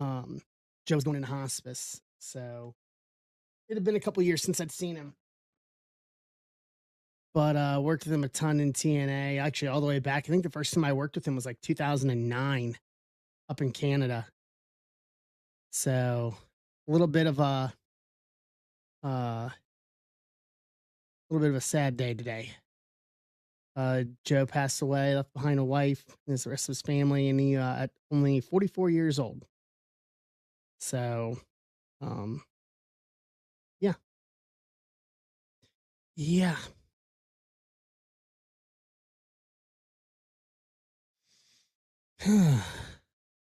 Um, Joe was going into hospice, so it had been a couple years since I'd seen him. But worked with him a ton in TNA, actually all the way back. I think the first time I worked with him was like 2009 up in Canada. So a little bit of a little bit of a sad day today. Joe passed away, left behind a wife and the rest of his family, and he at only 44 years old. So um, yeah, yeah.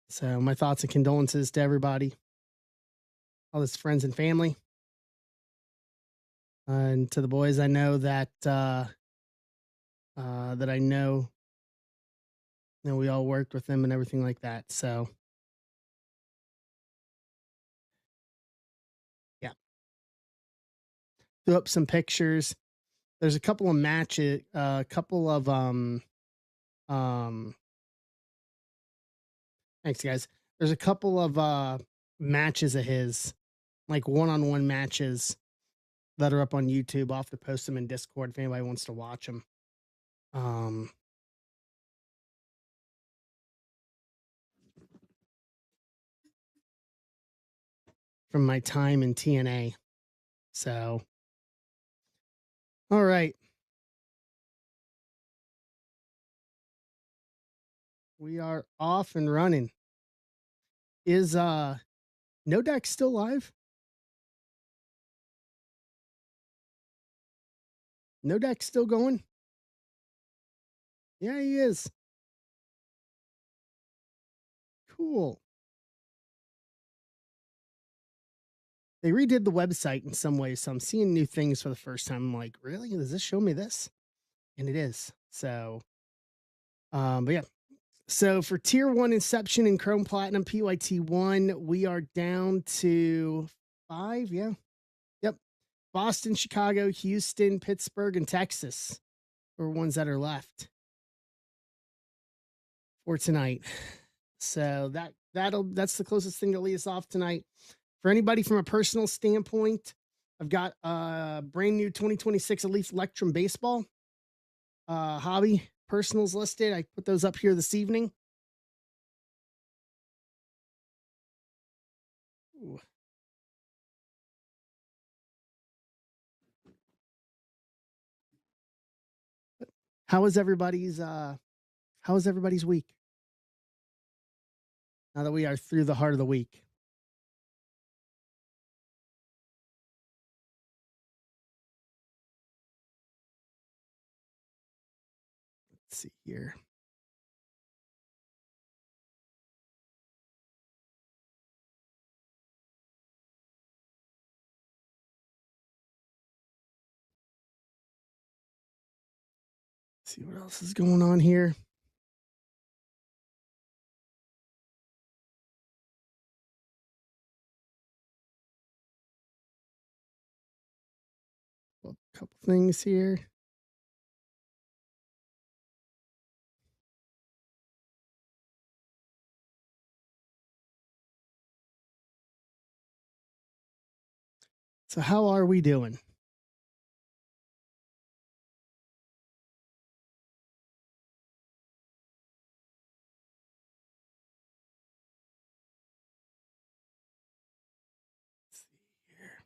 So my thoughts and condolences to everybody, all his friends and family, and to the boys I know that I know. You know, we all worked with them and everything like that. So yeah, threw up some pictures. There's a couple of matches, a couple of um. Thanks, guys. There's a couple of matches of his, like one-on-one matches that are up on YouTube. I'll have to post them in Discord if anybody wants to watch them. Um, from my time in TNA. So, all right, we are off and running. Is No Deck still live? No Deck still going? Yeah, he is. Cool. They redid the website in some ways, so I'm seeing new things for the first time. I'm like, really? Does this show me this? And it is. So, but yeah. So for tier one Inception and Chrome Platinum PYT1, we are down to 5. Yeah. Yep. Boston, Chicago, Houston, Pittsburgh, and Texas are ones that are left for tonight. So that's the closest thing to lead us off tonight. For anybody from a personal standpoint, I've got a brand new 2026 Elite Electrum baseball hobby personals listed. I put those up here this evening. Ooh. How was everybody's week? Now that we are through the heart of the week. Let's see here. Let's see what else is going on here. A couple things here. So how are we doing? Let's see here.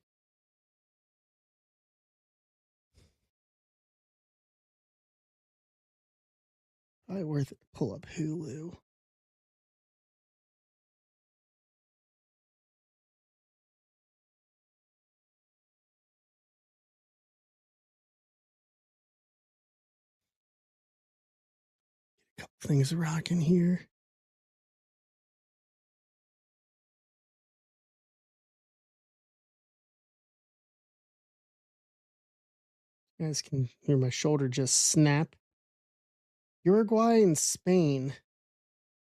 Probably worth it to pull up Hulu. A couple things rocking here. You guys can hear my shoulder just snap. Uruguay and Spain.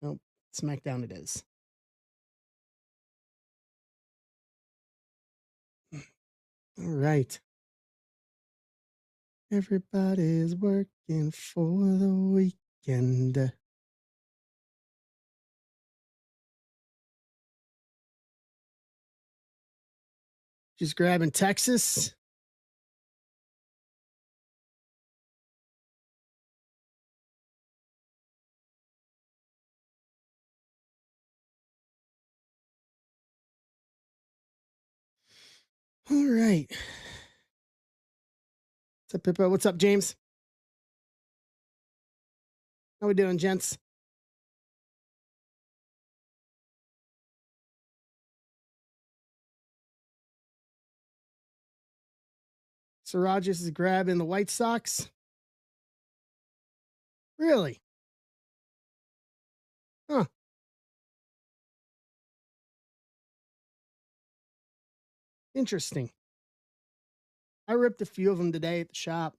Nope, SmackDown it is. All right. Everybody's working for the weekend. Just grabbing Texas. All right. What's up, Pippo? What's up, James? How we doing, gents? So Rogers is grabbing the White Sox. Really? Huh. Interesting. I ripped a few of them today at the shop.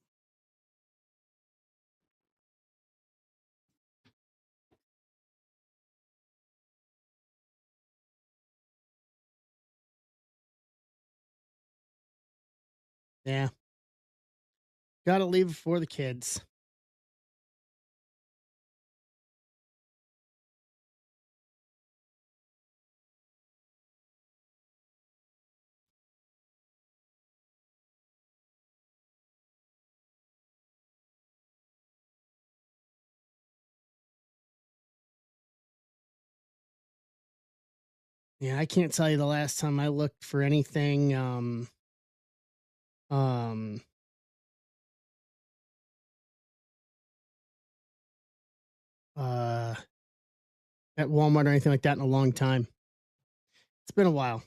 Yeah. Gotta leave it for the kids. Yeah, I can't tell you the last time I looked for anything um uh at Walmart or anything like that in a long time. It's been a while.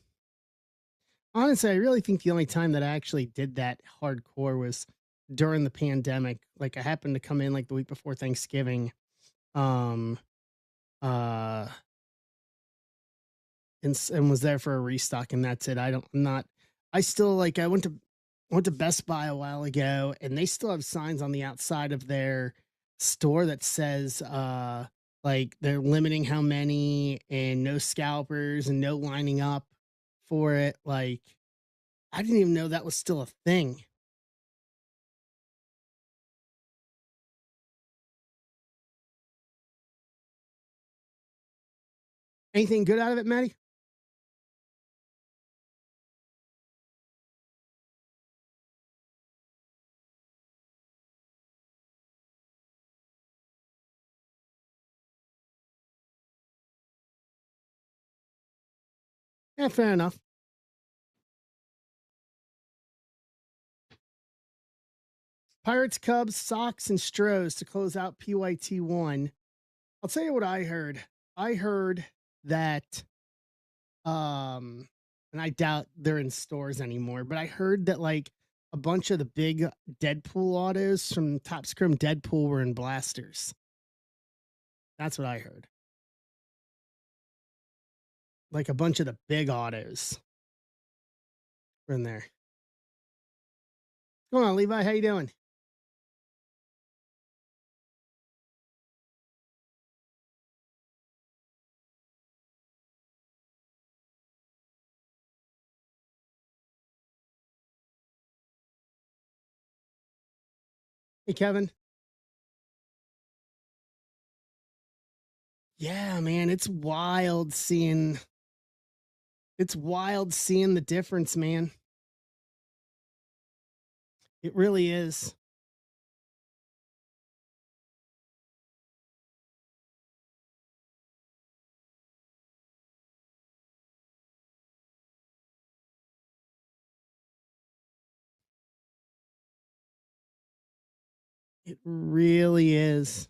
Honestly, I really think the only time that I actually did that hardcore was during the pandemic. Like I happened to come in like the week before Thanksgiving. Um uh and was there for a restock and that's it. I'm not I still like I went to Best Buy a while ago and they still have signs on the outside of their store that says like they're limiting how many and no scalpers and no lining up for it. Like I didn't even know that was still a thing. Anything good out of it, Maddie? Yeah, fair enough. Pirates, Cubs, Sox, and Stros to close out PYT1. I'll tell you what I heard. I heard that um and I doubt they're in stores anymore, but I heard that like a bunch of the big Deadpool autos from Top Scrim Deadpool were in blasters. That's what I heard. Like a bunch of the big autos were in there. What's going on, Levi? How you doing? Hey, Kevin. Yeah, man, it's wild seeing the difference, man. It really is. It really is.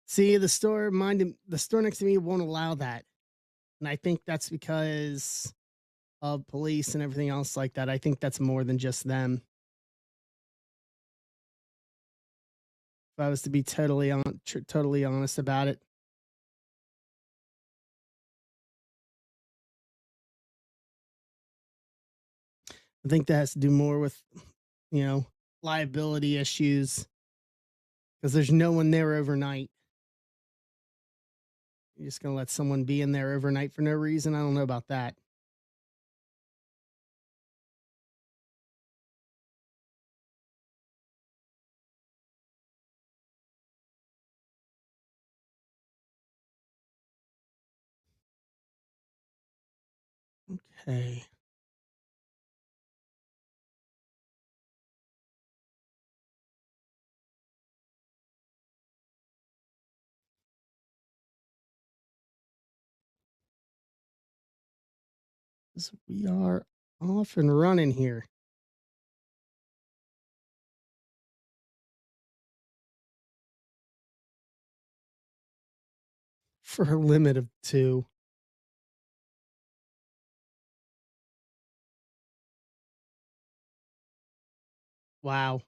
See, the store next to me won't allow that. And I think that's because of police and everything else like that. I think that's more than just them. If I was to be totally honest about it, I think that has to do more with, you know, liability issues because there's no one there overnight. You're just gonna let someone be in there overnight for no reason. I don't know about that. Okay. 'Cause we are off and running here for a limit of 2. Wow.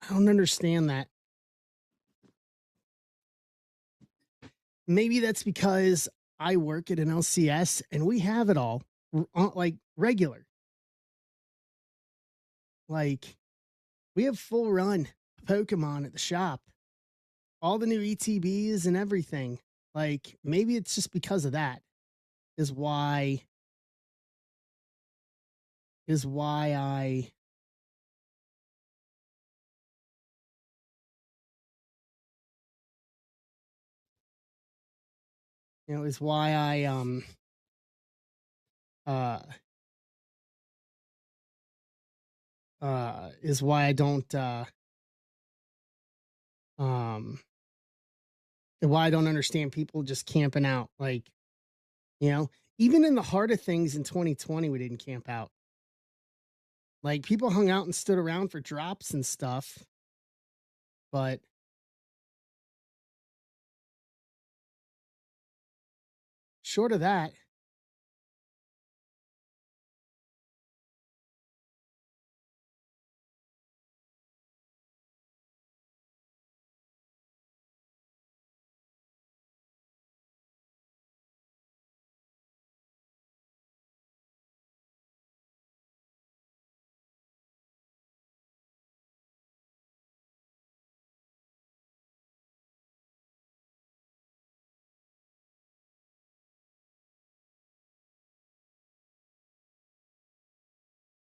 I don't understand that. Maybe that's because I work at an LCS and we have it all, like, regular. Like, we have full run Pokemon at the shop, all the new ETBs and everything. Like, maybe it's just because of that is why I is why I uh is why I don't um why I don't understand people just camping out. Like, you know, even in the heart of things in 2020, we didn't camp out. Like, people hung out and stood around for drops and stuff, but short of that,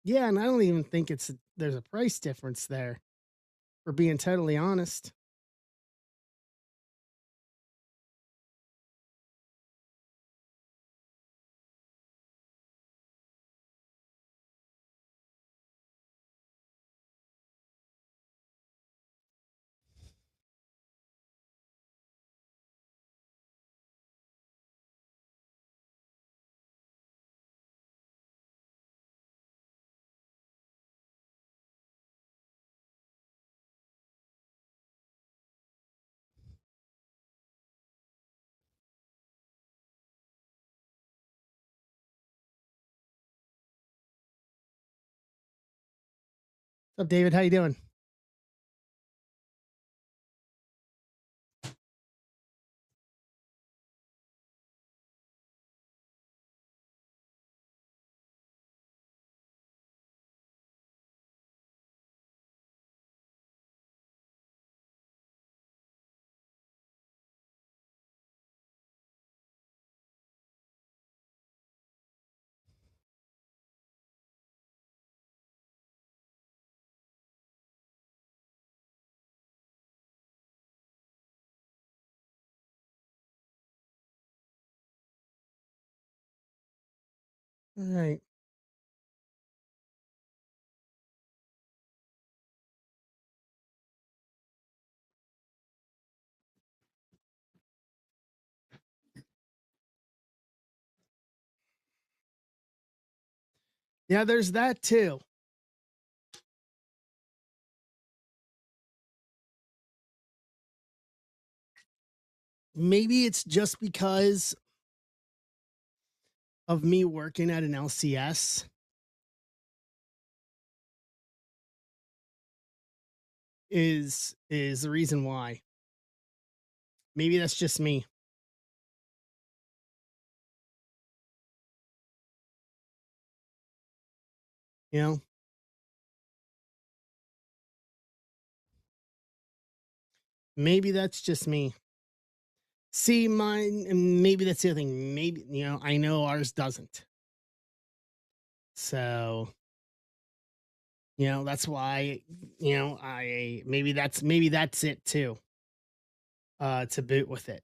yeah, and I don't even think there's a price difference there, for being totally honest. What's up, David? How you doing? All right. Yeah, there's that too. Maybe it's just because of me working at an LCS is the reason why. Maybe that's just me, you know? Maybe that's just me. See, mine, and maybe that's the other thing. Maybe, I know ours doesn't. So, that's why, I maybe that's it too, to boot with it.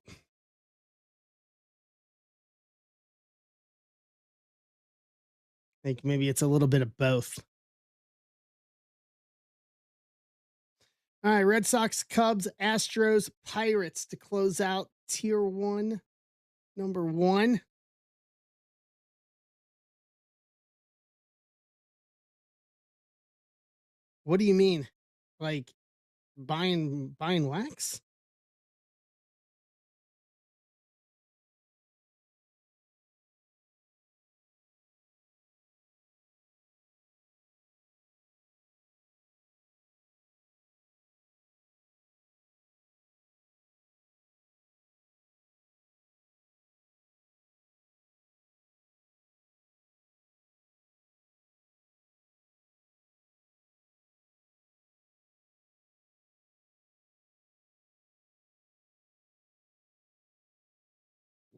Like maybe it's a little bit of both. All right, Red Sox, Cubs, Astros, Pirates to close out tier one, number one. What do you mean? Like buying wax?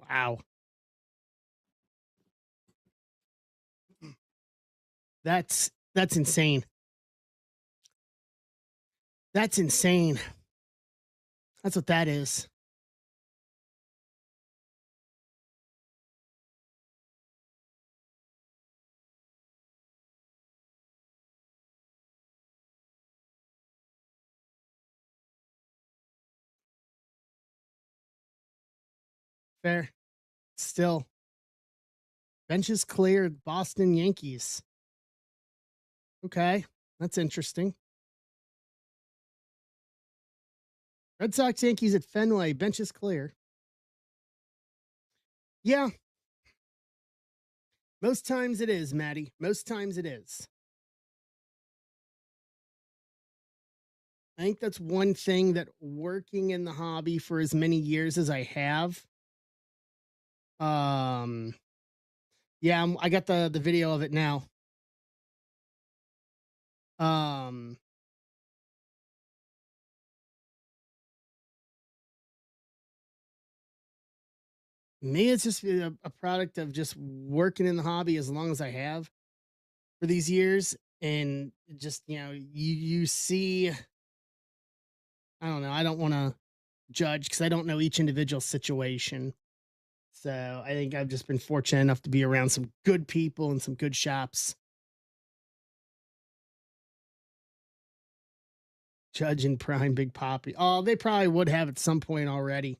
Wow. That's insane. That's insane. That's what that is. Fair. Still, benches cleared. Boston Yankees. Okay, that's interesting. Red Sox Yankees at Fenway. Benches clear. Yeah, most times it is, Maddie. Most times it is. I think that's one thing that working in the hobby for as many years as I have. Um, yeah, I got the video of it now. Um, Maybe it's just a product of just working in the hobby as long as I have for these years, and just you see, I don't know. I don't want to judge because I don't know each individual situation. So I think I've just been fortunate enough to be around some good people and some good shops. Judge and Prime Big Poppy. Oh, they probably would have at some point already.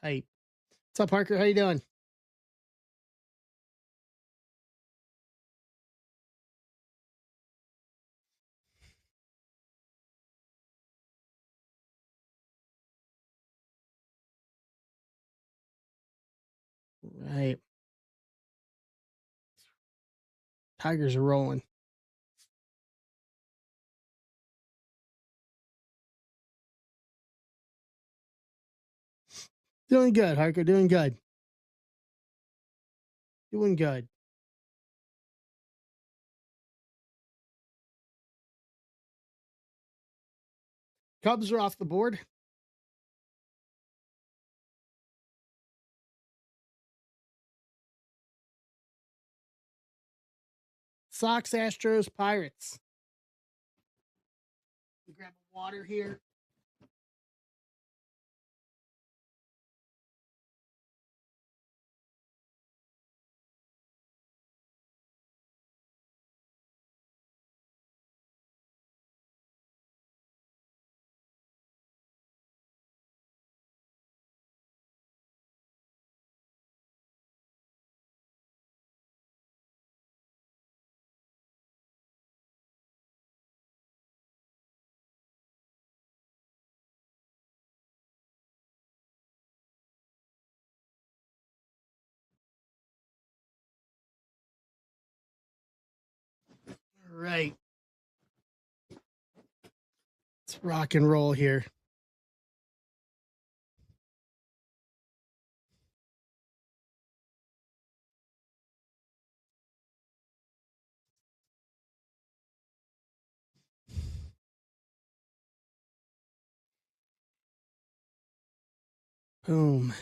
Hey, what's up, Parker? How you doing? Right. Tigers are rolling. Doing good, Harker. Doing good. Doing good. Cubs are off the board. Sox, Astros, Pirates. Grab a water here. right. Let's rock and roll here. Boom.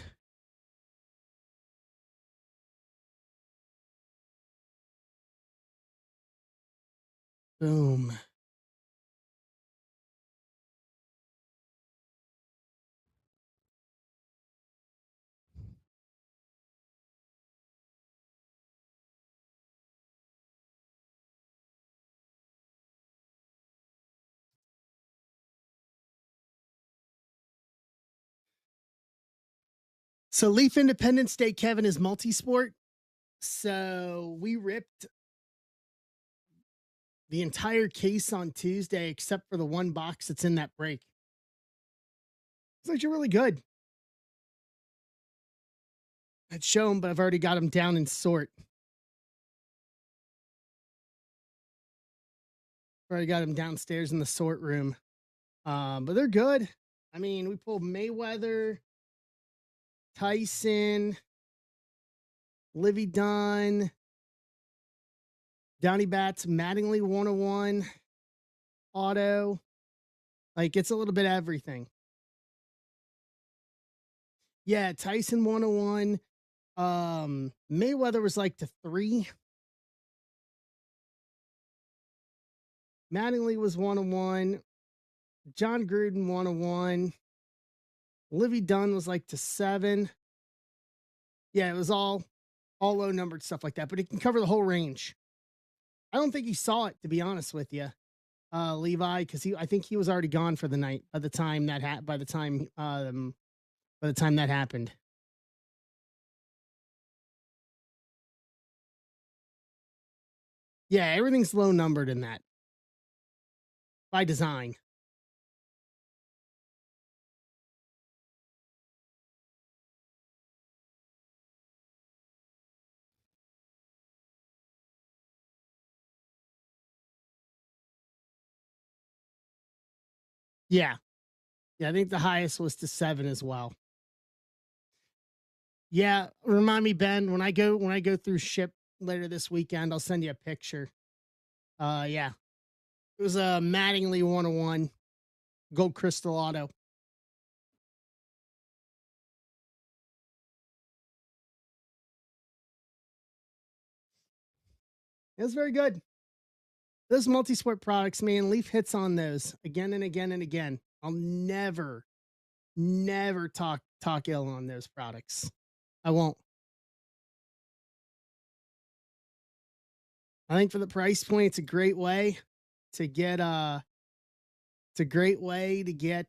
Boom. So Leaf Independence Day, Kevin, is multi-sport. So we ripped the entire case on Tuesday, except for the one box that's in that break. It's actually really good. I'd show them, but I've already got them down in sort. Already got them downstairs in the sort room. But they're good. I mean, we pulled Mayweather, Tyson, Livy Dunn, Donnie Batts, Mattingly 101, Auto. Like, it's a little bit of everything. Yeah, Tyson 101. Mayweather was like to 3. Mattingly was 101. John Gruden 101. Livy Dunn was like to 7. Yeah, it was all low numbered stuff like that, but it can cover the whole range. I don't think he saw it, to be honest with you, Levi, because I think he was already gone for the night by the time that happened. Yeah, everything's low numbered in that by design. Yeah. Yeah, I think the highest was to 7 as well. Yeah, remind me, Ben, when I go through ship later this weekend, I'll send you a picture. Yeah. It was a Mattingly 101 gold crystal auto. It was very good. Those multi-sport products, man, Leaf hits on those again and again and again. I'll never talk ill on those products. I won't. I think for the price point, it's a great way to get it's a great way to get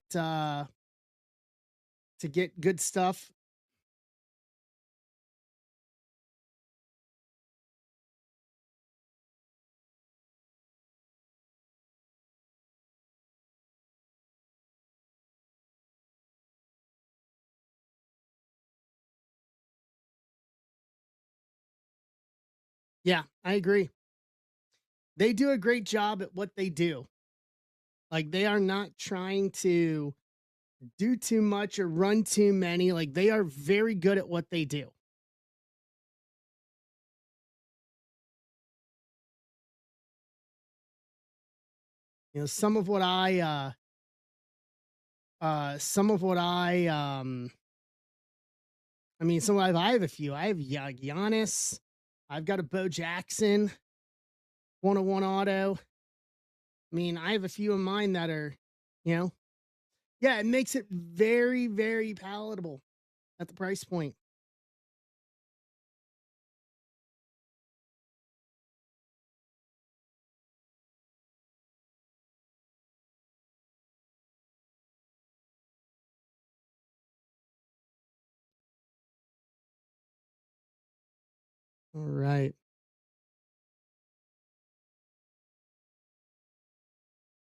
good stuff. Yeah, I agree. They do a great job at what they do. Like, they are not trying to do too much or run too many. Like, they are very good at what they do. You know, some of what I mean, I have a few. I have Giannis. I've got a Bo Jackson 101 auto. I mean, I have a few of mine that are, you know, yeah, it makes it very, very palatable at the price point. All right.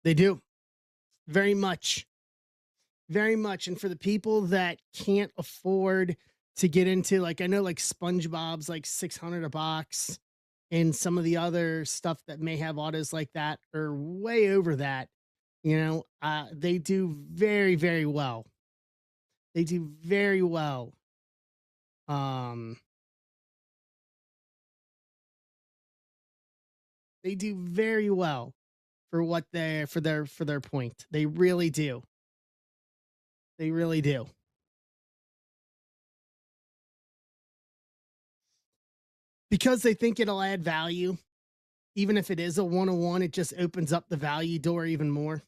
They do very much, very much. And for the people that can't afford to get into, like, I know like SpongeBob's like 600 a box. and some of the other stuff that may have autos like that are way over that. They do very, very well. They do very well. Um, they do very well for what they're for their point. They really do. They really do. Because they think it'll add value. Even if it is a one-on-one, it just opens up the value door even more.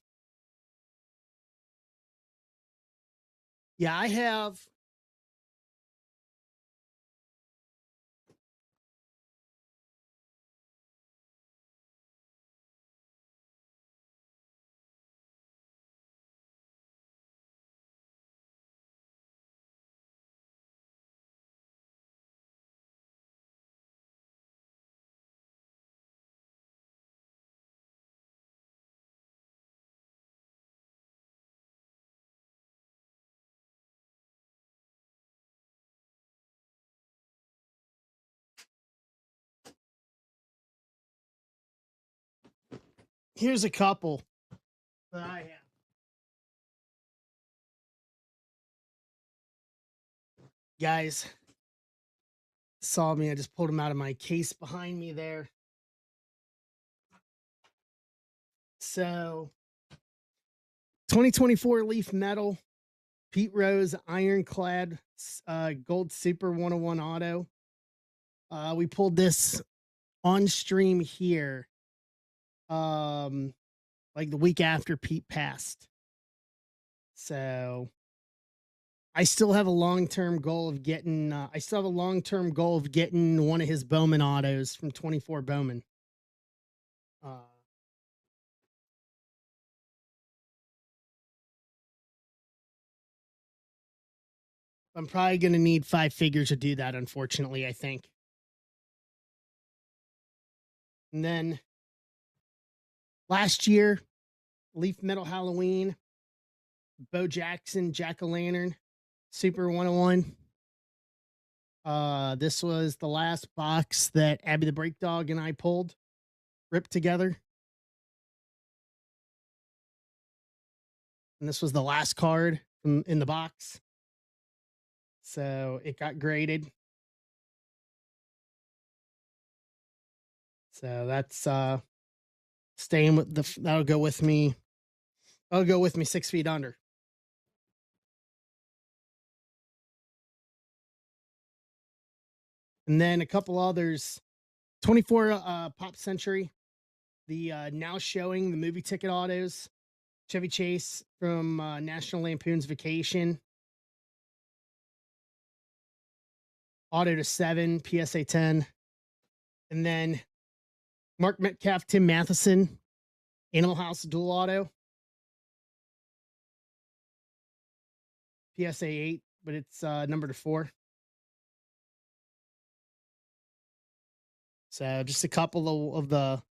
Yeah, I have. Here's a couple that I have. Guys saw me. I just pulled them out of my case behind me there. So 2024 Leaf Metal, Pete Rose Ironclad Gold Super 101 Auto. We pulled this on stream here, like the week after Pete passed. So I still have a long-term goal of getting. I still have a long-term goal of getting one of his Bowman autos from 24 Bowman. I'm probably going to need 5 figures to do that, unfortunately, I think. And then last year, Leaf Metal Halloween, Bo Jackson, Jack O' Lantern, Super 101. This was the last box that Abby the Break Dog and I pulled, ripped together. And this was the last card in the box. So it got graded. So that's staying with that'll go with me. That'll go with me 6 feet under. And then a couple others. 24 Pop Century, the now showing the movie ticket autos. Chevy Chase from National Lampoon's Vacation. Auto to 7, PSA 10. And then Mark Metcalf, Tim Matheson, Animal House dual auto. PSA 8, but it's number to 4. So just a couple of the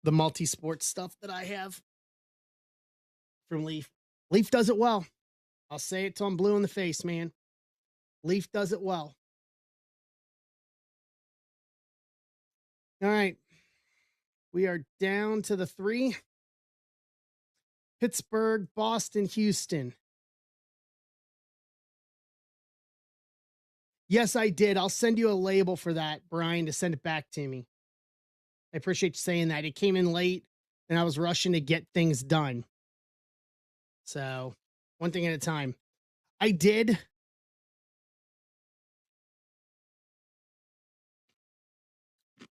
multi-sport stuff that I have from Leaf. Leaf does it well. I'll say it till I'm blue in the face, man. Leaf does it well. All right. We are down to the 3. Pittsburgh, Boston, Houston. Yes, I did. I'll send you a label for that, Brian, to send it back to me. I appreciate you saying that. It came in late and I was rushing to get things done. So, one thing at a time. I did.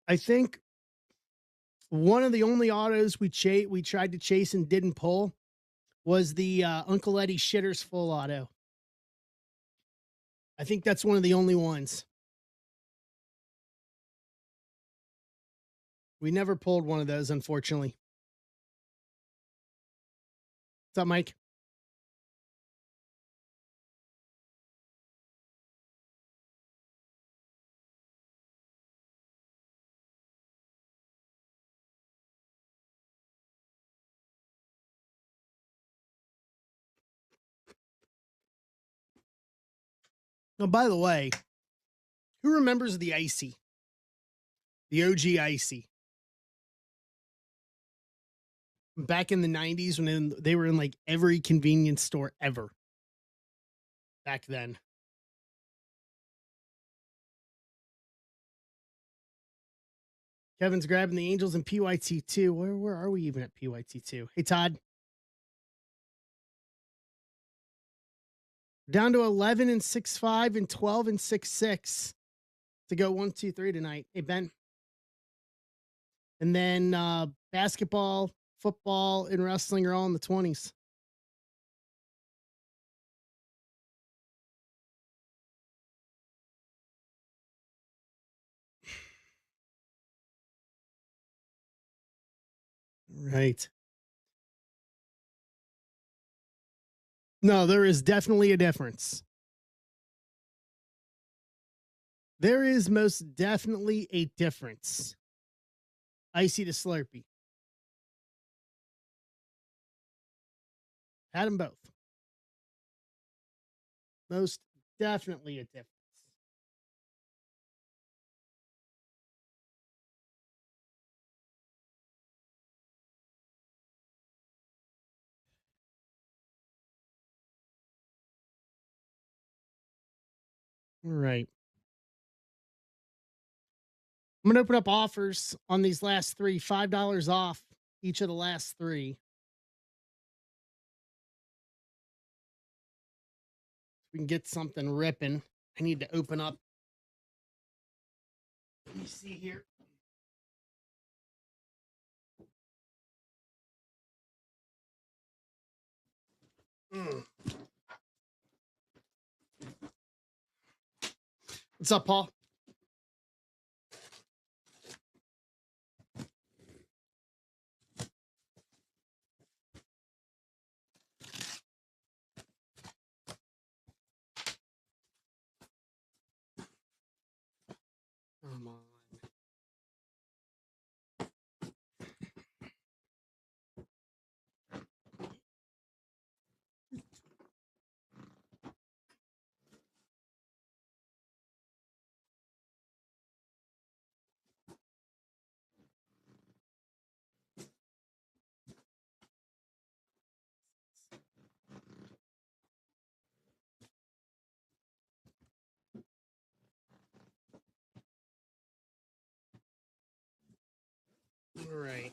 I think one of the only autos we tried to chase and didn't pull was the Uncle Eddie Shitters full auto. I think that's one of the only ones. We never pulled one of those, unfortunately. What's up, Mike? Oh, by the way, who remembers the Icy? The OG Icy. Back in the 90s when they were in like every convenience store ever. Back then. Kevin's grabbing the Angels and PYT2. Where are we even at PYT2? Hey, Todd. Down to 11 and 6-5 and 12 and 6-6 to go 1, 2, 3 tonight. Hey, Ben. And then basketball, football, and wrestling are all in the 20s. Right. No, there is definitely a difference. There is most definitely a difference. Icy to Slurpee. Had them both. Most definitely a difference. All right. I'm going to open up offers on these last three. $5 off each of the last three. We can get something ripping. I need to open up. Let me see here. What's up, Paul? Come on. All right.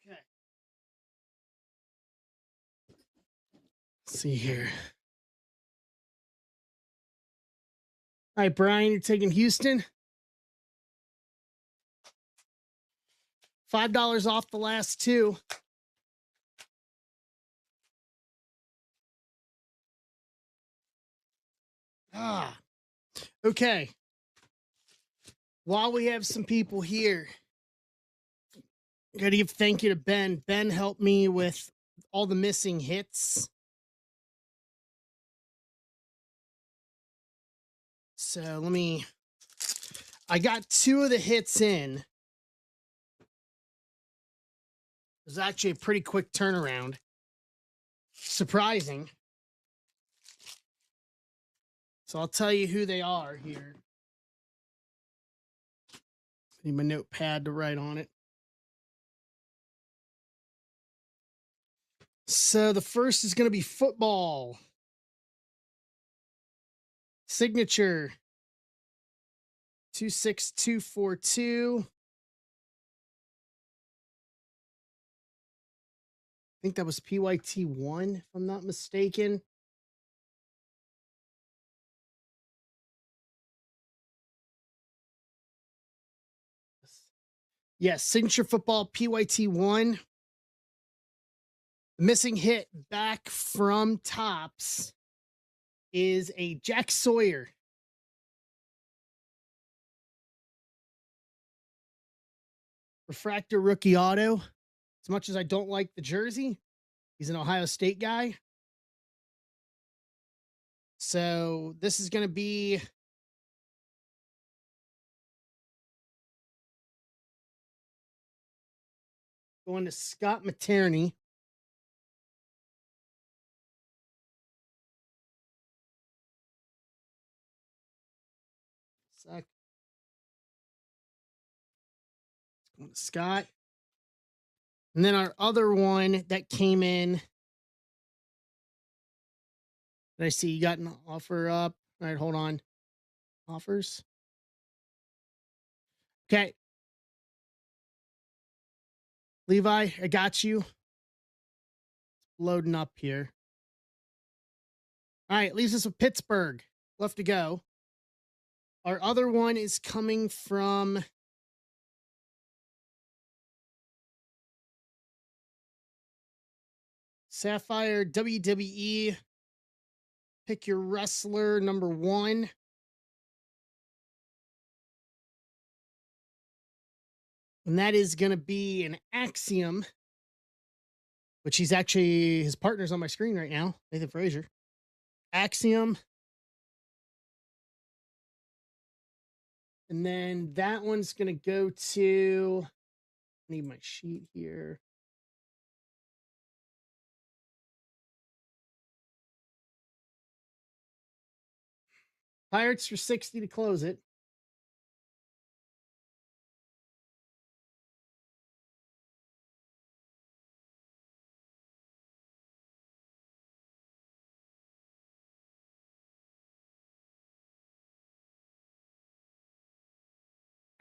Okay. Let's see here. All right, Brian, you're taking Houston. $5 off the last two. Okay. While we have some people here, gotta give thank you to Ben. Ben helped me with all the missing hits. So I got two of the hits in. It was actually a pretty quick turnaround. Surprising. So I'll tell you who they are here. Need my notepad to write on it. So the first is going to be football. Signature 26242. I think that was PYT1, if I'm not mistaken. Yes, signature football PYT1. The missing hit back from Tops is a Jack Sawyer. Refractor rookie auto. As much as I don't like the jersey, he's an Ohio State guy. So this is going to be Going to Scott Materney. Sec. Going to Scott. And then our other one that came in. I see you got an offer up. All right, hold on. Offers. Okay. Levi, I got you. Loading up here. All right, leaves us with Pittsburgh. Left to go. Our other one is coming from Sapphire WWE. Pick your wrestler number 1. And that is going to be an Axiom, which he's actually, his partner's on my screen right now, Nathan Frazier. Axiom. And then that one's going to go to, I need my sheet here. Pirates for 60 to close it.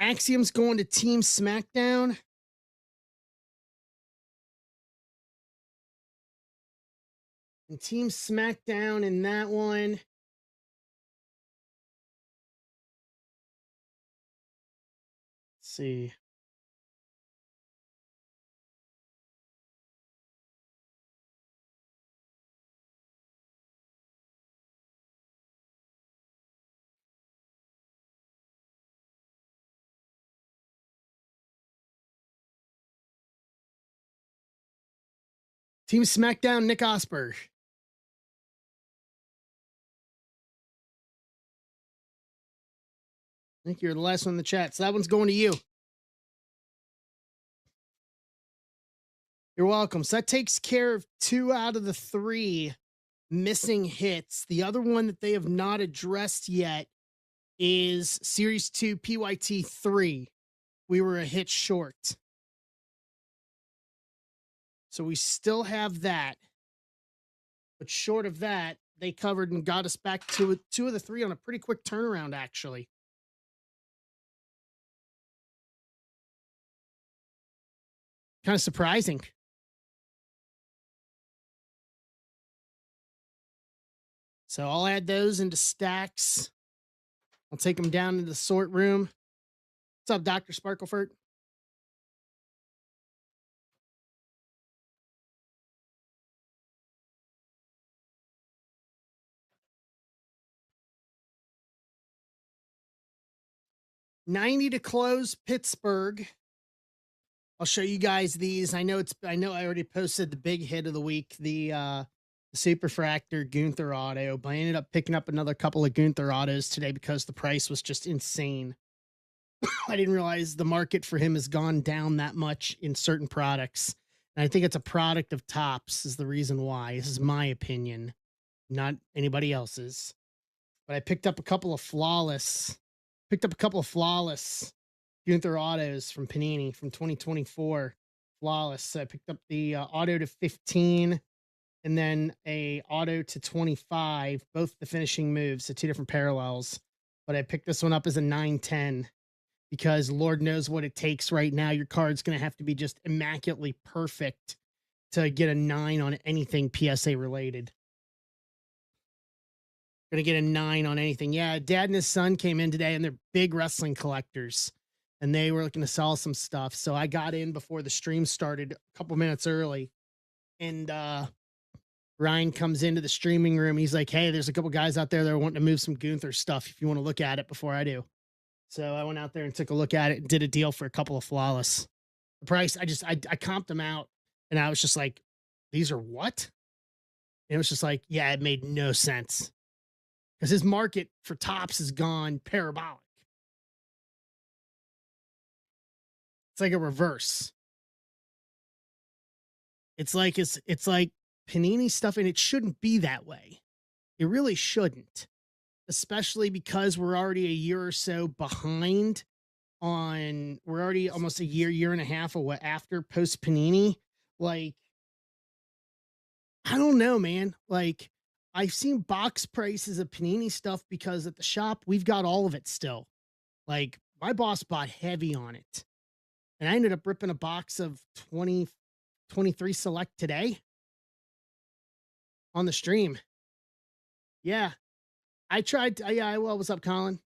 Axiom's going to Team SmackDown. And Team SmackDown in that one. Let's see. Team SmackDown, Nick Osberg. I think you're the last one in the chat. So that one's going to you. You're welcome. So that takes care of 2 out of the 3 missing hits. The other one that they have not addressed yet is Series 2 PYT 3. We were a hit short. So we still have that. But short of that, they covered and got us back to 2 of the 3 on a pretty quick turnaround, actually. Kind of surprising. So I'll add those into stacks. I'll take them down into the sort room. What's up, Dr. Sparklefort? $90 to close Pittsburgh. I'll show you guys these. I know I already posted the big hit of the week, the Superfractor Gunther auto, but I ended up picking up another couple of Gunther autos today because the price was just insane. I didn't realize the market for him has gone down that much in certain products. And I think it's a product of Topps is the reason why. This is my opinion, not anybody else's. But I picked up a couple of flawless Gunther autos from Panini from 2024. Flawless. So I picked up the auto to 15 and then a auto to 25, both the finishing moves, so 2 different parallels. But I picked this one up as a 910 because Lord knows what it takes right now. Your card's going to have to be just immaculately perfect to get a 9 on anything PSA related. Going to get a 9 on anything. Yeah, Dad and his son came in today and they're big wrestling collectors and they were looking to sell some stuff. So I got in before the stream started a couple minutes early and Ryan comes into the streaming room. He's like, hey, there's a couple guys out there that are wanting to move some Gunther stuff if you want to look at it before I do. So I went out there and took a look at it and did a deal for a couple of flawless. The price, I comped them out and I was just like, these are what? And it was just like, yeah, it made no sense. Because his market for Topps has gone parabolic. It's like a reverse. It's like panini stuff, and it shouldn't be that way. It really shouldn't, especially because we're already a year or so behind on we're already almost a year and a half away after post panini. Like, I don't know, man. Like, I've seen box prices of panini stuff because at the shop we've got all of it still. Like, my boss bought heavy on it, and I ended up ripping a box of 2023 select today on the stream. Yeah, I tried. Yeah, well, what's up, Colin?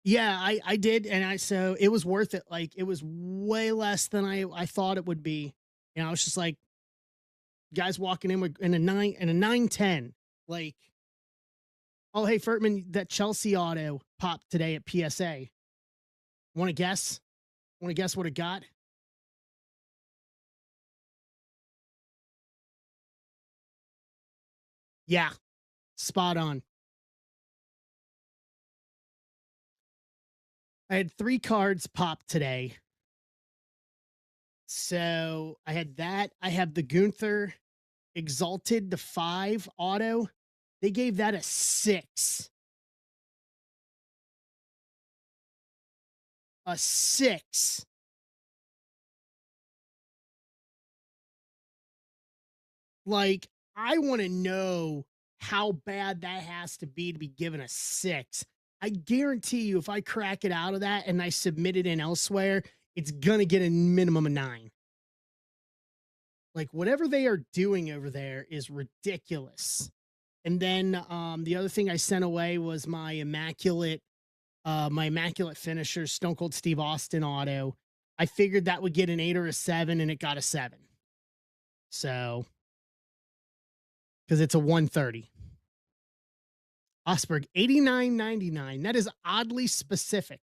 Yeah, I did, and I so it was worth it. Like, it was way less than I thought it would be. I was just like, guys walking in with in a 910. Like, oh, hey Furtman, that Chelsea auto popped today at PSA. Want to guess? Want to guess what it got? Yeah, spot on. I had 3 cards pop today. So I had that. I have the Gunther Exalted, the 5 auto. They gave that a 6. A 6. Like, I want to know how bad that has to be given a 6. I guarantee you, if I crack it out of that and I submit it in elsewhere, it's going to get a minimum of 9. Like, whatever they are doing over there is ridiculous. And then the other thing I sent away was my immaculate finisher, Stone Cold Steve Austin auto. I figured that would get an 8 or a 7, and it got a 7. So, because it's a 130. Osberg, 89.99. That is oddly specific.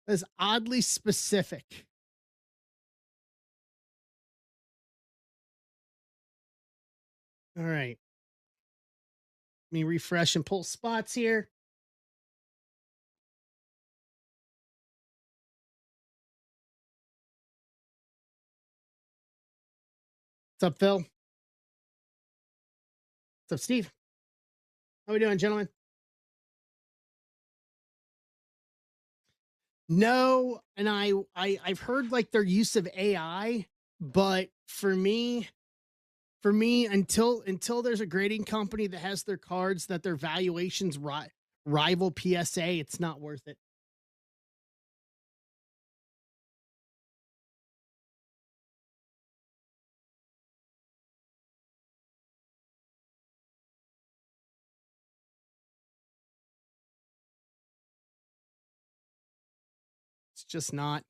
That is oddly specific. All right. Let me refresh and pull spots here. What's up, Phil? What's up, Steve? How we doing, gentlemen? No, and I've heard like their use of AI, but for me, until there's a grading company that has their cards that their valuations rival PSA, it's not worth it. It's just not.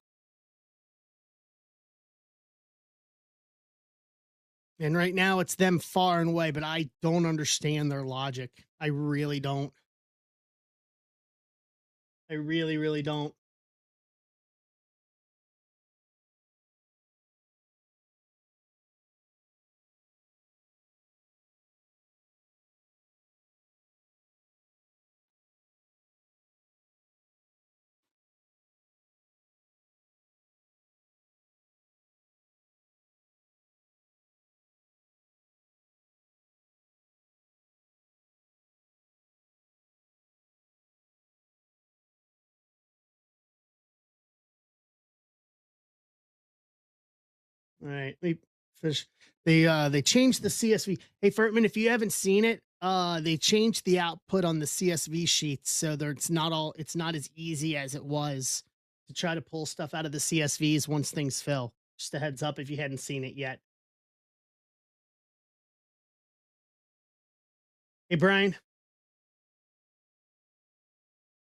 And right now it's them far and away, but I don't understand their logic. I really don't. I really, really don't. All right, let me finish. They changed the CSV. Hey Furtman, if you haven't seen it, they changed the output on the CSV sheets so that it's not as easy as it was to try to pull stuff out of the CSVs once things fill. Just a heads up if you hadn't seen it yet. Hey Brian,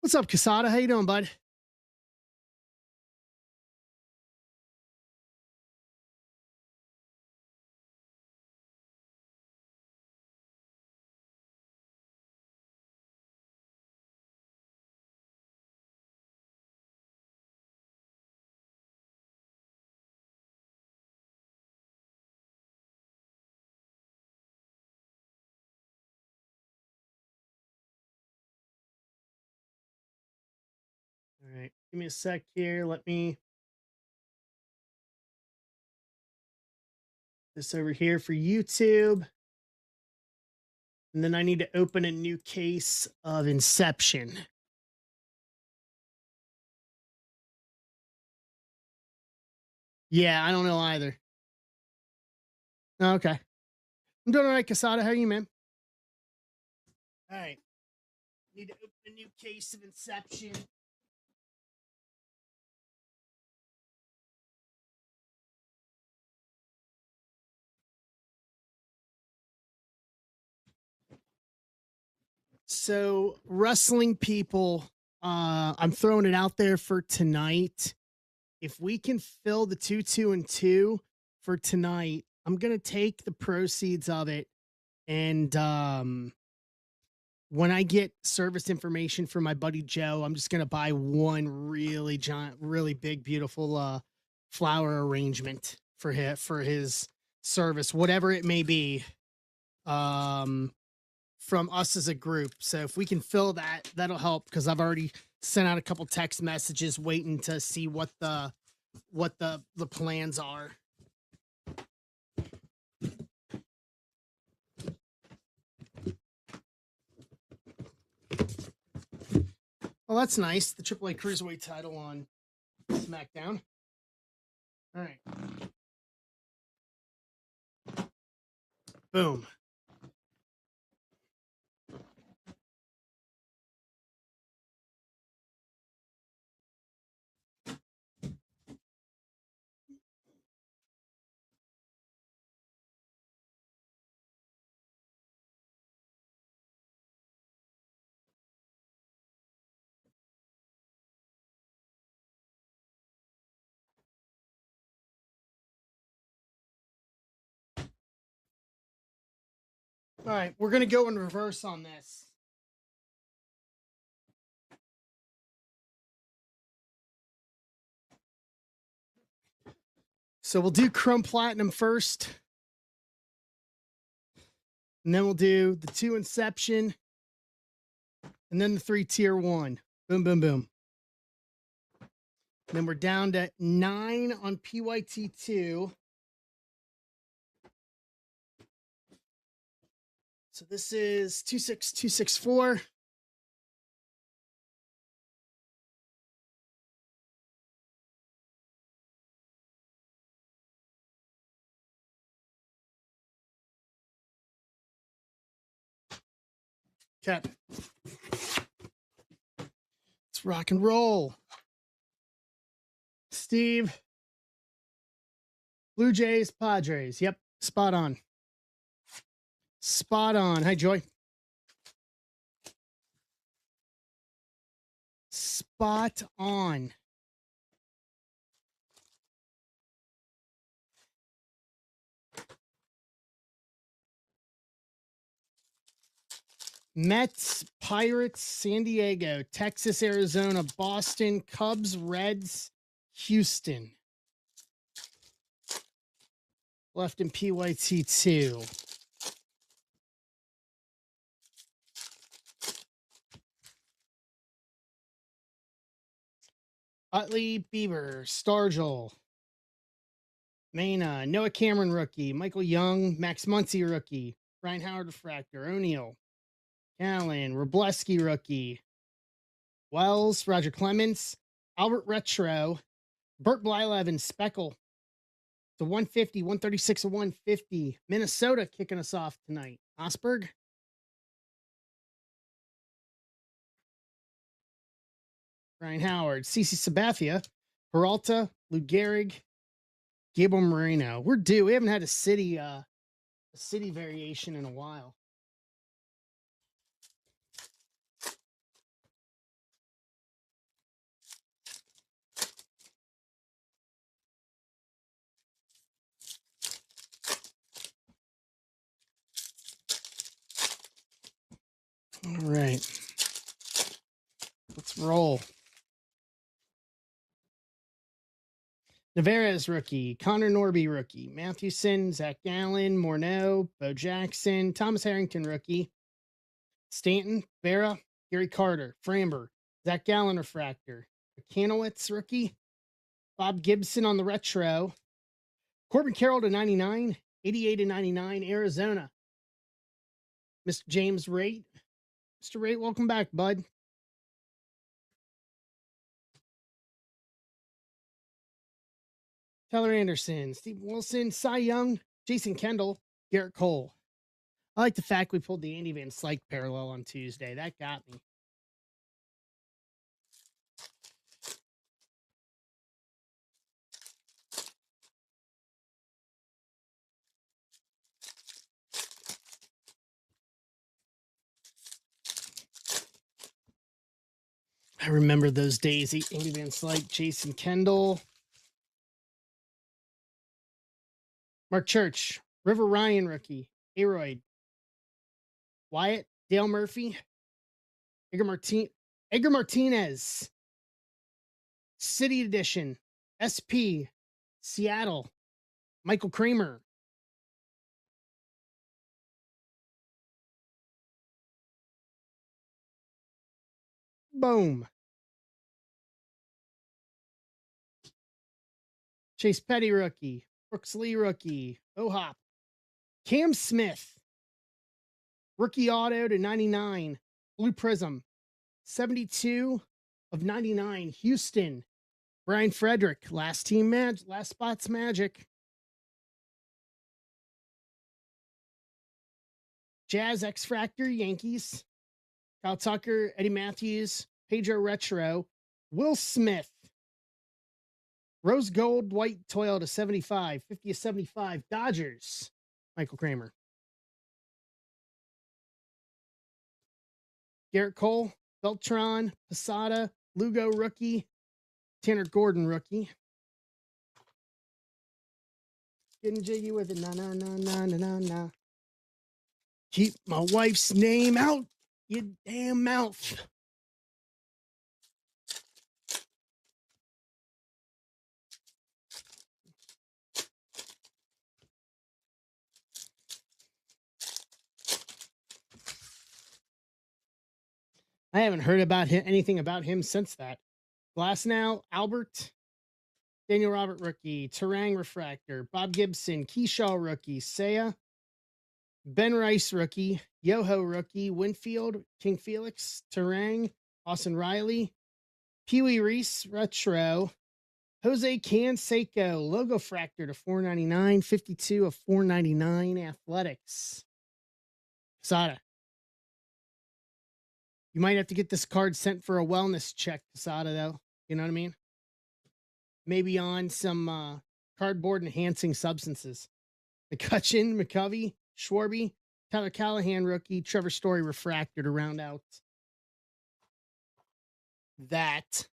what's up, Casada? How you doing, bud? All right. Give me a sec here. Let me this over here for YouTube. And then I need to open a new case of Inception. Yeah, I don't know either. Okay. I'm doing all right, Casada. How are you, man? All right. Need to open a new case of Inception. So, wrestling people, I'm throwing it out there for tonight. If we can fill the 2 2 and 2 for tonight, I'm gonna take the proceeds of it and when I get service information from my buddy Joe, I'm just gonna buy one really giant, really big, beautiful flower arrangement for his service, whatever it may be, um, from us as a group. So if we can fill that, that'll help because I've already sent out a couple text messages waiting to see what the plans are. Well, that's nice. The AAA Cruiserweight title on SmackDown. All right. Boom. All right, we're going to go in reverse on this. So we'll do Chrome Platinum first. And then we'll do the 2 Inception. And then the 3 Tier 1. Boom, boom, boom. And then we're down to 9 on PYT2. So this is 26264. Okay. Let's rock and roll. Steve. Blue Jays, Padres. Yep. Spot on. Spot on. Hi, Joy. Spot on. Mets, Pirates, San Diego, Texas, Arizona, Boston, Cubs, Reds, Houston. Left in PYT2. Utley, Bieber, Stargell, Mena, Noah Cameron rookie, Michael Young, Max Muncy rookie, Ryan Howard refractor, O'Neill, Allen, Robleski rookie, Wells, Roger Clemens, Albert Retro, Burt Blylev, and Speckle. The 150, 136, 150. Minnesota kicking us off tonight. Osberg. Ryan Howard, CC Sabathia, Peralta, Lou Gehrig, Gabriel Moreno. We're due. We haven't had a city variation in a while. All right. Let's roll. Navarez rookie, Connor Norby rookie, Mathewson, Zach Gallen, Morneau, Bo Jackson, Thomas Harrington rookie, Stanton, Vera, Gary Carter, Framber, Zach Gallen refractor, Kanowitz rookie. Bob Gibson on the retro. Corbin Carroll to 99. 88 to 99, Arizona. Mr. James Raitt. Mr. Raitt, welcome back, bud. Tyler Anderson, Steve Wilson, Cy Young, Jason Kendall, Garrett Cole. I like the fact we pulled the Andy Van Slyke parallel on Tuesday. That got me. I remember those days. Andy Van Slyke, Jason Kendall, Mark Church, River Ryan rookie, Aroyd, Wyatt, Dale Murphy, Edgar Martinez, City Edition, SP, Seattle, Michael Kramer. Boom. Chase Petty rookie, Brooks Lee rookie, O-Hop, Cam Smith, rookie auto to 99, Blue Prism, 72 of 99, Houston, Brian Frederick, last spots Magic. Jazz X Fractor, Yankees, Kyle Tucker, Eddie Matthews, Pedro Retro, Will Smith, Rose Gold, White Toil to 75, 50 to 75, Dodgers, Michael Kramer. Garrett Cole, Beltran, Posada, Lugo rookie, Tanner Gordon rookie. Getting jiggy with it, na na na na na na na. Keep my wife's name out your damn mouth. I haven't heard about him, anything about him since that. Glasnow, Albert, Daniel Robert rookie, Terang refractor, Bob Gibson, Keyshaw rookie, Saya, Ben Rice rookie, Yoho rookie, Winfield, King Felix, Terang, Austin Riley, Pee Wee Reese retro, Jose Canseco, logo fractor to 499, 52 of 499, Athletics. Sada. You might have to get this card sent for a wellness check, Sada, though. You know what I mean? Maybe on some cardboard enhancing substances. McCutcheon, McCovey, Schwarby, Tyler Callahan rookie, Trevor Story refractor to round out that.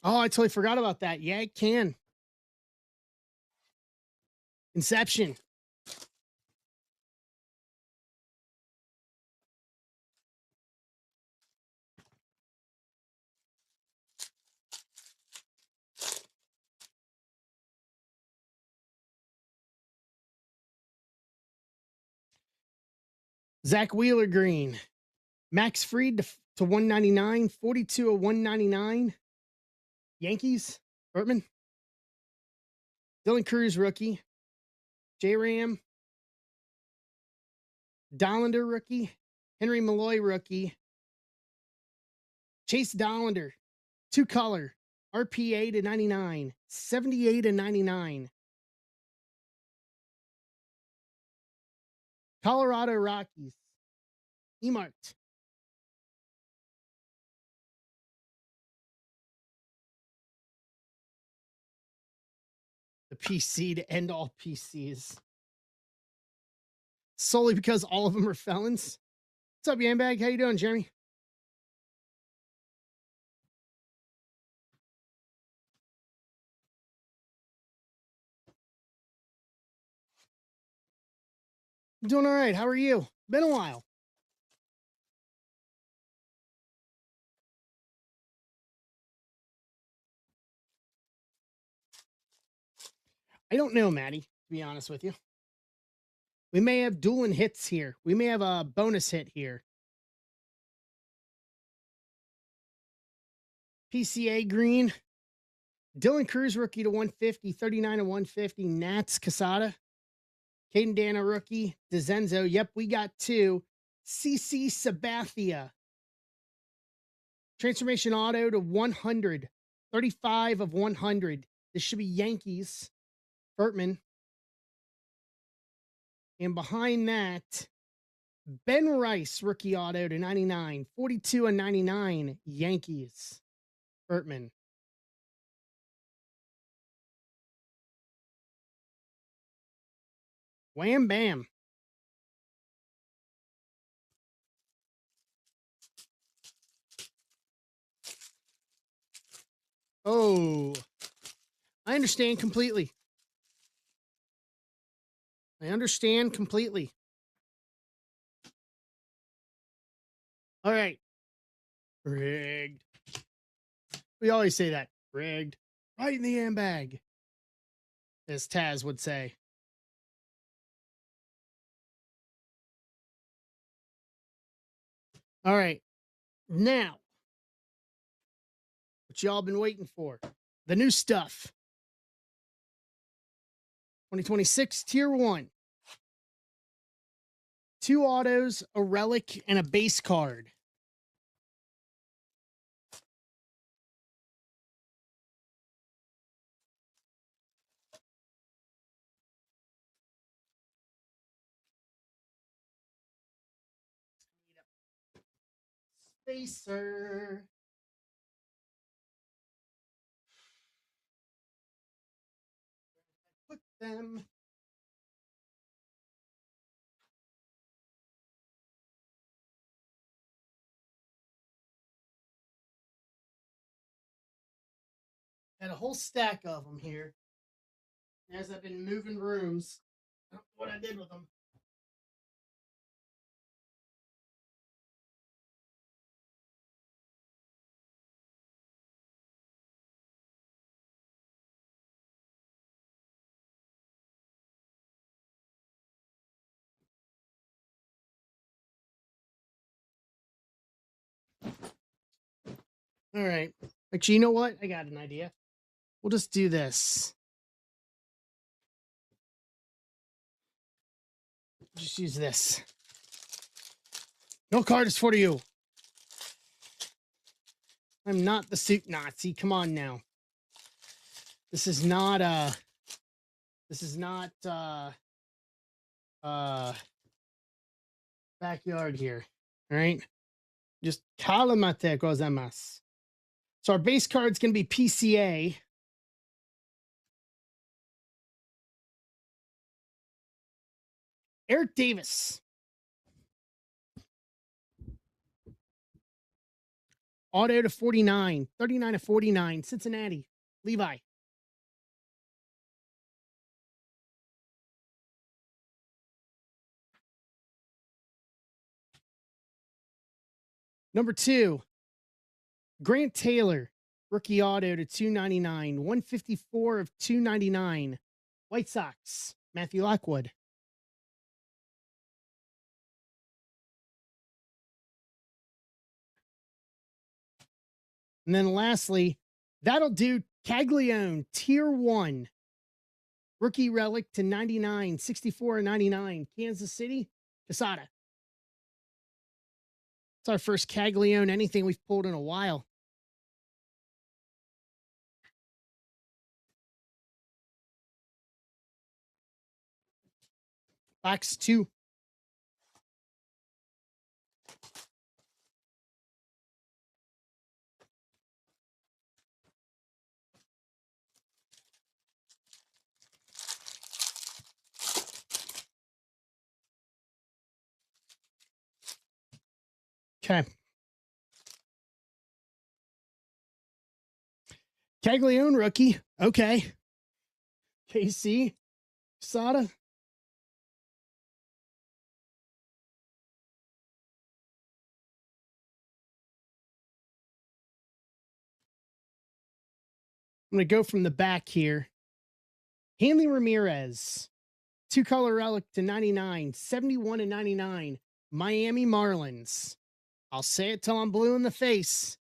Oh, I totally forgot about that. Yeah, it can. Inception. Zach Wheeler green. Max Fried to 199, 42 of 199. Yankees, Bertman. Dylan Cruz rookie. J Ram. Dollander rookie. Henry Malloy rookie. Chase Dollander, 2-color. RPA to 99, 78 to 99. Colorado Rockies. Emart. The PC to end all PCs. Solely because all of them are felons. What's up, Yambag? How you doing, Jeremy? I'm doing all right. How are you? Been a while. I don't know, Maddie, to be honest with you. We may have dueling hits here. We may have a bonus hit here. PCA green. Dylan Cruz, rookie to 150, 39 to 150. Nats Casada. Caden Dana, rookie. DeZenzo. Yep, we got two. CC Sabathia. Transformation auto to 100. 35 of 100. This should be Yankees. Bertman. And behind that, Ben Rice, rookie auto to 99. 42 and 99. Yankees. Bertman. Wham bam. Oh, I understand completely. I understand completely. All right. Rigged. We always say that. Rigged. Right in the handbag, as Taz would say. All right. Now, what y'all been waiting for. The new stuff. 2026 Tier 1. 2 autos, a relic, and a base card. Spacer. Put them. Had a whole stack of them here. As I've been moving rooms, I don't know what I did with them. All right. Actually, you know what? I got an idea. We'll just do this. Just use this. No card is for you. I'm not the suit Nazi. Come on now. This is not backyard here. All right. Just kalamate gozaimasu. So our base card's gonna be PCA. Eric Davis. Auto to 49. 39 to 49. Cincinnati. Levi. Number 2. Grant Taylor. Rookie auto to 299. 154 of 299. White Sox. Matthew Lockwood. And then lastly, that'll do Caglione, Tier 1. Rookie relic to 99, 64 and 99. Kansas City, Casada. It's our first Caglione anything we've pulled in a while. Box 2. Okay. Caglione rookie. Okay. KC. Sada. I'm going to go from the back here. Hanley Ramirez. 2-color relic to 99. 71 and 99. Miami Marlins. I'll say it till I'm blue in the face.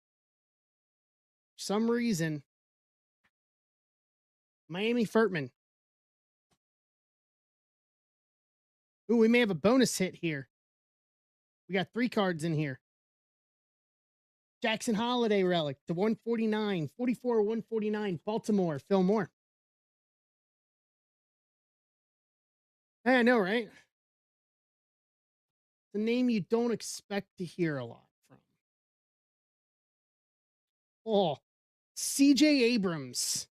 some reason. Miami Furtman. Ooh, we may have a bonus hit here. We got 3 cards in here. Jackson Holiday relic to 149, 44, 149, Baltimore, Phil Moore. Hey, I know, right? The name you don't expect to hear a lot from. Oh, CJ Abrams.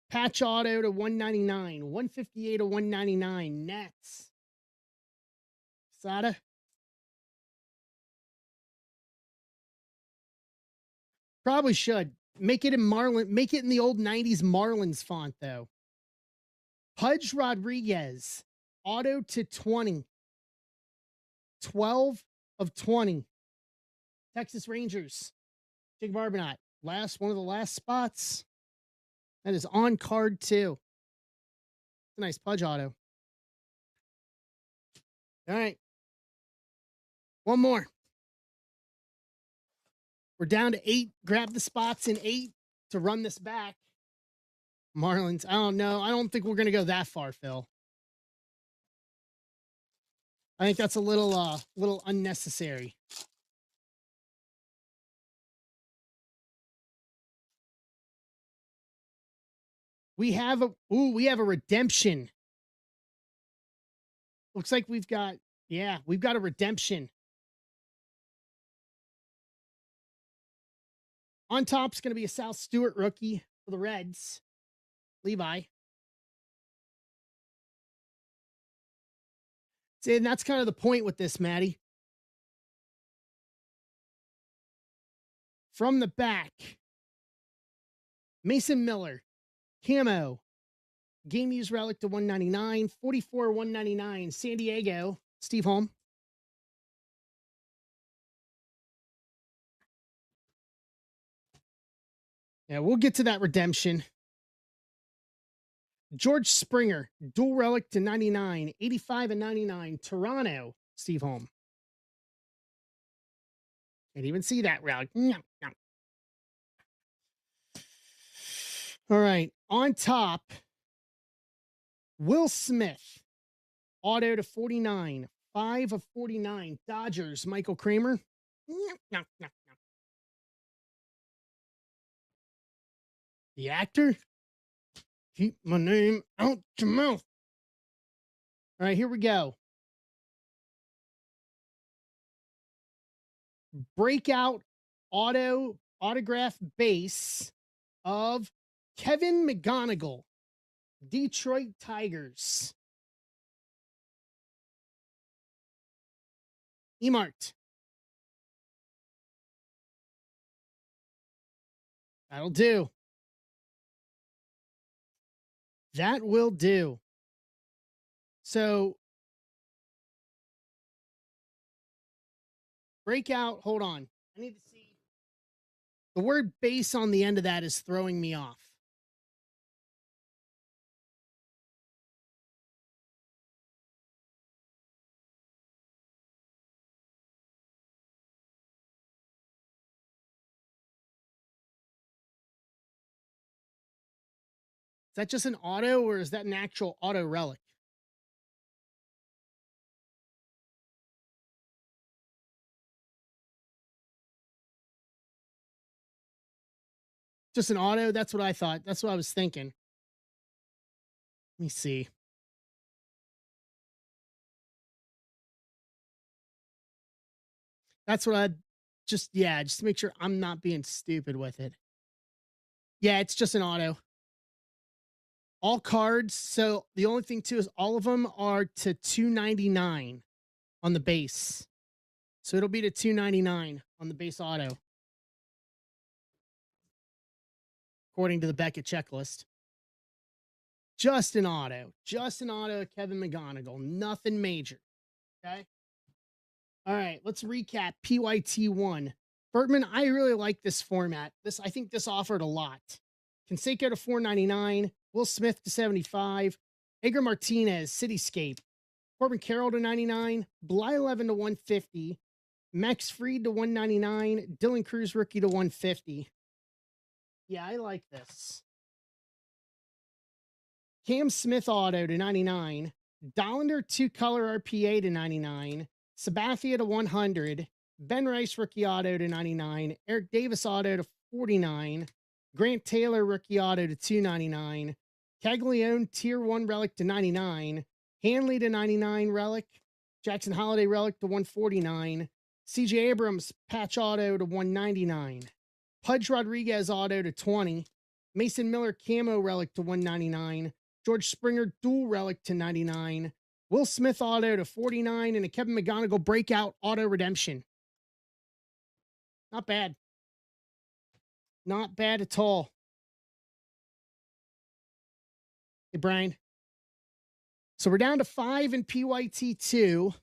Patch auto to 199, 158 to 199, Nets. Sada. Probably should. Make it in Marlin. Make it in the old 90s Marlins font, though. Pudge Rodriguez. Auto to 20. 12 of 20. Texas Rangers. Jacob Arbonot. One of the last spots. That is on card, too. It's a nice Pudge auto. All right. One more. We're down to 8. Grab the spots in 8 to run this back. Marlins. I don't know. I don't think we're going to go that far, Phil. I think that's a little unnecessary. We have a redemption. Looks like we've got a redemption. On top's going to be a Sal Stewart rookie for the Reds. Levi. See, and that's kind of the point with this, Maddie. From the back, Mason Miller, camo, game used relic to 199, 44, 199, San Diego, Steve Holm. Yeah, we'll get to that redemption. George Springer, dual relic to 99, 85 and 99, Toronto, Steve Holm. Can't even see that relic. All right, on top, Will Smith, auto to 49, 5 of 49, Dodgers, Michael Kramer. The actor? Keep my name out your mouth. All right, here we go. Breakout autograph base of Kevin McGonigal, Detroit Tigers. Emart. That'll do. That will do. So, breakout, hold on. I need to see. The word base on the end of that is throwing me off. Is that just an auto or is that an actual auto relic? Just an auto? That's what I thought. That's what I was thinking. Let me see. That's what I just to make sure I'm not being stupid with it. Yeah, it's just an auto. All cards. So the only thing too is all of them are to 299 on the base. So it'll be to 299 on the base auto. According to the Beckett checklist. Just an auto. Just an auto, Kevin McGonigal. Nothing major. Okay. All right, let's recap PYT1. Bertman, I really like this format. I think this offered a lot. Canseco to 499, Will Smith to 75, Edgar Martinez, Cityscape, Corbin Carroll to 99, Blyleven to 150, Max Fried to 199, Dylan Cruz rookie to 150. Yeah, I like this. Cam Smith auto to 99. Dollander 2-color RPA to 99. Sabathia to 100. Ben Rice rookie auto to 99. Eric Davis auto to 49. Grant Taylor rookie auto to 299. Caglione tier 1 relic to 99. Hanley to 99 relic. Jackson Holiday relic to 149. CJ Abrams patch auto to 199. Pudge Rodriguez auto to 20. Mason Miller camo relic to 199. George Springer dual relic to 99. Will Smith auto to 49 and a Kevin McGonigal breakout auto redemption. Not bad. Not bad at all. Hey, Brian. So we're down to 5 in PYT2.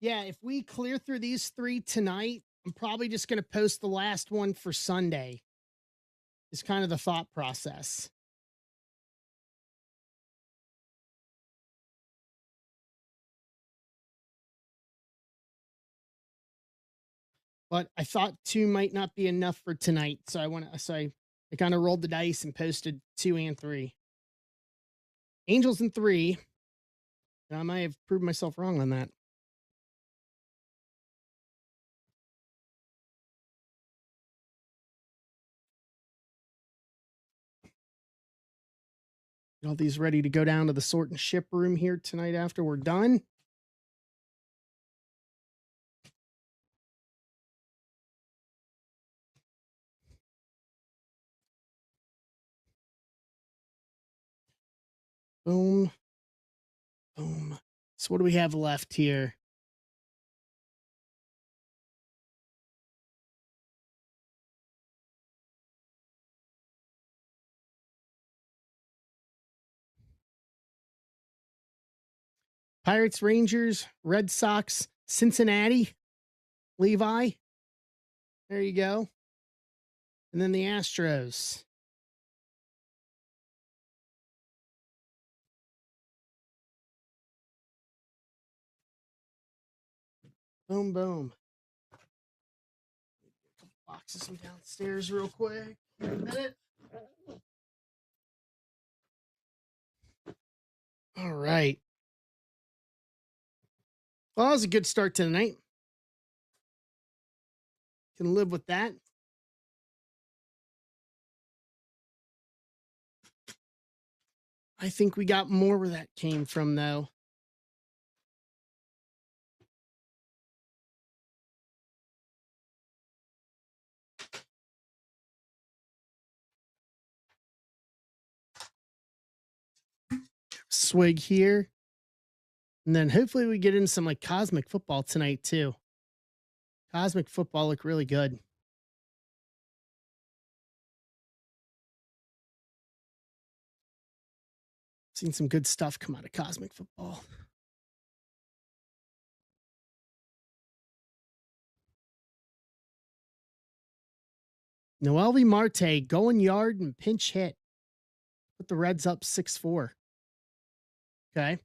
Yeah, if we clear through these 3 tonight, I'm probably just going to post the last one for Sunday. Is kind of the thought process. But I thought 2 might not be enough for tonight, so I kind of rolled the dice and posted 2 and 3. Angels in 3. I might have proved myself wrong on that. Get all these ready to go down to the sort and ship room here tonight after we're done. Boom. Boom. So what do we have left here? Pirates, Rangers, Red Sox, Cincinnati, Levi. There you go. And then the Astros. Boom, boom. A couple boxes from downstairs real quick. Give me a minute. All right. Well, that was a good start to the night. Can live with that. I think we got more where that came from, though. Swig here. And then hopefully we get in some like cosmic football tonight, too. Cosmic football look really good. Seen some good stuff come out of cosmic football. Noelvi Marte going yard and pinch hit. Put the Reds up 6-4. Okay.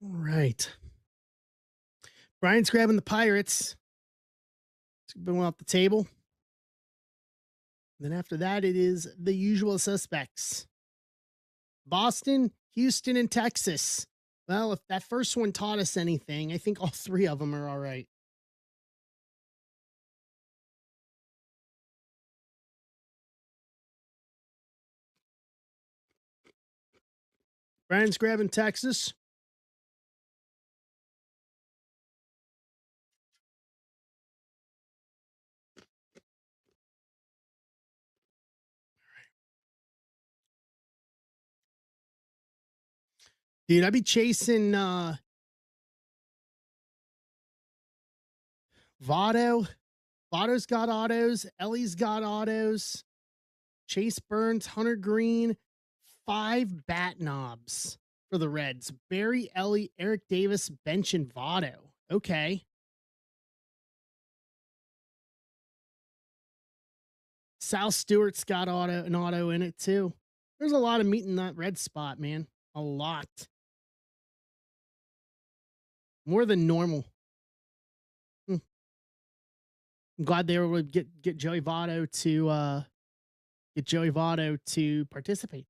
All right. Brian's grabbing the Pirates. It's been off the table. Then after that, it is the usual suspects. Boston, Houston, and Texas. Well, if that first one taught us anything, I think all 3 of them are all right. Brian's grabbing Texas. Dude, I'd be chasing Votto. Votto's got autos. Ellie's got autos. Chase Burns, Hunter Green, 5 bat knobs for the Reds. Barry, Ellie, Eric Davis, Bench, and Votto. Okay. Sal Stewart's got an auto in it too. There's a lot of meat in that red spot, man. A lot. More than normal. Hmm. I'm glad they were able to get Joey Votto to participate.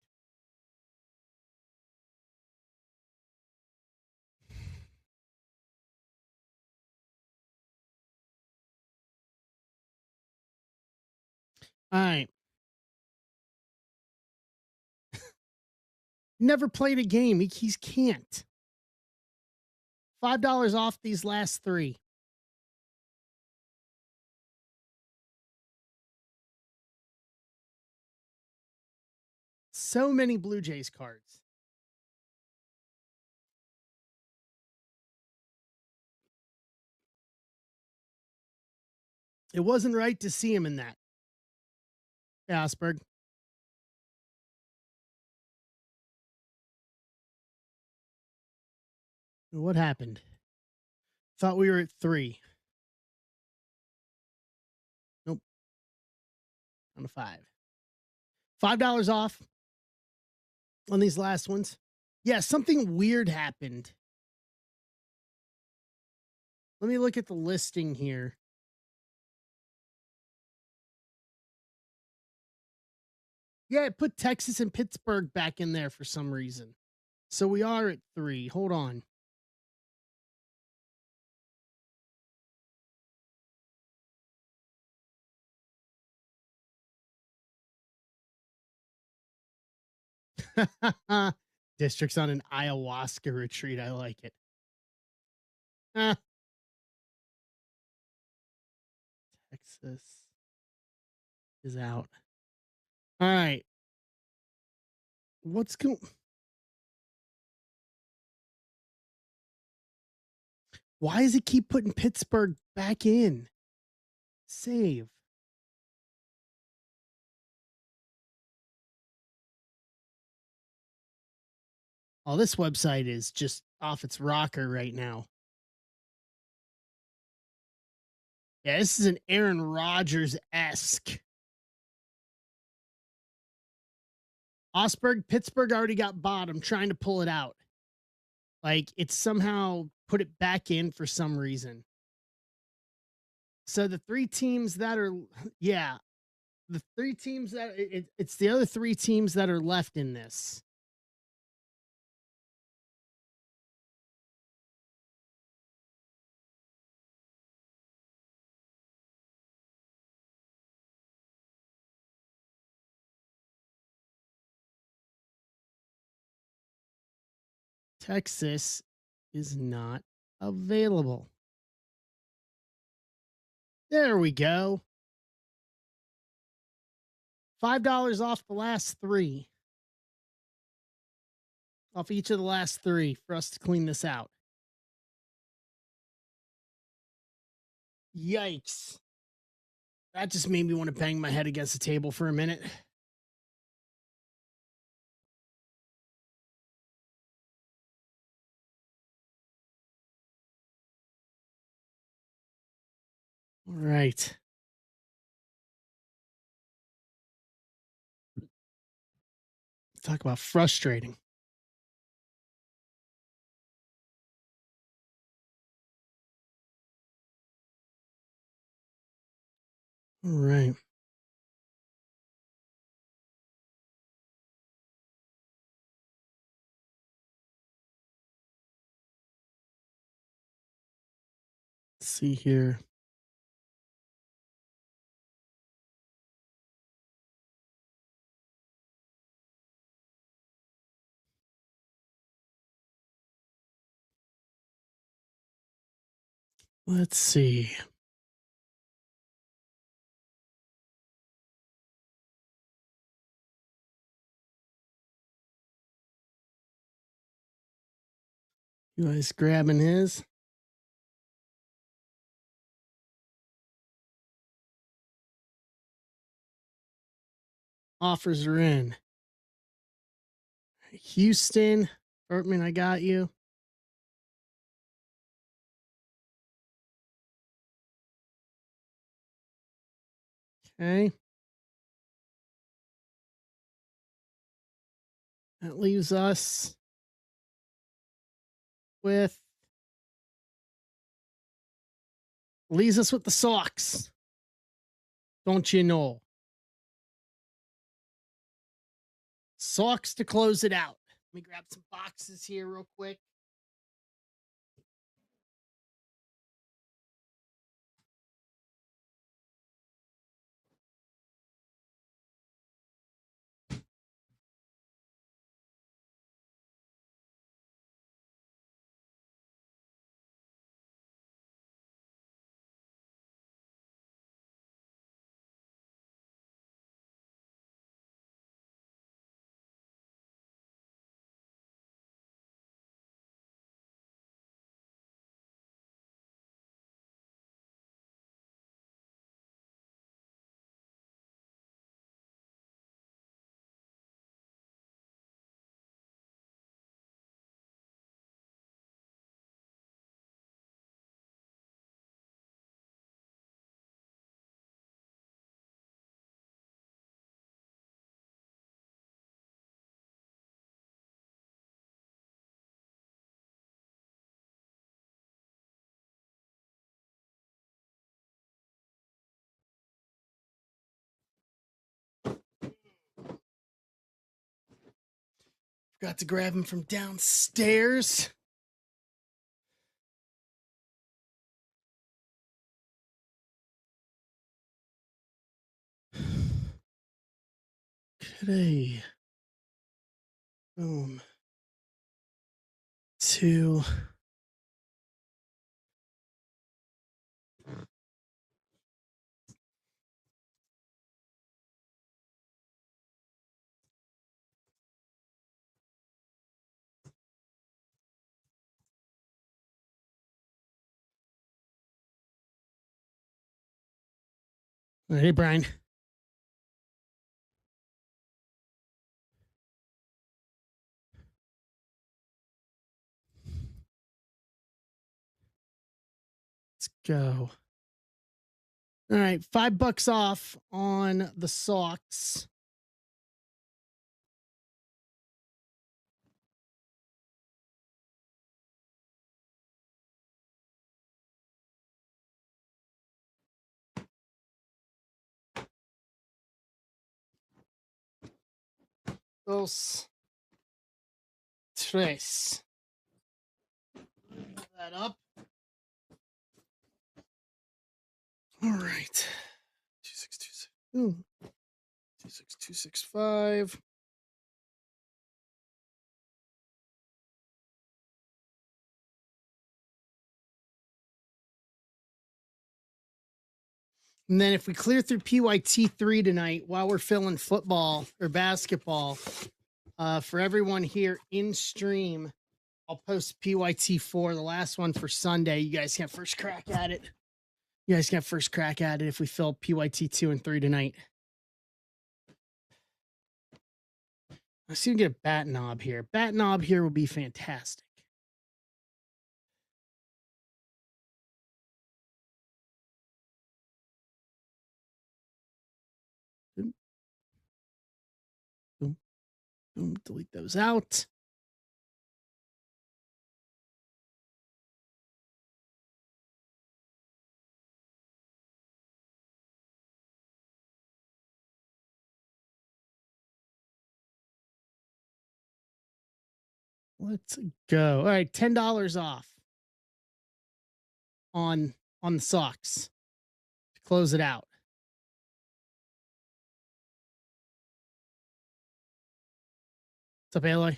All right. Never played a game. He can't. $5 off these last three. So many Blue Jays cards. It wasn't right to see him in that. Asperg. What happened? Thought we were at 3. Nope. On a 5. $5 off on these last ones. Yeah, something weird happened. Let me look at the listing here. Yeah, it put Texas and Pittsburgh back in there for some reason. So we are at 3. Hold on. District's on an ayahuasca retreat. I like it. Texas is out. All right. What's going? Why does it keep putting Pittsburgh back in? Save. Oh, this website is just off its rocker right now. Yeah, this is an Aaron Rodgers-esque. Osberg, Pittsburgh already got bottom, trying to pull it out. Like, it's somehow put it back in for some reason. So the 3 teams that are, yeah, the 3 teams that, it's the other 3 teams that are left in this. Texas is not available. There we go. $5 off the last 3. Off each of the last 3 for us to clean this out. Yikes. That just made me want to bang my head against the table for a minute. All right. Talk about frustrating. All right. Let's see here. Let's see. You guys grabbing his? Offers are in. Houston, Bertman, I got you. Okay. That leaves us with the socks. Don't you know? Socks to close it out. Let me grab some boxes here real quick. Got to grab him from downstairs. Okay. Boom. 2. Hey, Brian. Let's go. All right, $5 off on the socks. Dos, tres. Put that up. All right. 2626. 26265. And then if we clear through PYT3 tonight while we're filling football or basketball, for everyone here in stream, I'll post PYT4, the last one for Sunday. You guys get first crack at it. If we fill PYT2 and 3 tonight. Let's see if we can get a bat knob here. Bat knob here will be fantastic. Boom. Boom. Boom. Delete those out. Let's go. All right, $10 off on the socks to close it out. What's up, Aloy?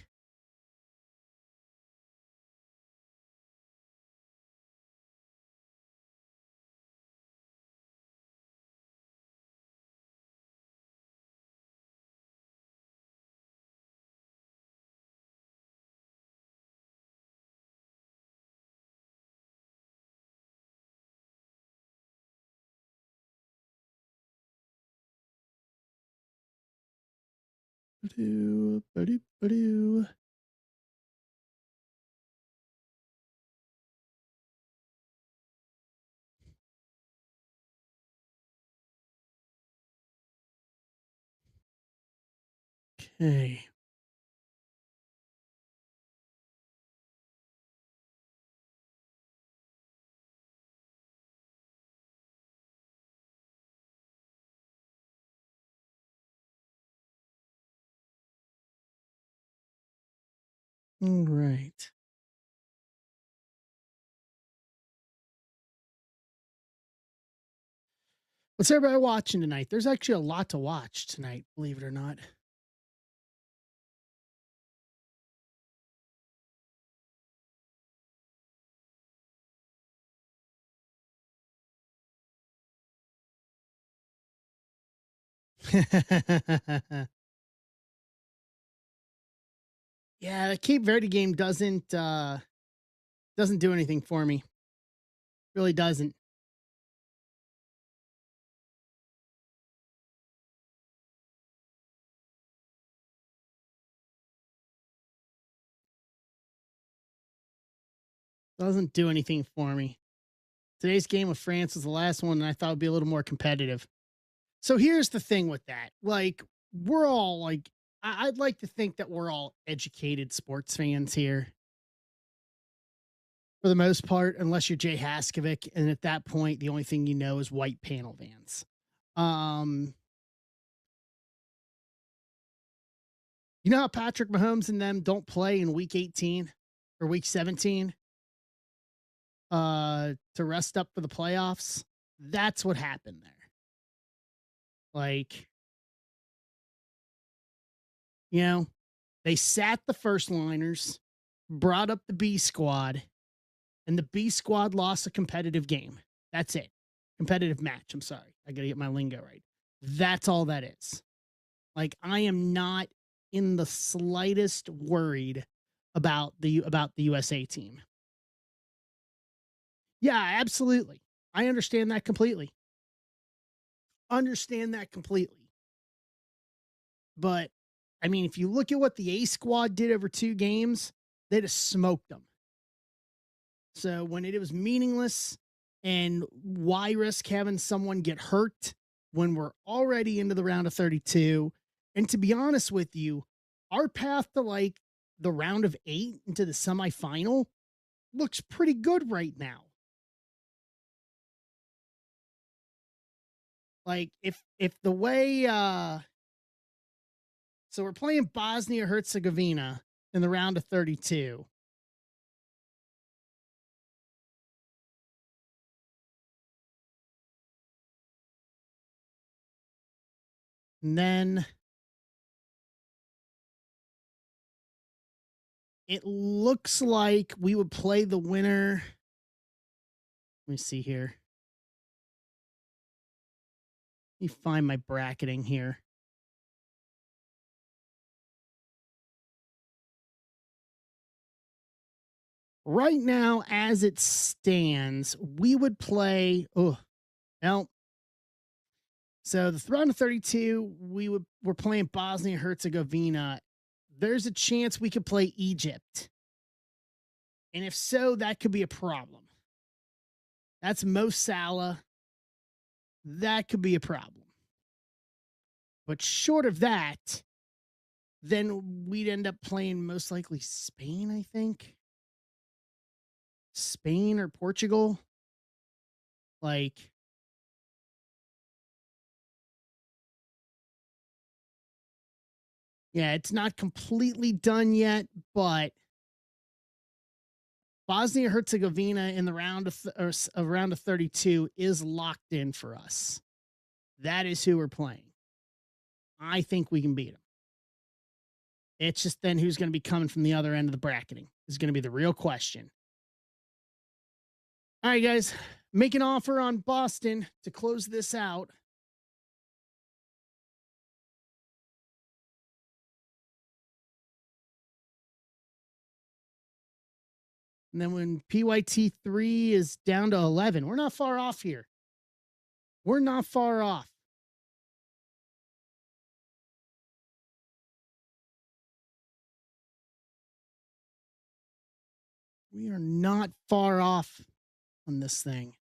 Okay. All right. What's everybody watching tonight? There's actually a lot to watch tonight, believe it or not. Yeah, the Cape Verde game doesn't do anything for me. Really doesn't. Doesn't do anything for me. Today's game with France was the last one, and I thought would be a little more competitive. So here's the thing with that. Like, we're all like, I'd like to think that we're all educated sports fans here for the most part, unless you're Jay Haskovic. And at that point, the only thing you know is white panel vans. Um, you know how Patrick Mahomes and them don't play in week 18 or week 17 to rest up for the playoffs? That's what happened there. Like, you know, they sat the first liners, brought up the B squad, and the B squad lost a competitive game. That's it. Competitive match. I'm sorry. I got to get my lingo right. That's all that is. Like, I am not in the slightest worried about the USA team. Yeah, absolutely. I understand that completely. Understand that completely. But I mean, if you look at what the A squad did over 2 games, they just smoked them. So when it was meaningless, and why risk having someone get hurt when we're already into the round of 32? And to be honest with you, our path to like the round of 8 into the semifinal looks pretty good right now. Like if the way so we're playing Bosnia Herzegovina in the round of 32. And then it looks like we would play the winner. Let me see here. Let me find my bracketing here. Right now, as it stands, we would play. Oh, well. So the round of 32, we're playing Bosnia Herzegovina. There's a chance we could play Egypt, and if so, that could be a problem. That's Mo Salah. That could be a problem. But short of that, then we'd end up playing most likely Spain, I think. Spain or Portugal. Like, yeah, it's not completely done yet, but Bosnia Herzegovina in the round of 32 is locked in for us. That is who we're playing. I think we can beat them. It's just then who's going to be coming from the other end of the bracketing is going to be the real question. All right, guys, make an offer on Boston to close this out. And then when PYT3 is down to 11, we're not far off here. We're not far off. We are not far off on this thing.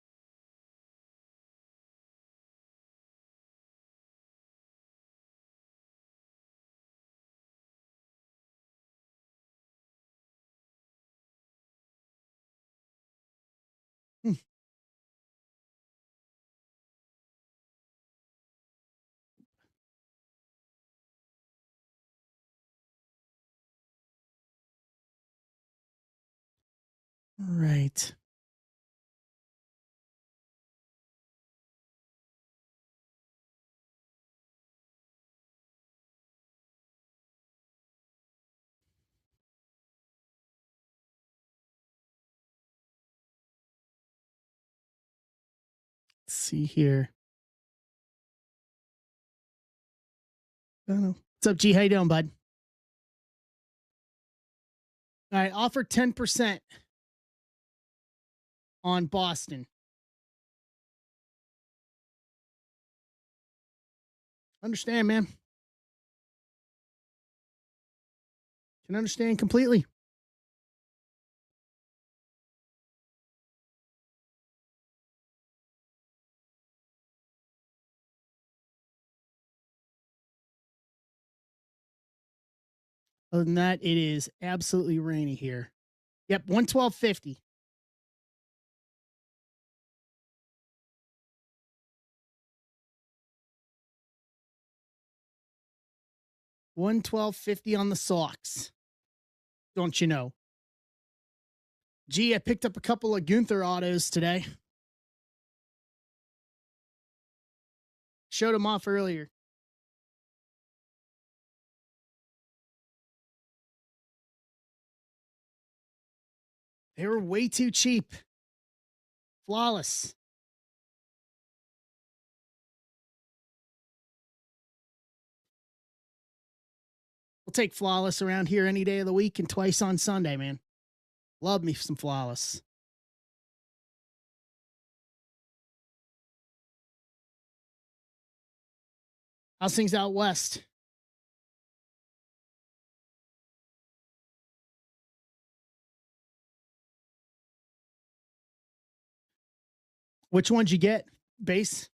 Hmm. Right. Let's see here. I don't know. What's up, G? How you doing, bud? All right, offer 10% on Boston. Understand, man. Can understand completely. Other than that, it is absolutely rainy here. Yep, 112.50. 112.50 on the socks. Don't you know? Gee, I picked up a couple of Gunther autos today. Showed them off earlier. They were way too cheap. Flawless. We'll take Flawless around here any day of the week and twice on Sunday, man. Love me some Flawless. How's things out west? Which one'd you get? Base?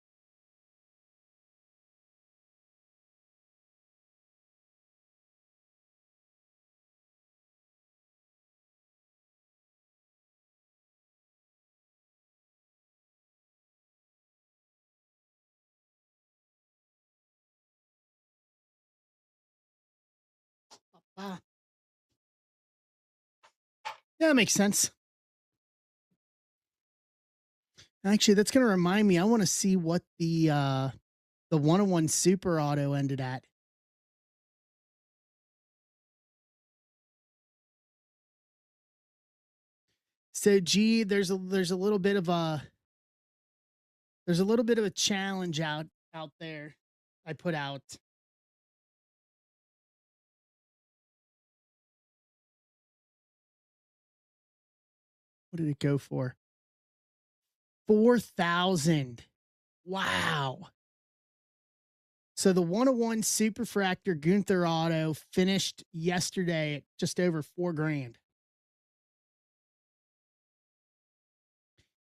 Ah, yeah, that makes sense. Actually, that's gonna remind me. I want to see what the 101 Super Auto ended at. So, gee, there's a little bit of a challenge out there. I put out. What did it go for? 4,000. Wow. So the 101 Superfractor Gunther Auto finished yesterday at just over 4 grand.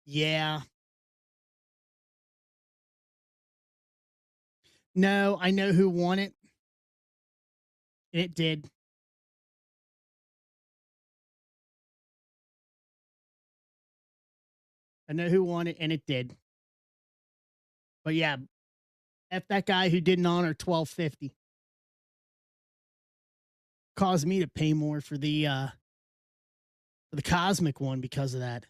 Yeah. No, I know who won it. It did. I know who won it, and it did. But yeah, F that guy who didn't honor 1250. Caused me to pay more for the cosmic one because of that.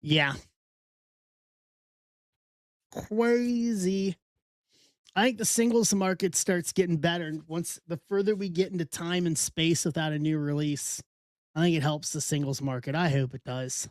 Yeah. Crazy. I think the singles market starts getting better once the further we get into time and space without a new release. I think it helps the singles market. I hope it does.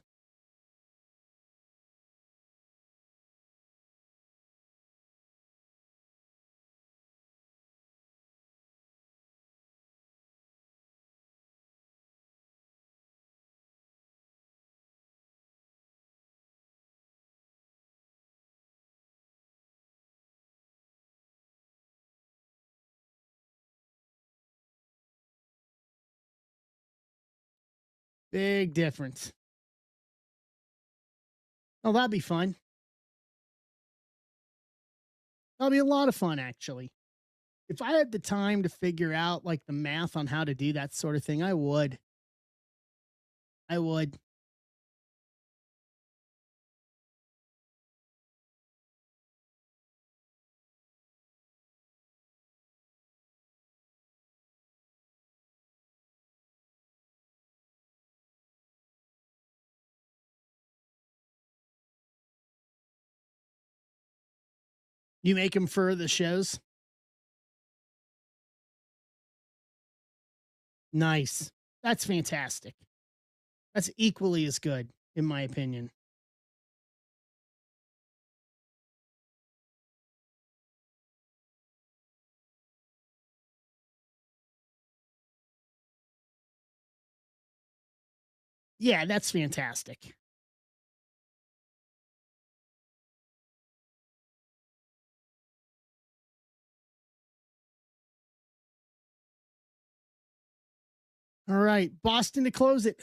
Big difference. Oh, that'd be fun. That'll be a lot of fun, actually. If I had the time to figure out like the math on how to do that sort of thing, I would. I would. You make them for the shows? Nice. That's fantastic. That's equally as good, in my opinion. Yeah, that's fantastic. All right, Boston to close it.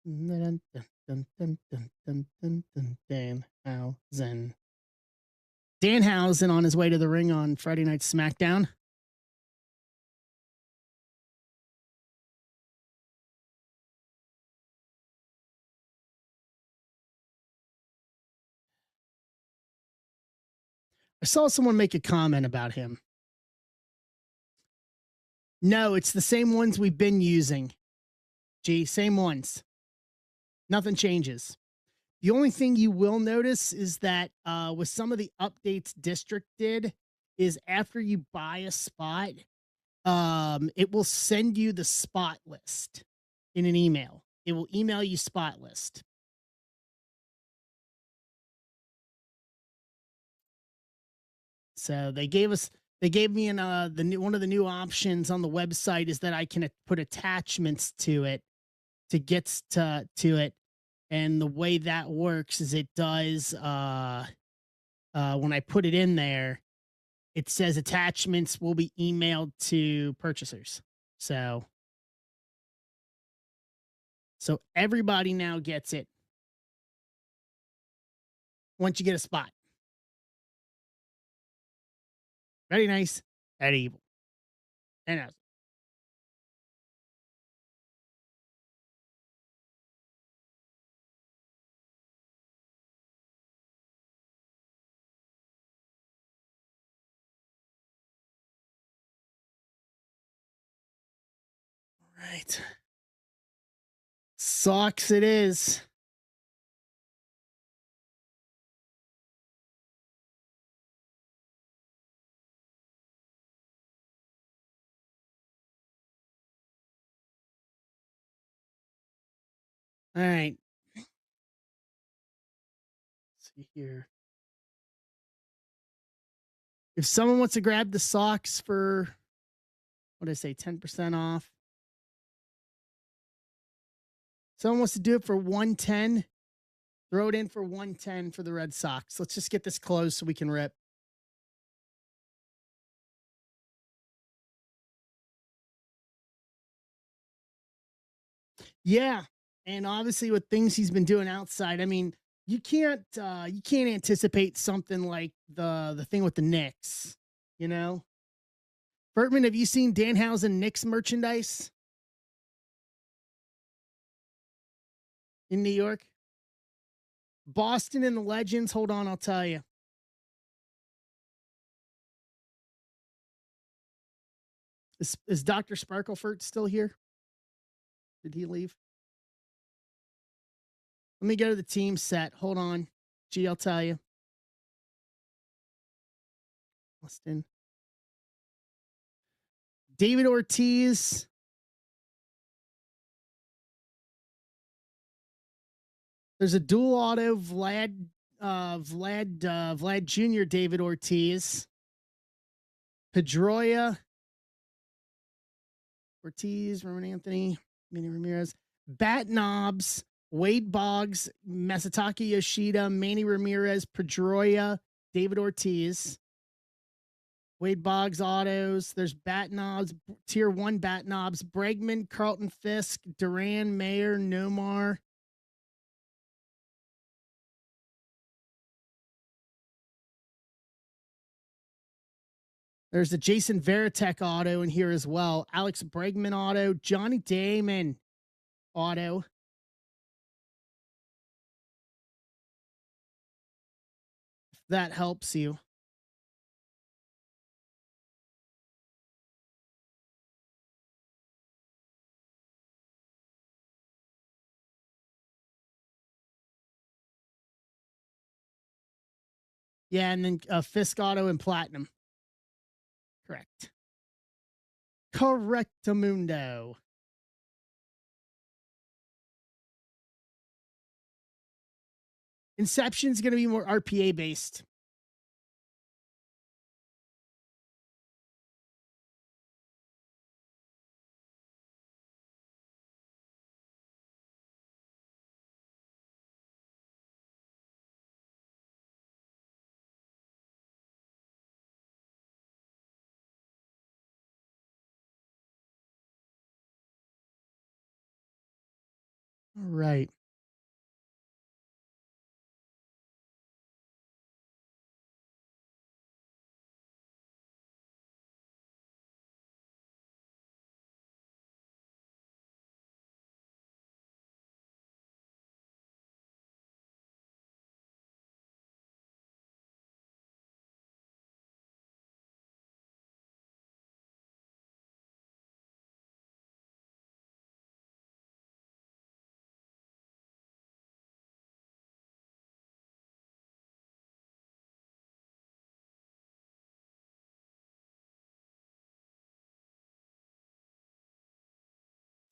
Dun, dun, dun, dun, dun, dun, dun, dun, Danhausen. Danhausen on his way to the ring on Friday Night SmackDown. I saw someone make a comment about him. No, it's the same ones we've been using. Gee, same ones. Nothing changes. The only thing you will notice is that with some of the updates District did is after you buy a spot, it will send you the spot list in an email. It will email you spot list. So they gave me the new one of the new options on the website is that I can put attachments to it to get to it, and the way that works is it does when I put it in there, it says attachments will be emailed to purchasers. So everybody now gets it once you get a spot. Very nice. Very evil. And right. Sucks it is. All right. Let's see here. If someone wants to grab the socks for what did I say, 10% off? Someone wants to do it for 110. Throw it in for 110 for the Red Sox. Let's just get this closed so we can rip. Yeah. And obviously with things he's been doing outside, I mean, you can't anticipate something like the thing with the Knicks, you know? Bertman, have you seen Danhausen Knicks merchandise in New York? Boston and the Legends. Hold on, I'll tell you. Is Dr. Sparklefurt still here? Did he leave? Let me go to the team set. Hold on. Gee, I'll tell you. Boston. David Ortiz. There's a dual auto Vlad Jr. David Ortiz. Pedroia. Ortiz, Roman Anthony, Manny Ramirez. Bat Knobs, Wade Boggs, Masataka Yoshida, Manny Ramirez, Pedroia, David Ortiz. Wade Boggs autos. There's bat knobs, tier one bat knobs. Bregman, Carlton Fisk, Duran, Mayer, Nomar. There's a Jason Veritek auto in here as well. Alex Bregman auto. Johnny Damon auto. If that helps you. Yeah, and then Fisk auto and platinum. Correct. Correctamundo. Inception's going to be more RPA based. All right.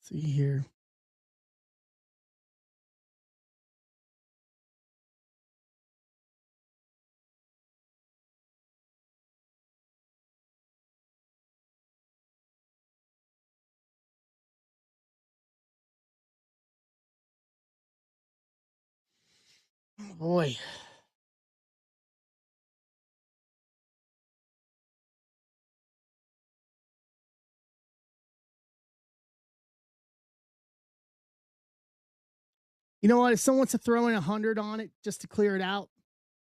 See here. Oh boy. You know what? If someone wants to throw in 100 on it just to clear it out,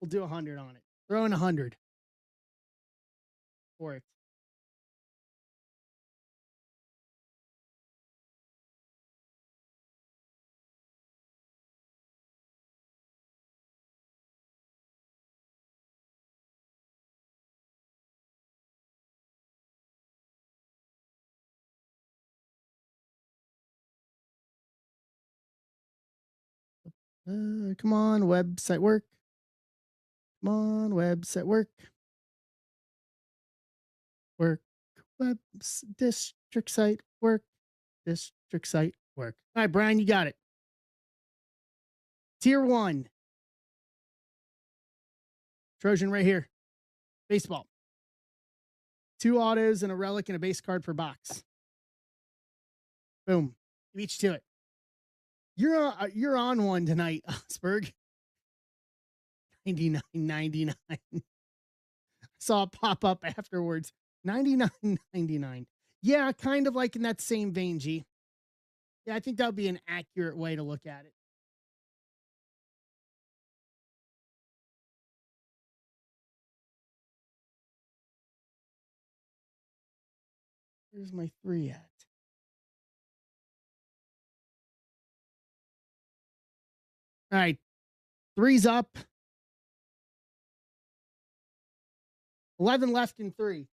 we'll do 100 on it. Throw in 100 for it. Come on, website work. Come on, website work. Work. Web district site work. District site work. All right, Brian, you got it. Tier one. Trojan right here. Baseball. 2 autos and a relic and a base card per box. Boom. Each to it. You're on one tonight, Osberg. 99.99. Saw it pop up afterwards. 99.99. Yeah, kind of like in that same vein, G. Yeah, I think that would be an accurate way to look at it. Where's my 3 at? All right. 3's up. 11 left in 3.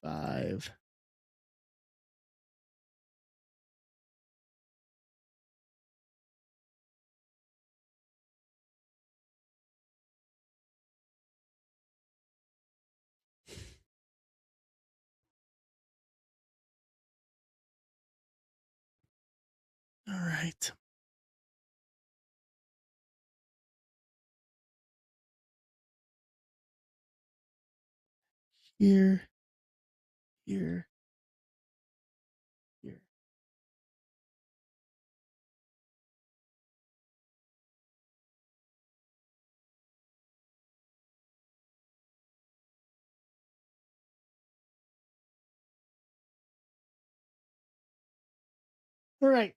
$65. All right. Here, here, here. All right.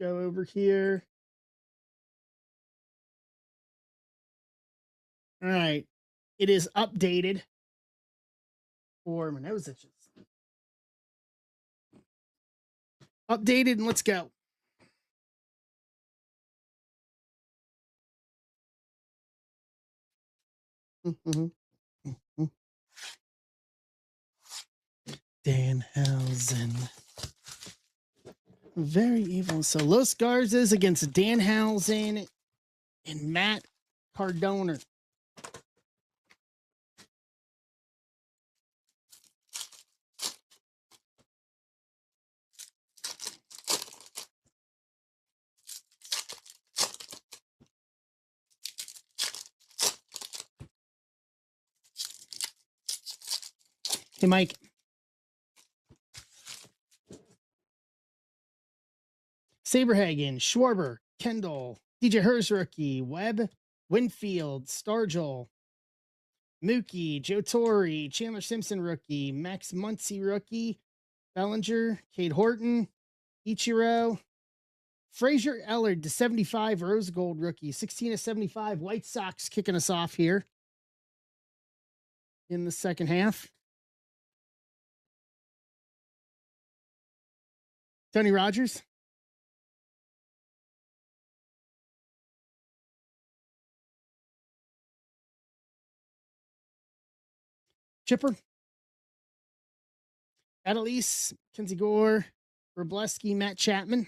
Let's go over here. All right. It is updated for my nose itches. Updated, and let's go. Danhausen. Very evil. So Los Garzas against Danhausen and Matt Cardona. Hey, Mike. Saberhagen, Schwarber, Kendall, DJ Hers rookie, Webb, Winfield, Stargell, Mookie, Joe Torre, Chandler Simpson rookie, Max Muncy rookie, Bellinger, Cade Horton, Ichiro, Frazier Ellard to 75, Rose Gold rookie, 16/75, White Sox kicking us off here in the second half. Tony Rogers. Chipper. Adelise, Kenzie Gore, Robleski, Matt Chapman.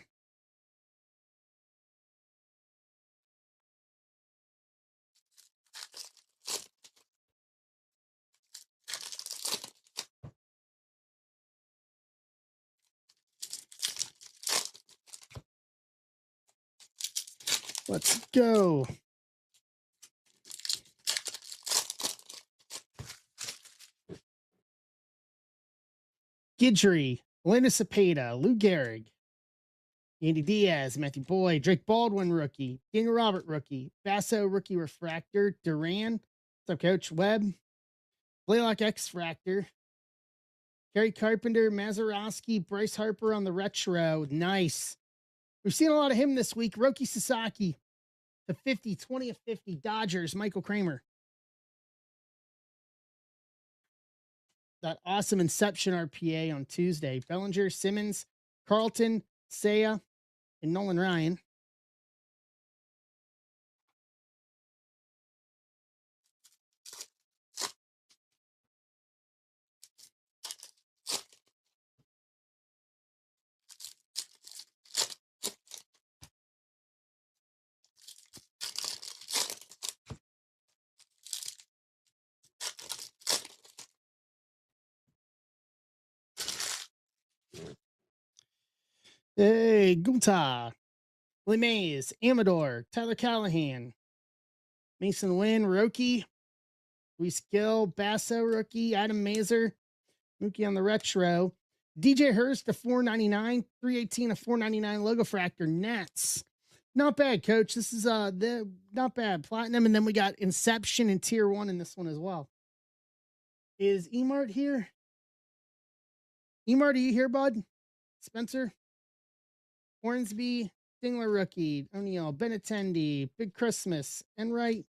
Let's go. Guidry, Elena Cepeda, Lou Gehrig, Andy Diaz, Matthew Boyd, Drake Baldwin rookie, Daniel Robert rookie, Basso rookie refractor, Duran. What's up, Coach? Webb, Blaylock X Fractor, Gary Carpenter, Mazeroski, Bryce Harper on the retro. Nice. We've seen a lot of him this week. Roki Sasaki, the 50, 20 of 50, Dodgers, Michael Kramer. That awesome Inception RPA on Tuesday. Bellinger, Simmons, Carlton, Seiya, and Nolan Ryan. Hey, Gunta, Willie Mays, Amador, Tyler Callahan, Mason Wynn, Roki, Luis Gill, Basso rookie, Adam Mazer, Mookie on the retro, DJ Hurst to 499, 318 of 499 logo fractor, Nats. Not bad, Coach. This is the not bad platinum, and then we got Inception and Tier 1 in this one as well. Is Emart here? Emart, are you here, bud? Spencer, Hornsby, Dingler rookie, O'Neill, Benatendi, Big Christmas, Enright,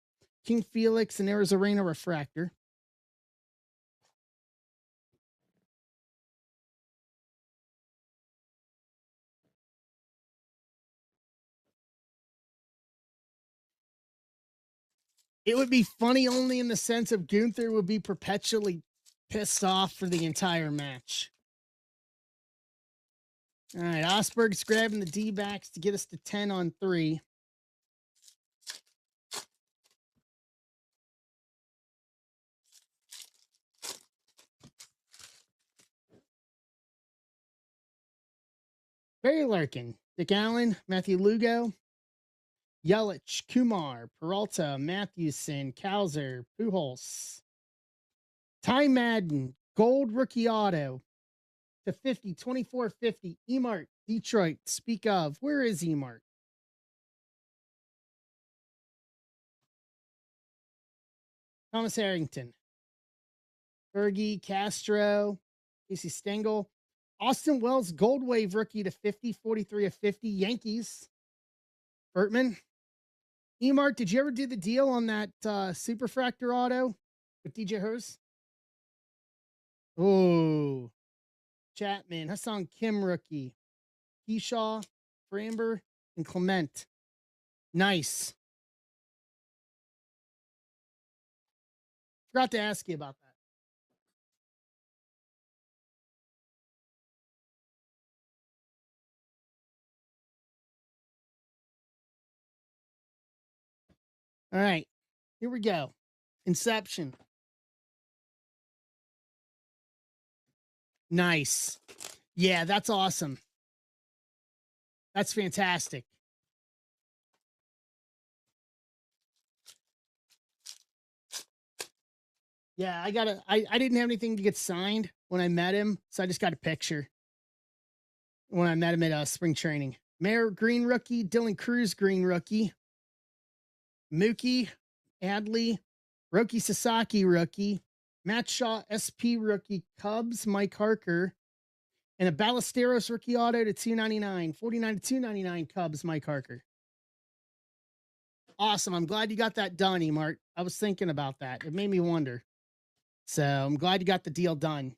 King Felix, and Arizona refractor. It would be funny only in the sense of Gunther would be perpetually pissed off for the entire match. All right, Osberg's grabbing the D-backs to get us to 10 on 3. Barry Larkin, Dick Allen, Matthew Lugo, Yelich, Kumar, Peralta, Mathewson, Kowser, Pujols. Ty Madden, gold rookie auto to 50, 24.50. Emart, Detroit. Speak of. Where is Emart? Thomas Harrington, Fergie, Castro, Casey Stengel, Austin Wells, Gold Wave rookie to 50, 43 of 50, Yankees, Bertman. Emart, did you ever do the deal on that Superfractor auto with DJ Hers? Oh, Chapman, Hassan Kim rookie, Keyshaw, Framber, and Clement. Nice. Forgot to ask you about that. All right, here we go. Inception. Nice. Yeah, that's awesome. That's fantastic. Yeah, I didn't have anything to get signed when I met him, so I just got a picture when I met him at spring training. Mayor Green rookie, Dylan Cruz Green rookie, Mookie, Adley, Roki Sasaki rookie, Matt Shaw SP rookie, Cubs, Mike Harker, and a Ballesteros rookie auto to 299, 49 to 299 Cubs, Mike Harker. Awesome. I'm glad you got that done, Emart. I was thinking about that. It made me wonder. So I'm glad you got the deal done.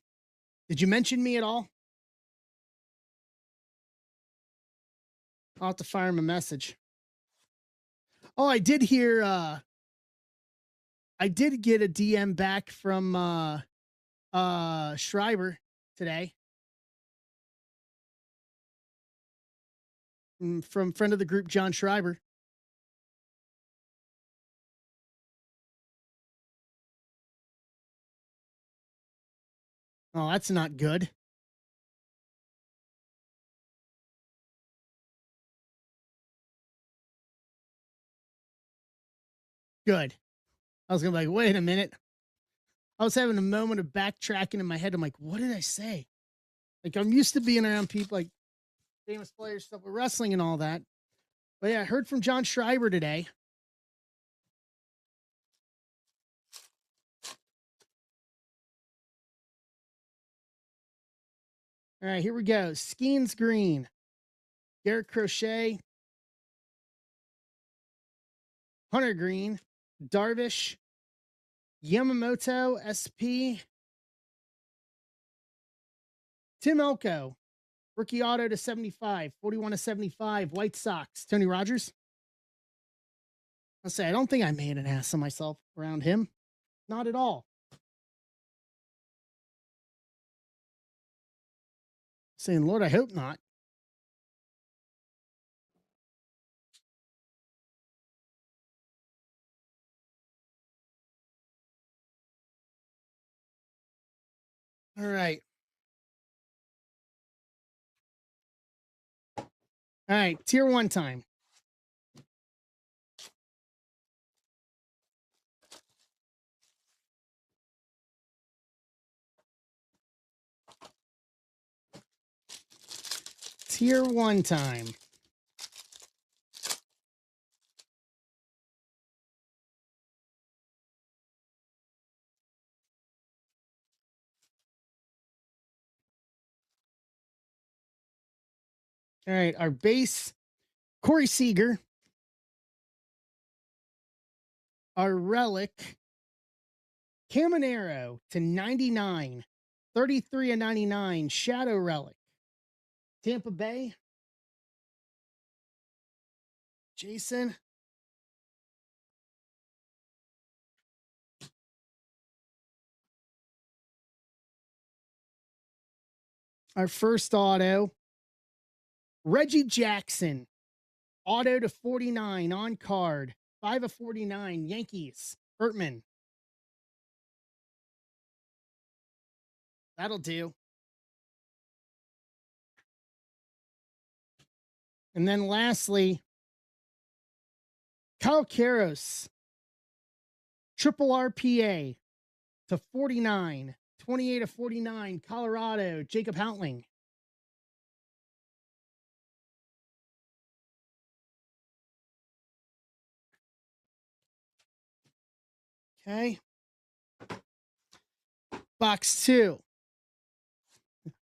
Did you mention me at all? I'll have to fire him a message. Oh, I did hear I did get a DM back from Schreiber today. From friend of the group, John Schreiber. Oh, that's not good. Good. I was gonna be like, wait a minute. I was having a moment of backtracking in my head. I'm like, what did I say? Like, I'm used to being around people like famous players, stuff with wrestling and all that. But yeah, I heard from John Schreiber today. All right, here we go. Skeens Green, Garrett Crochet, Hunter Green, Darvish, Yamamoto, SP, Tim Elko, rookie auto to 75, 41 to 75, White Sox, Tony Rogers. I'll say, I don't think I made an ass of myself around him. Not at all. Saying, Lord, I hope not. All right. All right. Tier 1 time. Tier 1 time. All right. Our base, Corey Seager. Our relic, Caminero to 99, 33 and 99, Shadow Relic. Tampa Bay, Jason. Our first auto, Reggie Jackson, auto to 49 on card, 5 of 49, Yankees, Bertman. That'll do. And then lastly, Kyle Karros, triple RPA to 49, 28 of 49, Colorado, Jacob Houtling. Okay. Box 2.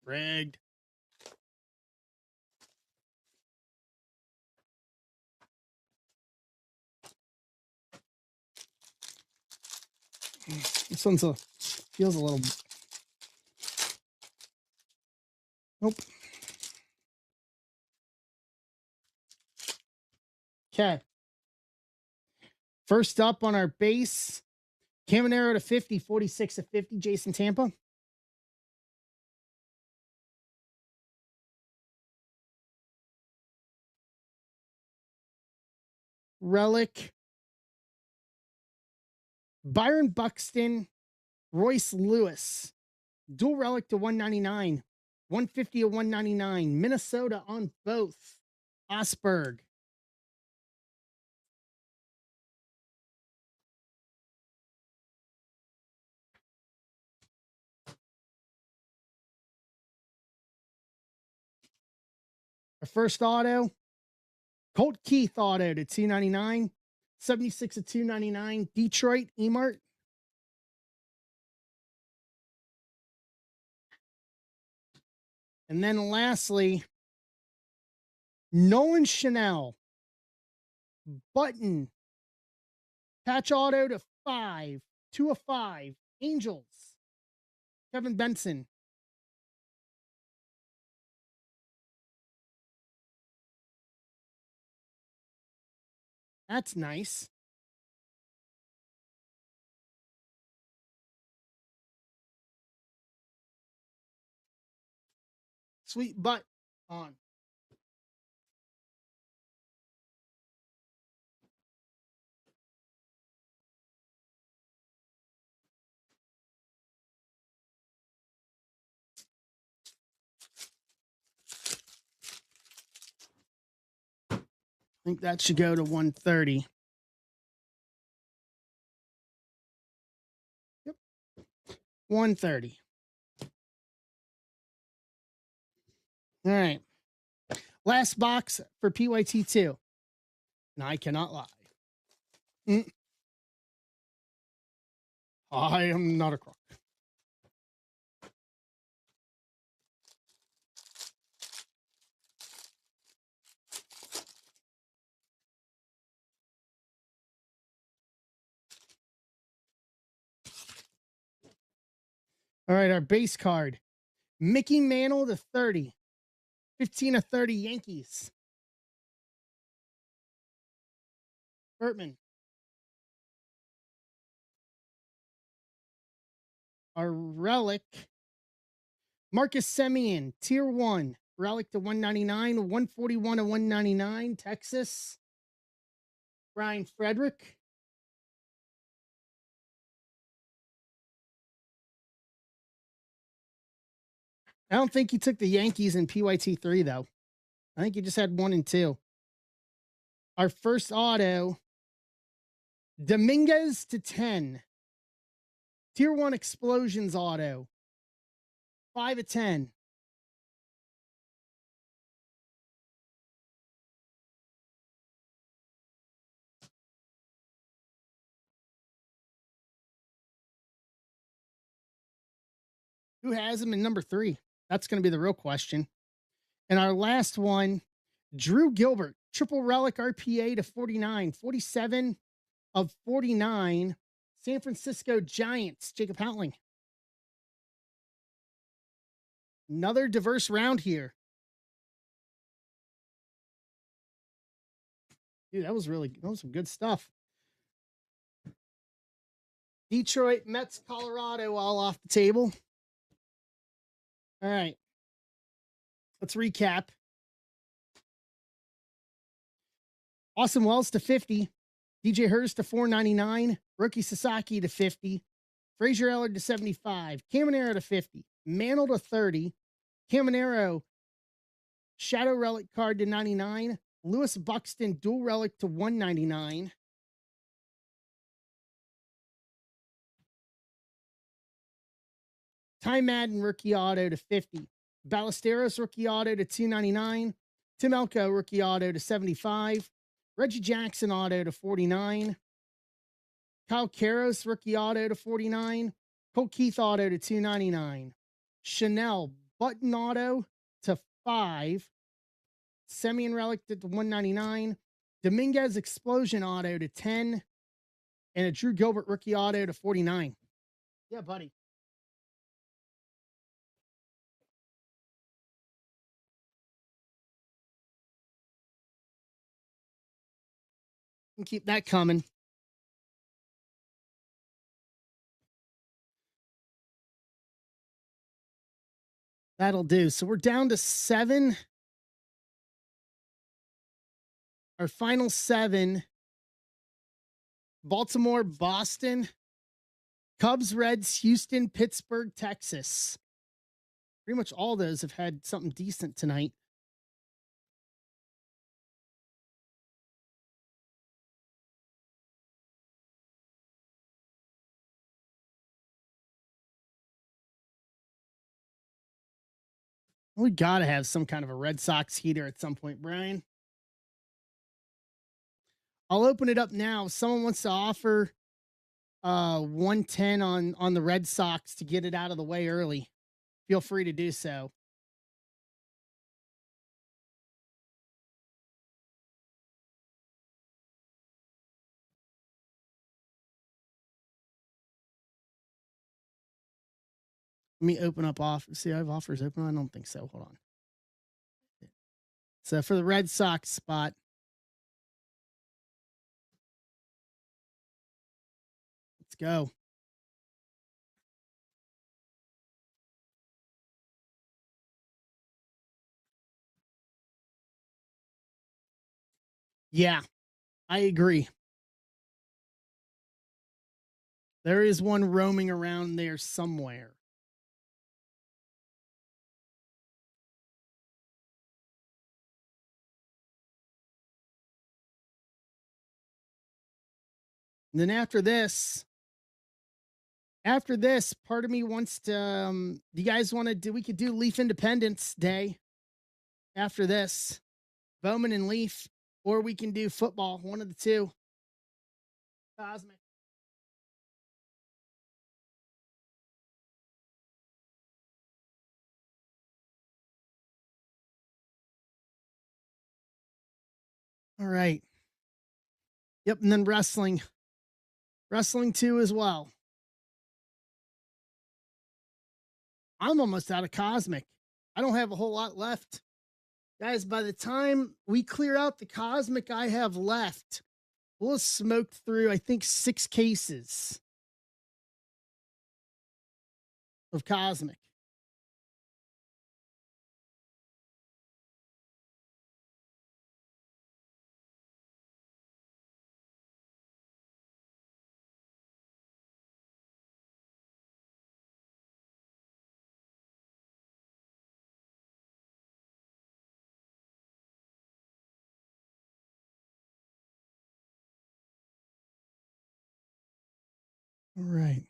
Rigged. This one's feels a little. Nope. Okay. First up on our base, Caminero to 50, 46 to 50, Jason Tampa. Relic, Byron Buxton, Royce Lewis, dual relic to 199, 150 to 199, Minnesota on both, Osberg. Our first auto, Colt Keith auto to 299, 76 to 299, Detroit Emart. And then lastly, Nolan Chanel, button, patch auto to 5, 2 of 5, Angels, Kevin Benson. That's nice. Sweet butt on. I think that should go to 130. Yep. 130. All right. Last box for PYT2. And I cannot lie. I am not a crook. All right, our base card. Mickey Mantle to 30. 15 to 30 Yankees. Bertman. Our relic. Marcus Semien, tier 1. Relic to 199, 141 to 199, Texas. Brian Frederick. I don't think he took the Yankees in PYT3, though. I think he just had 1 and 2. Our first auto, Dominguez to 10. Tier 1 Explosions auto. 5 of 10. Who has him in number 3? That's going to be the real question. And our last one, Drew Gilbert, triple relic RPA to 49, 47 of 49, San Francisco Giants, Jacob Houtling. Another diverse round here. Dude, that was some good stuff. Detroit, Mets, Colorado, all off the table. All right. Let's recap. Austin Wells to 50. DJ Hurst to 499. Rookie Sasaki to 50. Frazier Eller to 75. Caminero to 50. Mantle to 30. Caminero Shadow Relic card to 99. Lewis Buxton dual relic to 199. Ty Madden rookie auto to 50. Ballesteros rookie auto to 299. Tim Elko rookie auto to 75. Reggie Jackson auto to 49. Kyle Karros rookie auto to 49. Colt Keith auto to 299. Chanel button auto to 5. Semyon relic to 199. Dominguez explosion auto to 10. And a Drew Gilbert rookie auto to 49. Yeah, buddy. And keep that coming. That'll do. So we're down to 7. Our final 7. Baltimore, Boston, Cubs, Reds, Houston, Pittsburgh, Texas. Pretty much all those have had something decent tonight. We got to have some kind of a Red Sox heater at some point, Brian. I'll open it up now. If someone wants to offer 110 on the Red Sox to get it out of the way early, feel free to do so. Let me open up offers. See, I have offers open. I don't think so. Hold on. So for the Red Sox spot, let's go. Yeah, I agree. There is one roaming around there somewhere. And then after this, part of me wants to. Do you guys want to do? We could do Leaf Independence Day after this, Bowman and Leaf, or we can do football. One of the two. Cosmic. All right. Yep, and then wrestling. Wrestling 2 as well. I'm almost out of Cosmic. I don't have a whole lot left. Guys, by the time we clear out the Cosmic I have left, we'll have smoked through, I think, 6 cases of Cosmic. All right.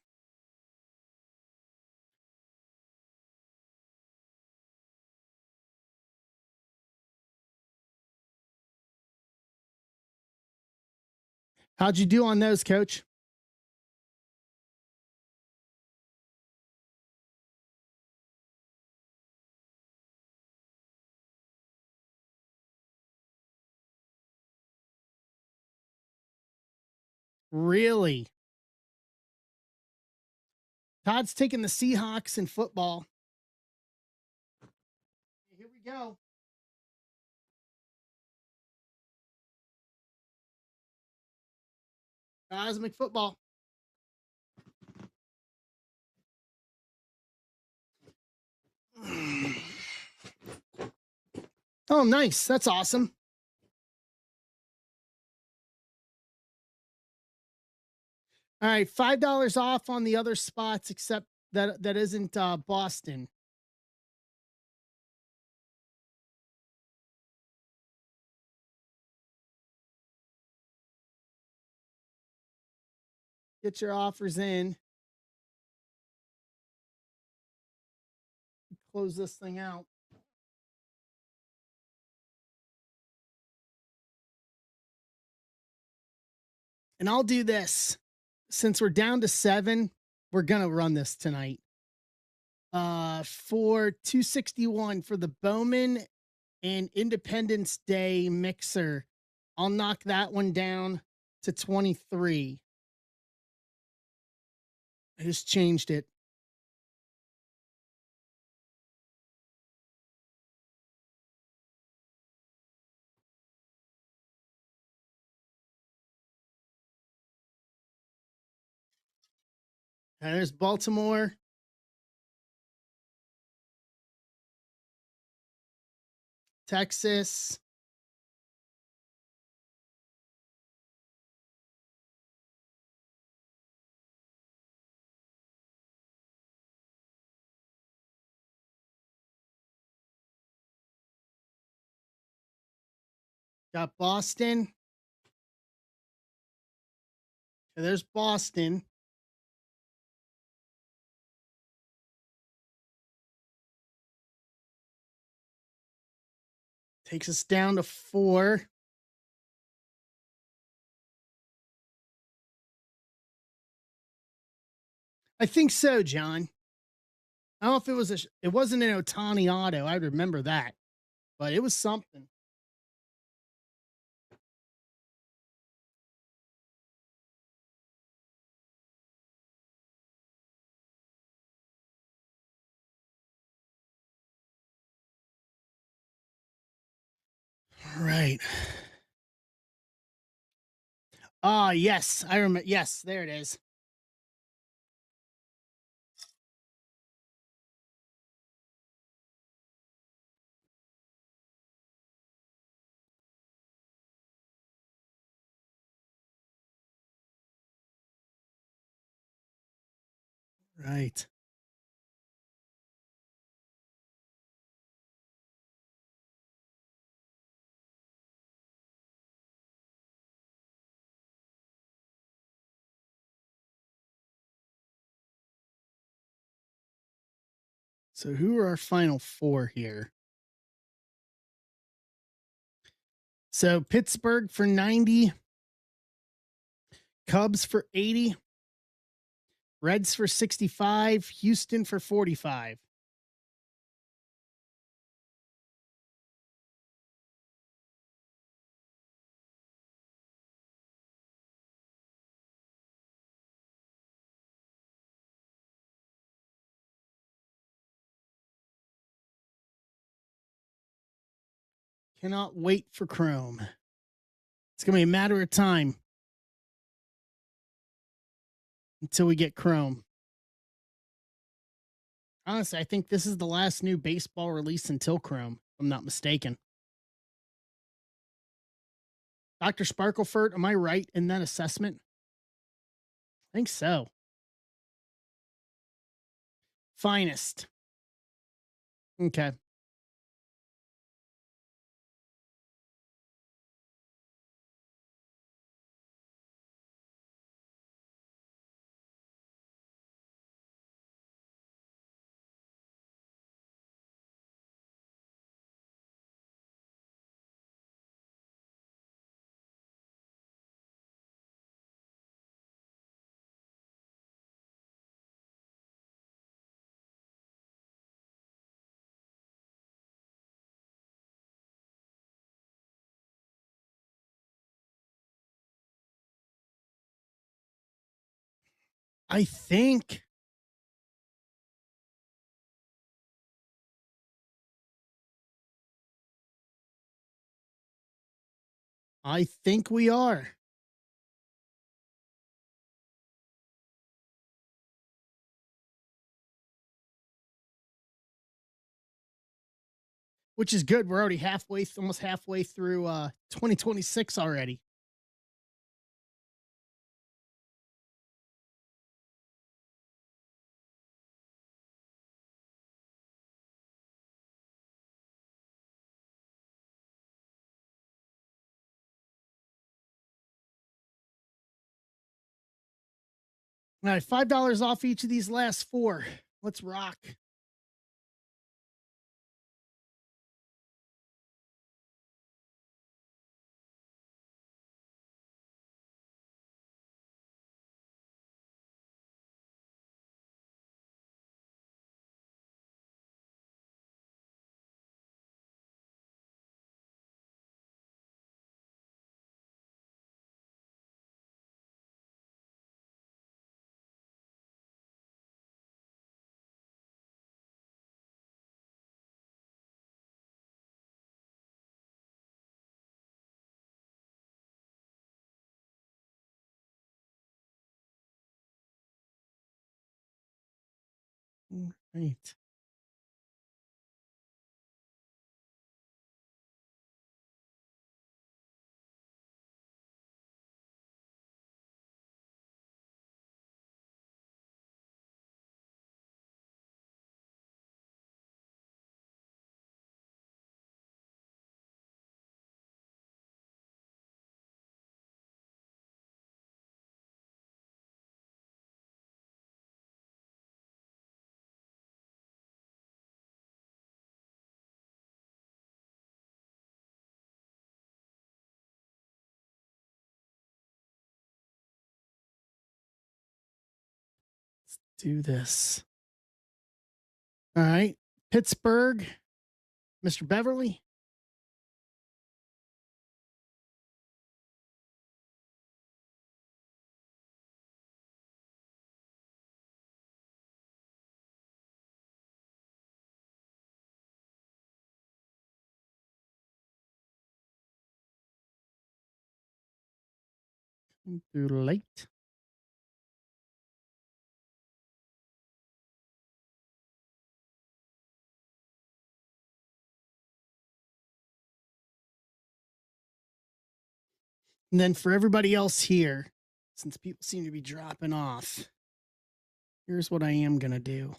How'd you do on those, Coach? Really? Todd's taking the Seahawks in football. Here we go. Cosmic football. Oh, nice. That's awesome. All right, $5 off on the other spots, except that isn't Boston. Get your offers in. Close this thing out. And I'll do this since we're down to 7. we're gonna run this tonight. For 261 for the Bowman and Independence Day mixer. I'll knock that one down to 23. I just changed it. There's Baltimore. Texas. Got Boston. There's Boston. Takes us down to 4. I think so, John. I don't know if it was it wasn't an Otani auto. I remember that, but it was something. Right. Ah, yes, I remember. Yes, there it is. Right. So who are our final 4 here? So Pittsburgh for 90, Cubs for 80, Reds for 65, Houston for 45. Cannot wait for Chrome. It's going to be a matter of time until we get Chrome. Honestly, I think this is the last new baseball release until Chrome, if I'm not mistaken. Dr. Sparklefurt, am I right in that assessment? I think so. Finest. Okay. I think we are. Which is good. We're already almost halfway through 2026 already. All right, $5 off each of these last 4. Let's rock. All right. Let's do this. All right. Pittsburgh, Mr. Beverly. Too late. And then for everybody else here, since people seem to be dropping off, here's what I am going to do.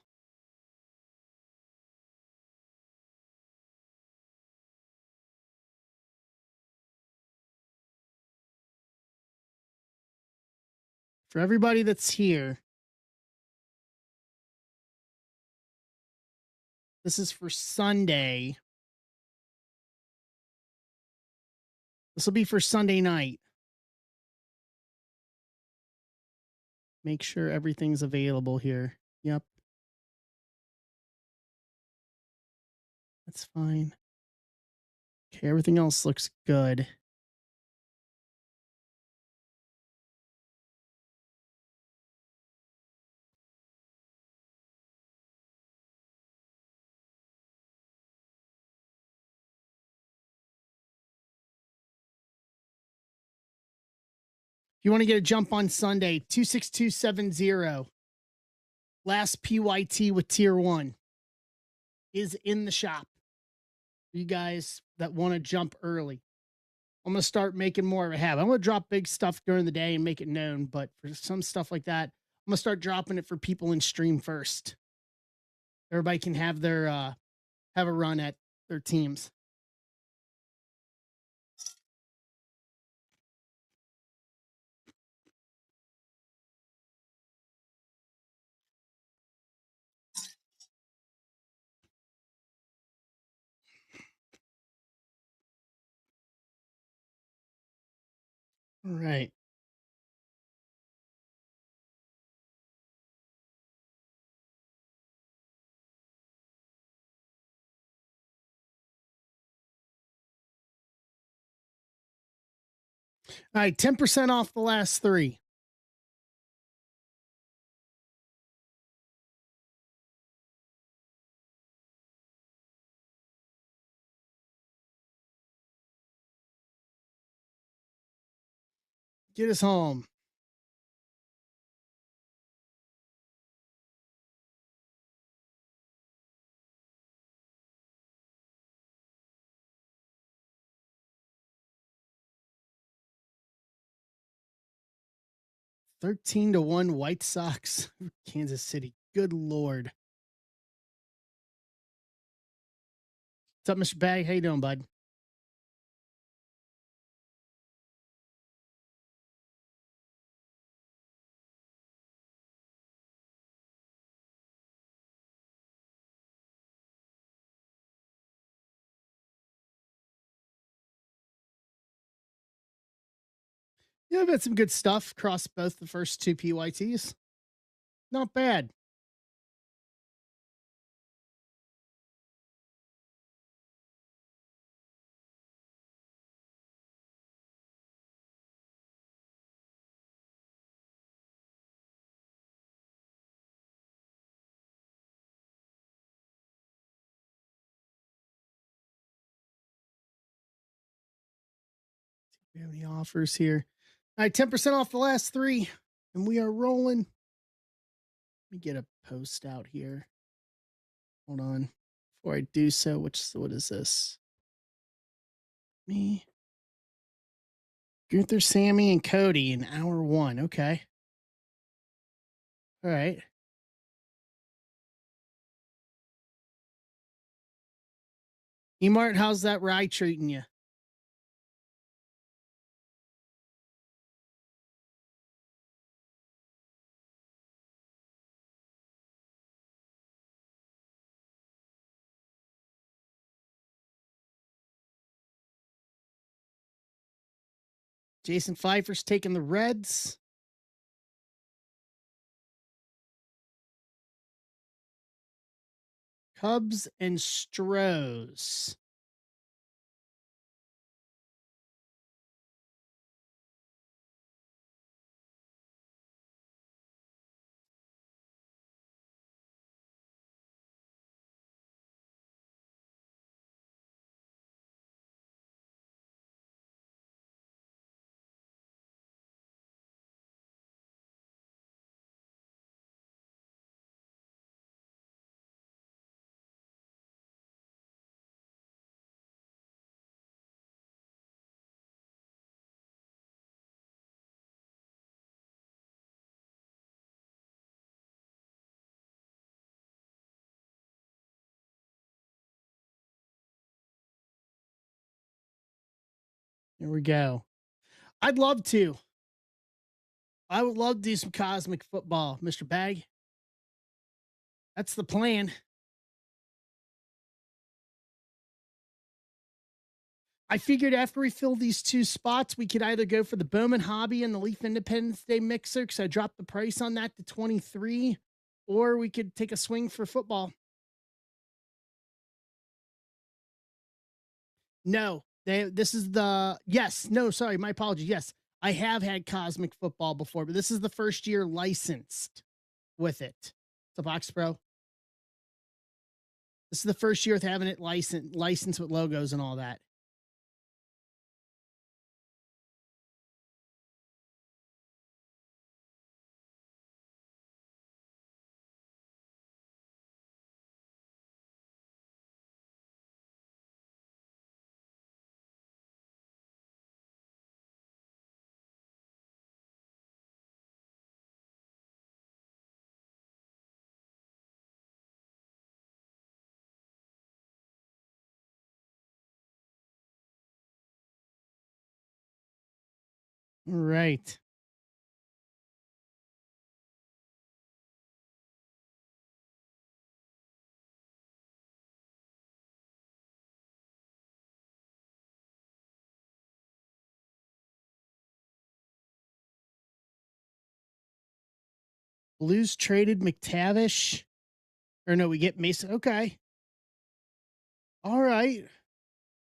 For everybody that's here, this is for Sunday. This will be for Sunday night. Make sure everything's available here. Yep. That's fine. Okay, everything else looks good. If you want to get a jump on Sunday, 26270. Last PYT with tier 1 is in the shop. You guys that want to jump early. I'm going to start making more of a habit. I'm going to drop big stuff during the day and make it known, but for some stuff like that, I'm going to start dropping it for people in stream first. Everybody can have their have a run at their teams. All right. All right, 10% off the last 3. Get us home. $13-1 White Sox, Kansas City. Good Lord. What's up, Mr. Bag? How you doing, bud? Yeah, I've had some good stuff across both the first 2 PYTs. Not bad. We have any offers here? All right, 10% off the last 3, and we are rolling. Let me get a post out here. Hold on. Before I do so, what is this? Me, Gunther, Sammy, and Cody in hour 1. Okay. All right. Emart, how's that ride treating you? Jason Pfeiffer's taking the Reds. Cubs and Stros. Here we go. I'd love to. I would love to do some cosmic football, Mr. Bag. That's the plan. I figured after we fill these 2 spots, we could either go for the Bowman Hobby and the Leaf Independence Day mixer because I dropped the price on that to 23, or we could take a swing for football. No, this is the yes, no, sorry, my apologies. Yes, I have had cosmic football before, but this is the first year licensed with it. It's a Box Pro. This is the first year with having it licensed with logos and all that. All right. Blues traded McTavish. Or no, we get Mason. Okay. All right.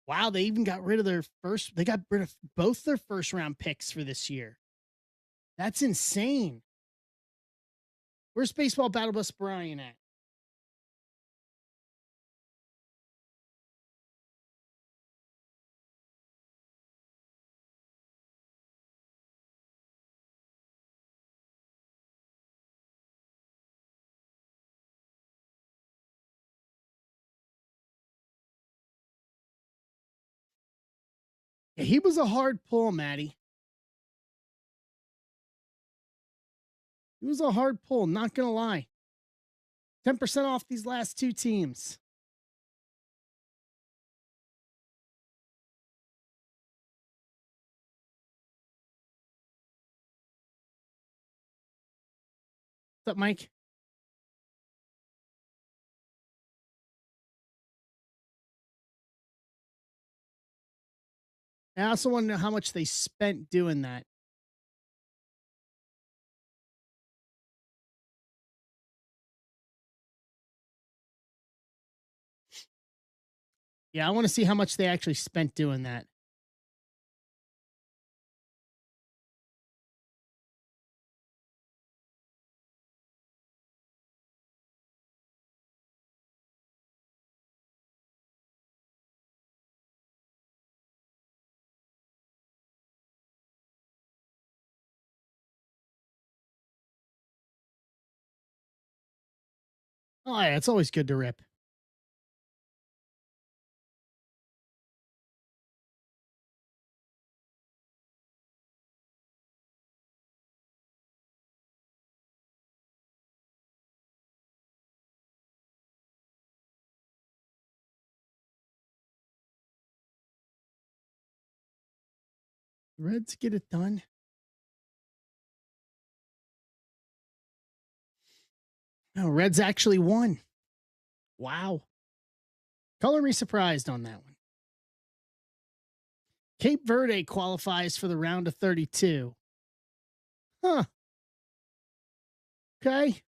Wow, they even got rid of they got rid of both their first round picks for this year. That's insane. Where's Baseball Battle Bus Brian at? Yeah, he was a hard pull, Maddie. He was a hard pull, not gonna lie. 10% off these last 2 teams. What's up, Mike? I also want to know how much they spent doing that. Yeah, I want to see how much they actually spent doing that. Oh, yeah, it's always good to rip. Reds get it done. No, Reds actually won. Wow. Color me surprised on that one. Cape Verde qualifies for the round of 32. Huh. Okay.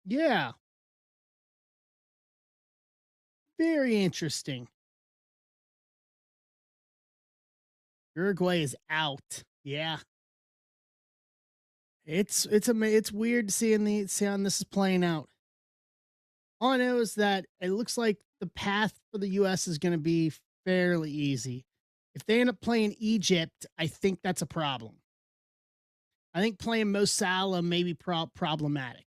Yeah. Very interesting. Uruguay is out. Yeah. It's weird seeing seeing this is playing out. All I know is that it looks like the path for the US is going to be fairly easy. If they end up playing Egypt, I think that's a problem. I think playing Mo Salah may be problematic.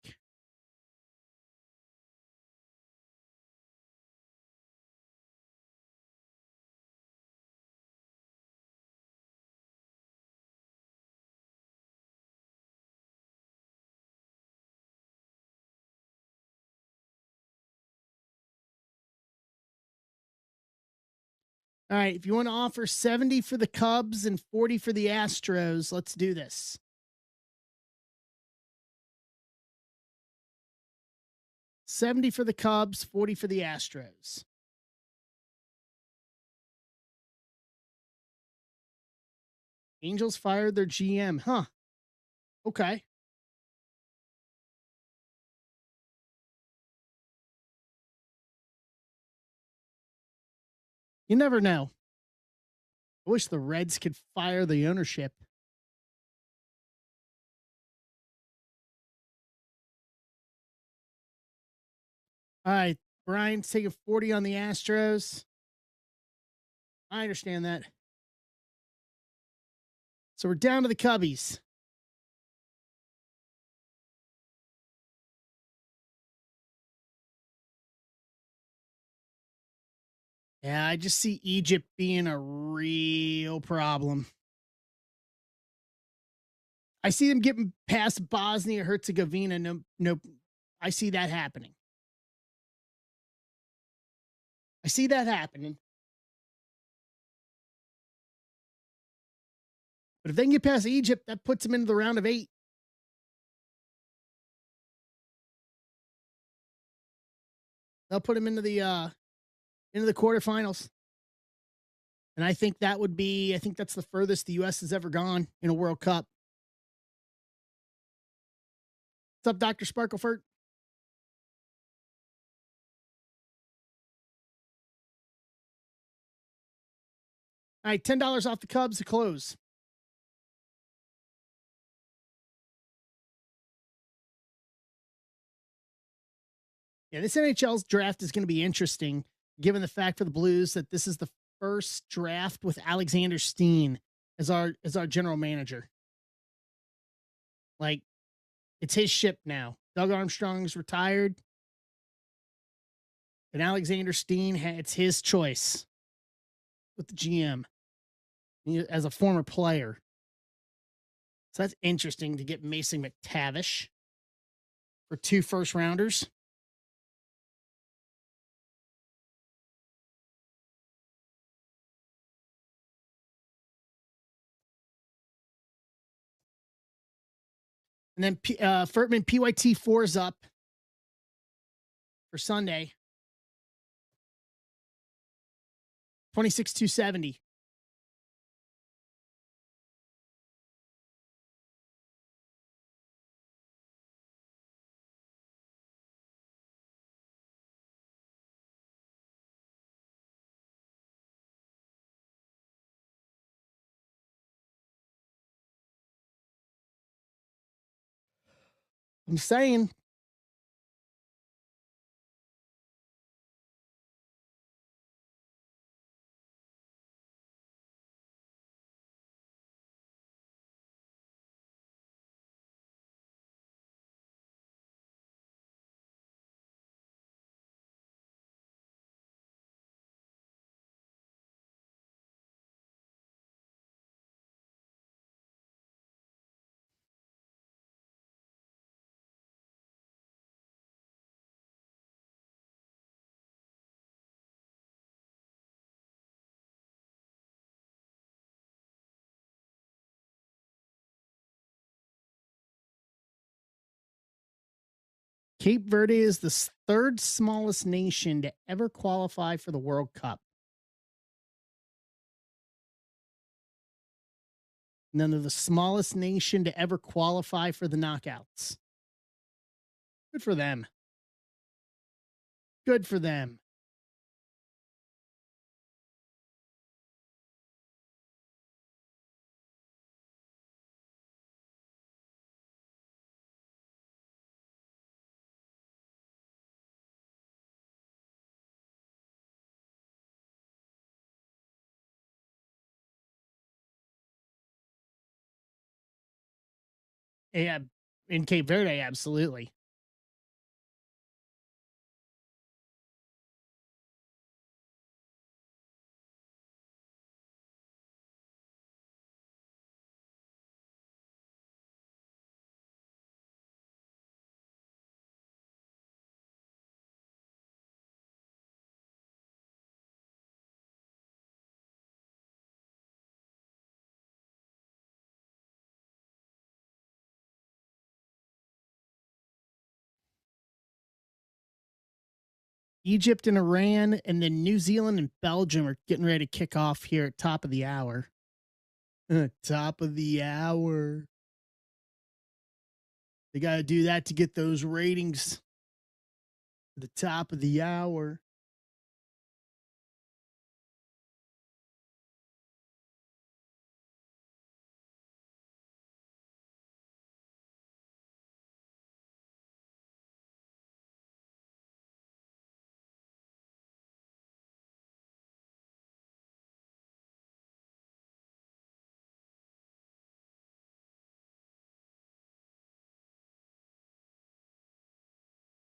All right, if you want to offer 70 for the Cubs and 40 for the Astros, let's do this. 70 for the Cubs, 40 for the Astros. Angels fired their GM. Huh. Okay. You never know. I wish the Reds could fire the ownership. All right. Brian's taking 40 on the Astros. I understand that. So we're down to the Cubbies. Yeah, I just see Egypt being a real problem. I see them getting past Bosnia Herzegovina. No, I see that happening. I see that happening. But if they can get past Egypt, that puts them into the round of 8. They'll put them into the quarterfinals. And I think that's the furthest the US has ever gone in a World Cup. What's up, Dr. Sparkleford? All right, $10 off the Cubs to close. Yeah, this NHL's draft is going to be interesting, given the fact for the Blues that this is the first draft with Alexander Steen as our general manager. Like, it's his ship now. Doug Armstrong's retired, and Alexander Steen, it's his choice with the GM as a former player. So that's interesting to get Mason McTavish for 2 first rounders. And then Furtman PYT 4 is up for Sunday. 26,270. I'm saying Cape Verde is the third smallest nation to ever qualify for the World Cup. And then they're the smallest nation to ever qualify for the knockouts. Good for them. Good for them. Yeah, in Cape Verde, absolutely. Egypt and Iran, and then New Zealand and Belgium are getting ready to kick off here at top of the hour. Top of the hour. They got to do that to get those ratings at the top of the hour.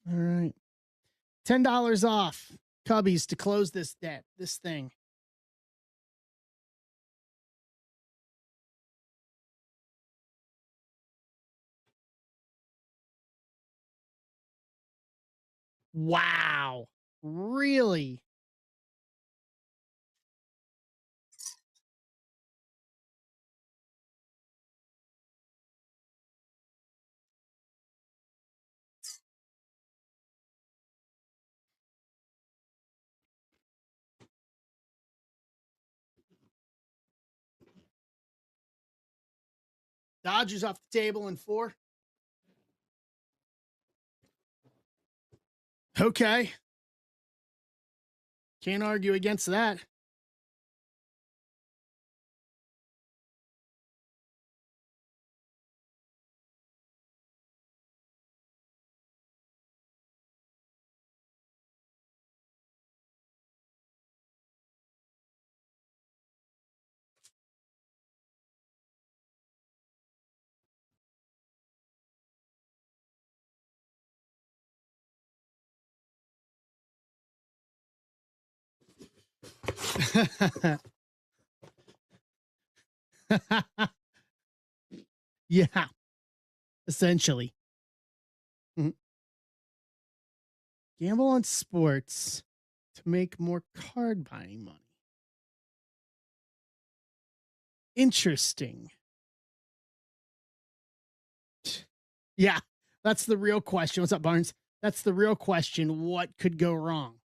All right. $10 off Cubbies to close this thing. Wow. Really? Dodgers off the table in 4. Okay. Can't argue against that. Yeah, essentially. Mhm. Gamble on sports to make more card buying money. Interesting. Yeah, that's the real question. What's up, Barnes? That's the real question. What could go wrong?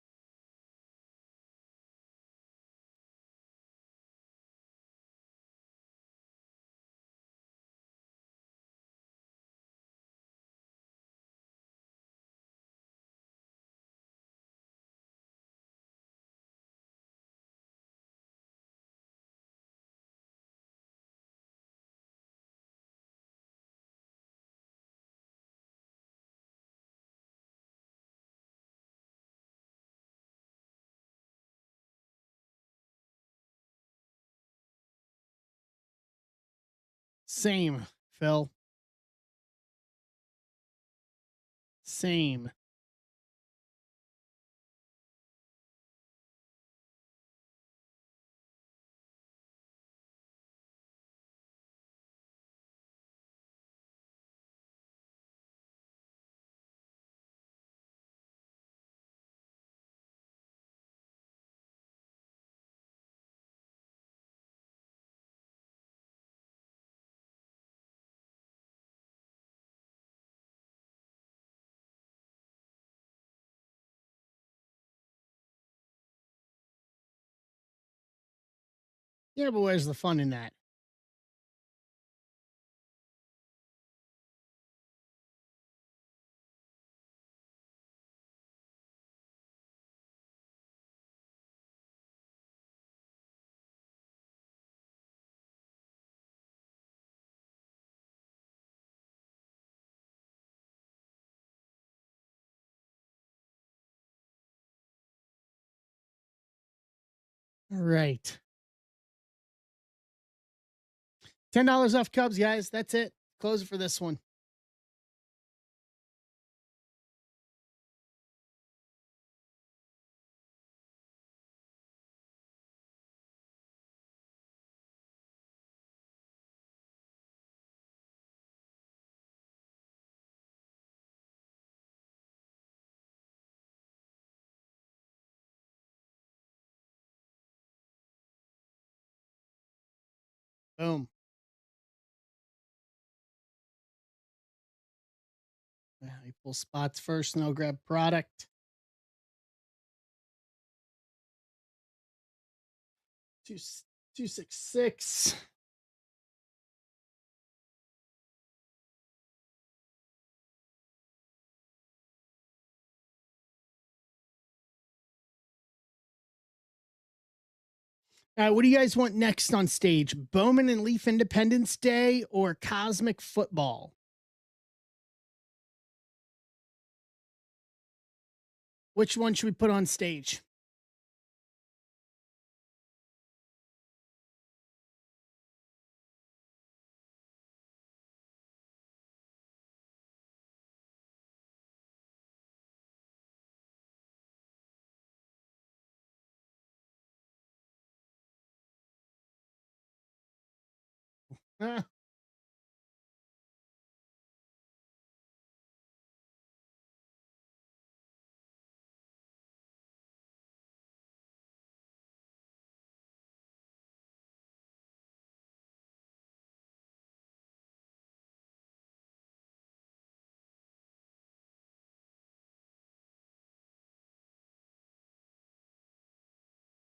Same, Phil. Same. Yeah, but where's the fun in that? All right. $10 off Cubs, guys. That's it. Close it for this one. Boom. I pull spots first, and I'll grab product. 266. What do you guys want next on stage? Bowman and Leaf Independence Day or Cosmic Football? Which one should we put on stage?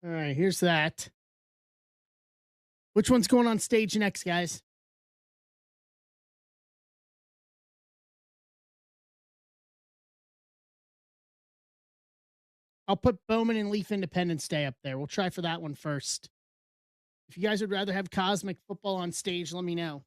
All right, here's that. Which one's going on stage next, guys? I'll put Bowman and Leaf Independence Day up there. We'll try for that one first. If you guys would rather have Cosmic Football on stage, let me know.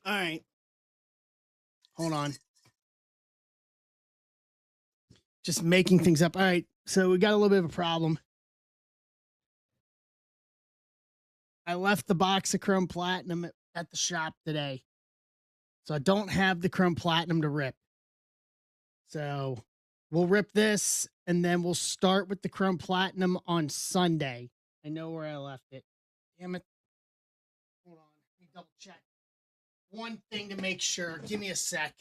All right. Hold on. Just making things up. All right. So we got a little bit of a problem. I left the box of Chrome Platinum at the shop today. So I don't have the Chrome Platinum to rip. So we'll rip this and then we'll start with the Chrome Platinum on Sunday. I know where I left it. Damn it. Hold on. Let me double check. One thing to make sure. Give me a sec.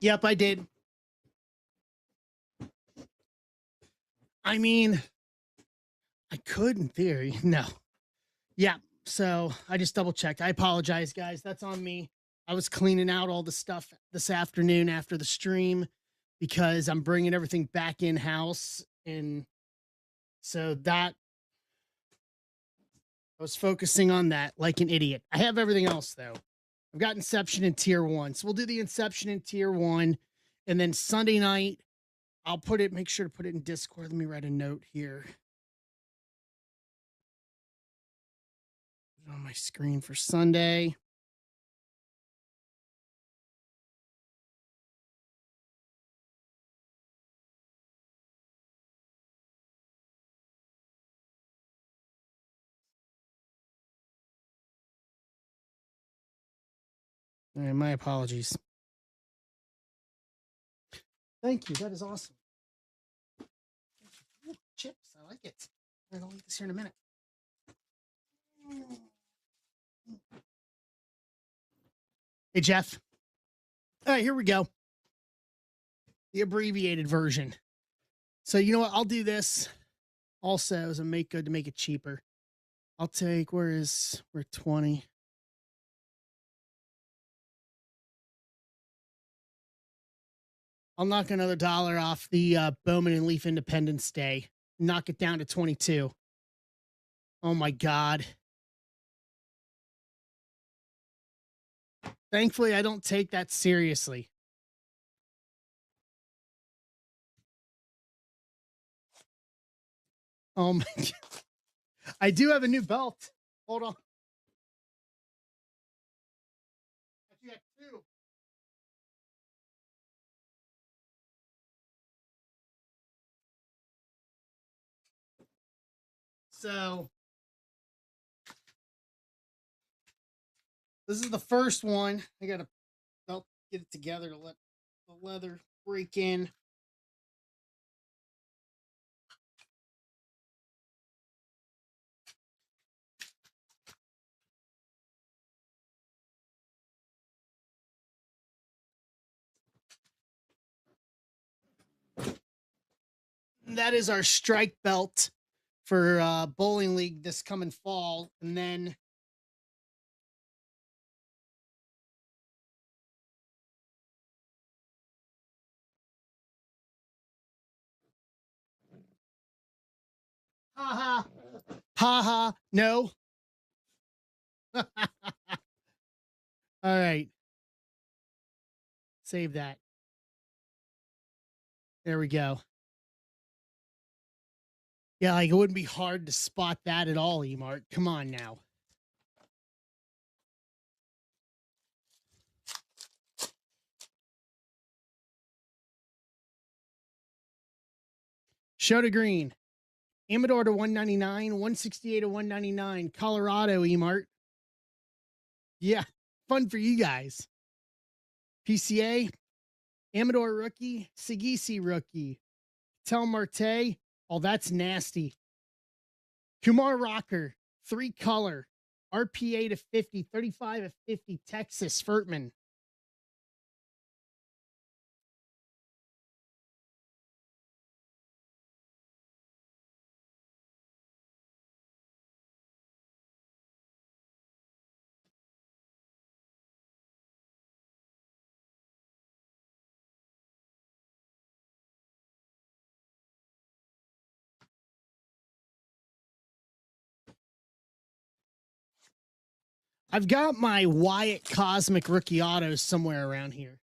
Yep, I did. I mean, I could in theory. No. Yeah. So I just double checked. I apologize, guys. That's on me. I was cleaning out all the stuff this afternoon after the stream because I'm bringing everything back in house. And so that I was focusing on that like an idiot. I have everything else though. I've got Inception in tier 1. So we'll do the Inception in tier 1. And then Sunday night, I'll make sure to put it in Discord. Let me write a note here. Put it on my screen for Sunday. All right, my apologies. Thank you. That is awesome. Ooh, chips. I like it. I'm going to eat this here in a minute. Hey, Jeff. All right, here we go. The abbreviated version. So you know what? I'll do this also as a make good to make it cheaper. I'll take, we're 20. I'll knock another $1 off the Bowman and Leaf Independence Day. Knock it down to 22. Oh my God. Thankfully, I don't take that seriously. Oh my God. I do have a new belt. Hold on. I got 2. So this is the first one. I got to get it together to let the leather break in. That is our strike belt for bowling league this coming fall. And then ha ha, no. All right. Save that. There we go. Yeah, like it wouldn't be hard to spot that at all, Emart. Come on now. Shota Green. Amador to 199, 168 to 199. Colorado, Emart. Yeah, fun for you guys. PCA, Amador rookie, Sagisi rookie. Tel Marte. Oh, that's nasty. Kumar Rocker, 3 color. RPA to 50, 35 to 50. Texas, Furtman. I've got my Wyatt Cosmic rookie autos somewhere around here.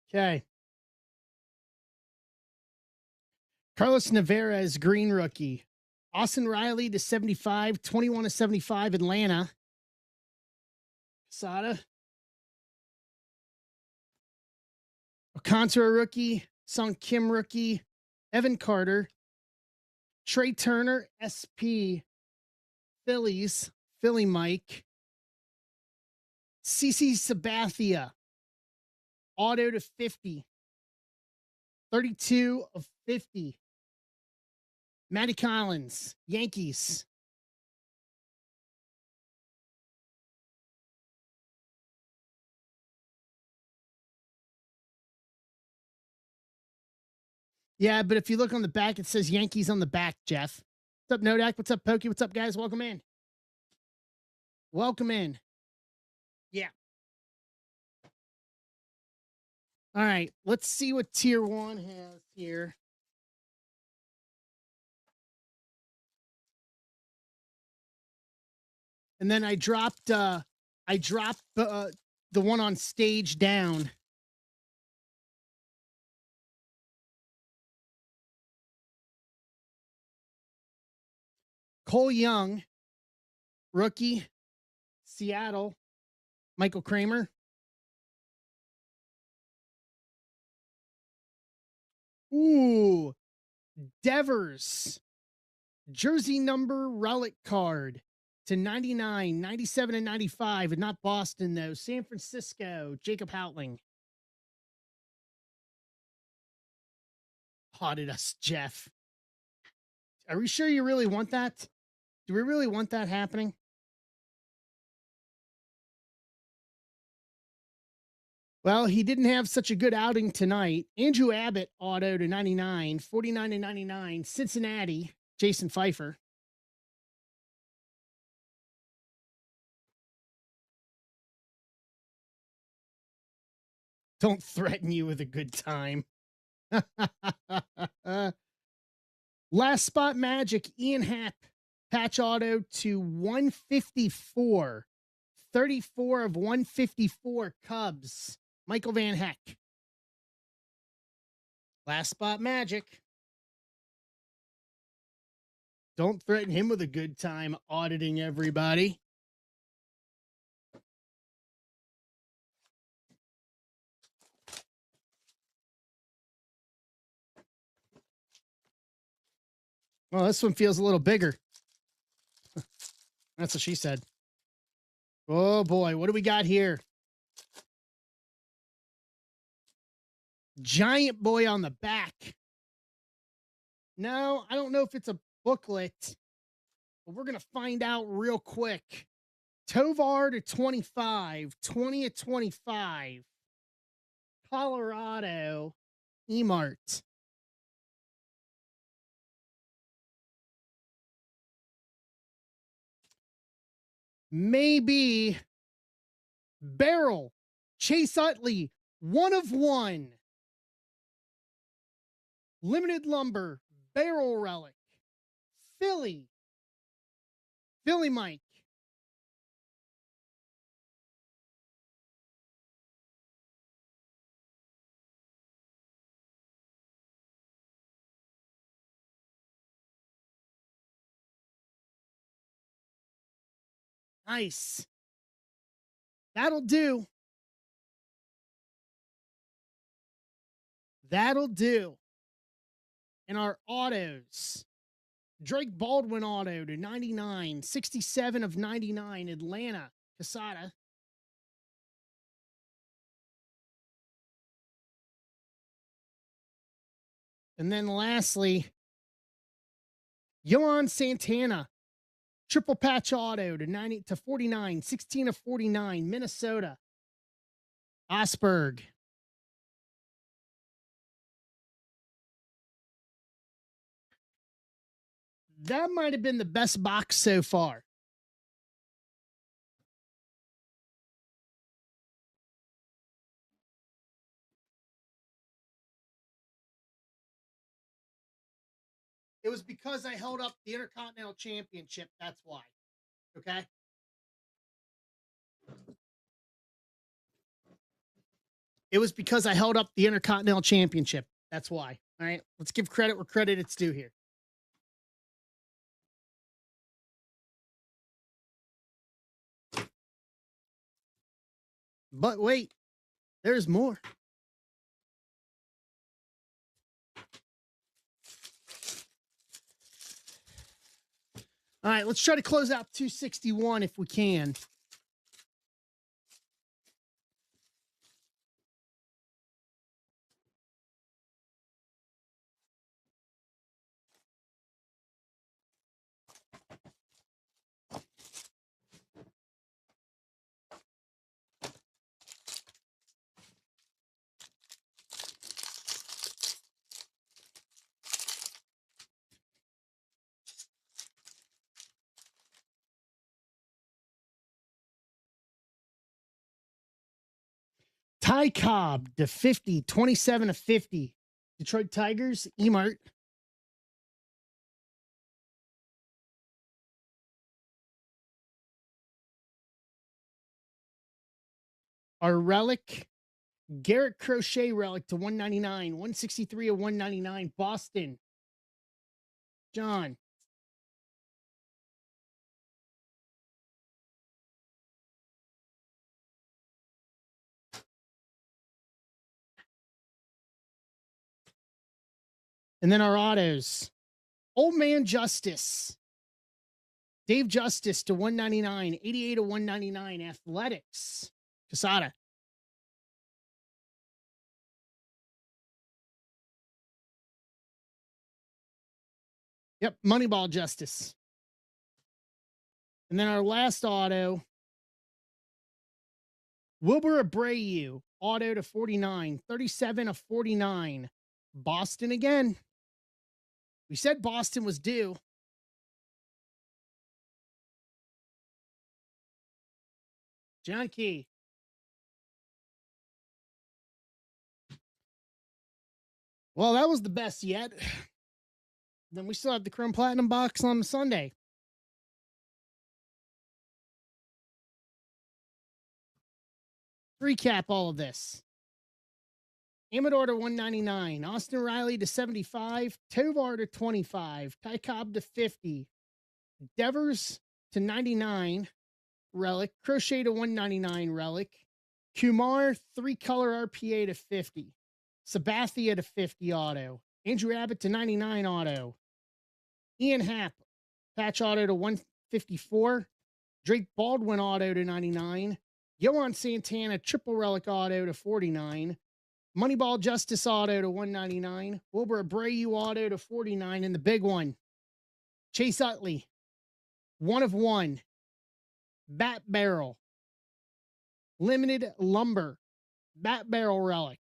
Okay. Carlos Navarez, green rookie. Austin Riley to 75, 21 to 75, Atlanta. Sada. Alcantara rookie. Sung Kim rookie. Evan Carter. Trey Turner, SP. Phillies. Philly Mike. CC Sabathia. Auto to 50. 32 of 50. Matty Collins, Yankees. Yeah, but if you look on the back, it says Yankees on the back, Jeff. What's up, Nodak? What's up, Pokey? What's up, guys? Welcome in. Welcome in. Yeah. All right. Let's see what tier 1 has here. And then I dropped the one on stage down. Cole Young, rookie, Seattle, Michael Kramer. Ooh, Devers, jersey number relic card to 99, 97, and 95, and not Boston, though. San Francisco, Jacob Houtling. Haunted us, Jeff. Are we sure you really want that? Do we really want that happening? Well, he didn't have such a good outing tonight. Andrew Abbott, auto to 99, 49 to 99. Cincinnati, Jason Pfeiffer. Don't threaten you with a good time. Last spot magic, Ian Happ, patch auto to 154. 34 of 154 Cubs. Michael Van Heck. Last spot magic. Don't threaten him with a good time auditing everybody. Well, this one feels a little bigger. That's what she said. Oh boy, what do we got here? Giant boy on the back. No, I don't know if it's a booklet, but we're going to find out real quick. Tovar to 25, 20 at 25. Colorado, Emart. Maybe Barrel, Chase Utley, 1 of 1. Limited Lumber, Barrel Relic. Philly Mike. Nice. That'll do. That'll do. And our autos. Drake Baldwin auto to 99, 67 of 99, Atlanta, Casada. And then lastly, Yohan Santana, triple patch auto to 90 to 49, 16 of 49, Minnesota. Osberg. That might have been the best box so far. It was because I held up the Intercontinental Championship. That's why. Okay. It was because I held up the Intercontinental Championship. That's why. All right. Let's give credit where credit it's due here. But wait, there's more. All right, let's try to close out 261 if we can. Ty Cobb to 50, 27 of 50. Detroit Tigers, Emart. Our relic, Garrett Crochet relic to 199, 163 of 199, Boston. John. And then our autos. Old Man Justice. Dave Justice to 199, 88 of 199, Athletics. Casada. Yep, Moneyball Justice. And then our last auto, Wilbur Abreu, auto to 49, 37 of 49. Boston again. We said Boston was due. John Key. Well, that was the best yet. Then we still have the Chrome Platinum box on Sunday. Recap all of this. Amador to 199, Austin Riley to 75, Tovar to 25, Ty Cobb to 50, Devers to 99, relic, Crochet to 199, relic, Kumar 3-color RPA to 50, Sabathia to 50 auto, Andrew Abbott to 99 auto, Ian Happ patch auto to 154, Drake Baldwin auto to 99, Yohan Santana triple relic auto to 49, Moneyball Justice auto to 199, Wilbur Abreu auto to 49, and the big one, Chase Utley, 1 of 1, Bat Barrel, Limited Lumber, Bat Barrel relic.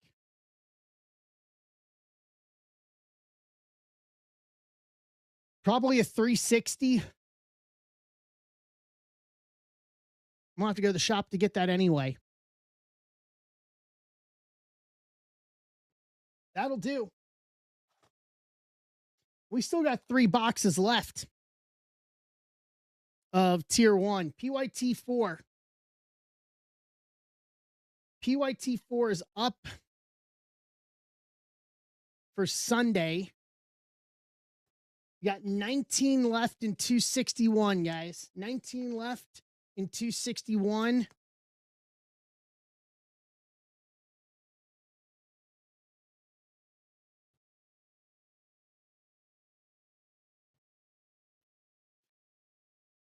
Probably a 360. I'm gonna have to go to the shop to get that anyway. That'll do. We still got 3 boxes left of tier 1. PYT4. PYT4 is up for Sunday. You got 19 left in 261, guys. 19 left in 261.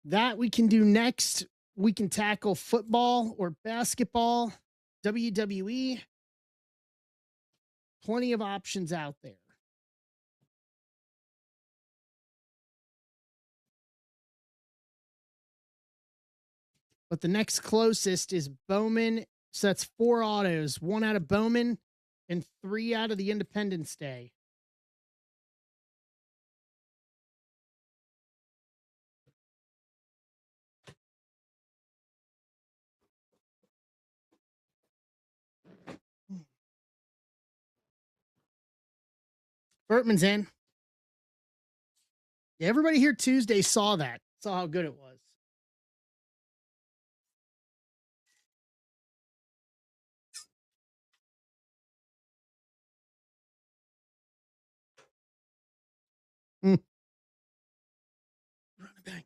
That we can do next. We can tackle football or basketball, WWE. Plenty of options out there. But the next closest is Bowman. So that's 4 autos, 1 out of Bowman and 3 out of the Independence Day. Bertman's in. Yeah, everybody here Tuesday saw that. Saw how good it was. Run it back.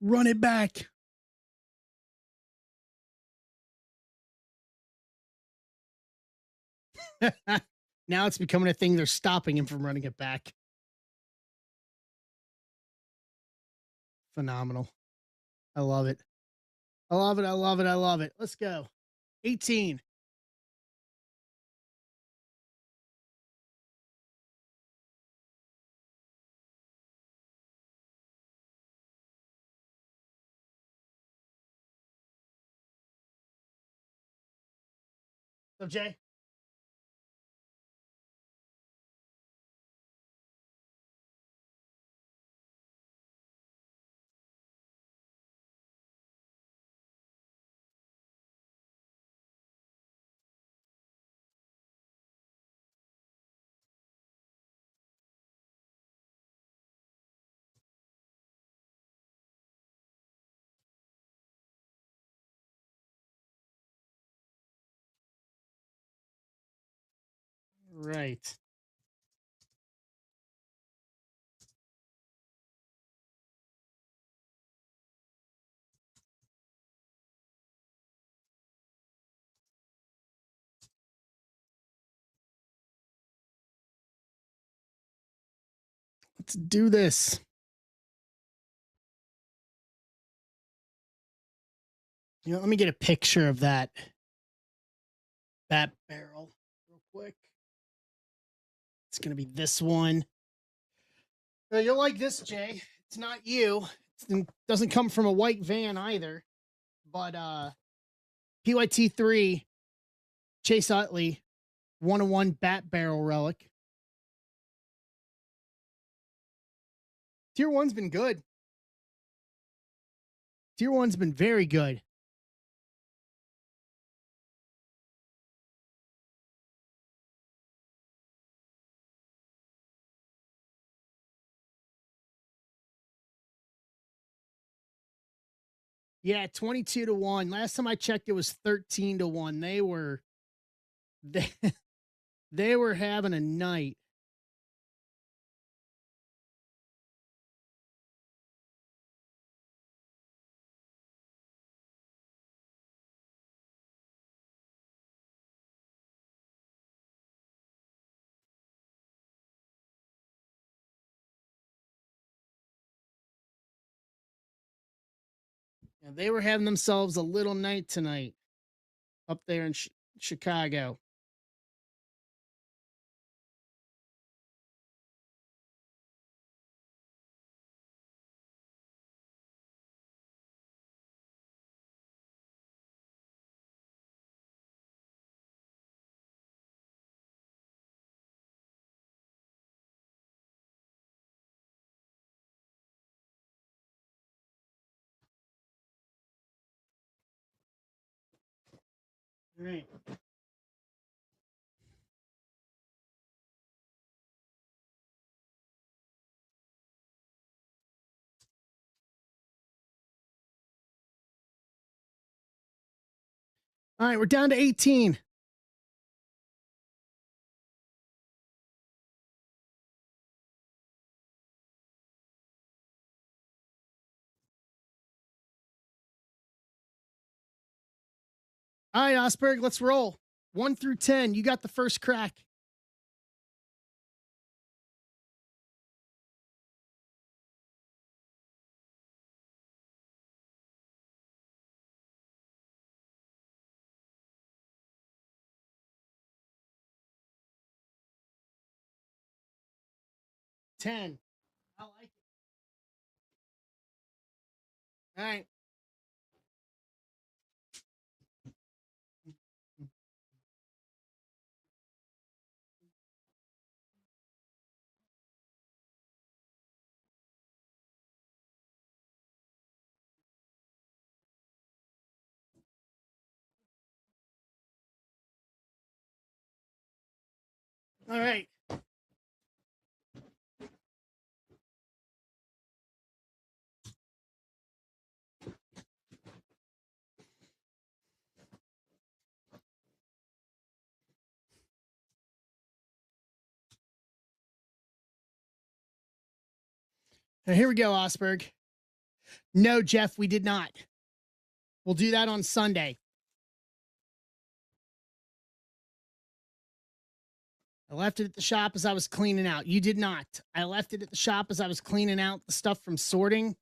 Run it back. Now it's becoming a thing. They're stopping him from running it back. Phenomenal. I love it. I love it. I love it. I love it. Let's go. 18. So, Jay. Right. Let's do this. You know, let me get a picture of that barrel real quick. It's gonna be this one. You'll like this, Jay. It's not you. It doesn't come from a white van either. But PYT3 Chase Utley 101 bat barrel relic. Tier 1's been good. Tier 1's been very good. Yeah, 22-1. Last time I checked, it was 13-1. They were they were having a night. Yeah, they were having themselves a little night tonight up there in Chicago. All right. All right, we're down to 18. All right, Osberg, let's roll. 1 through 10. You got the first crack. Ten. I like it. All right. All right. Now, here we go, Osberg. No, Jeff, we did not. We'll do that on Sunday. I left it at the shop as I was cleaning out. You did not. I left it at the shop as I was cleaning out the stuff from sorting.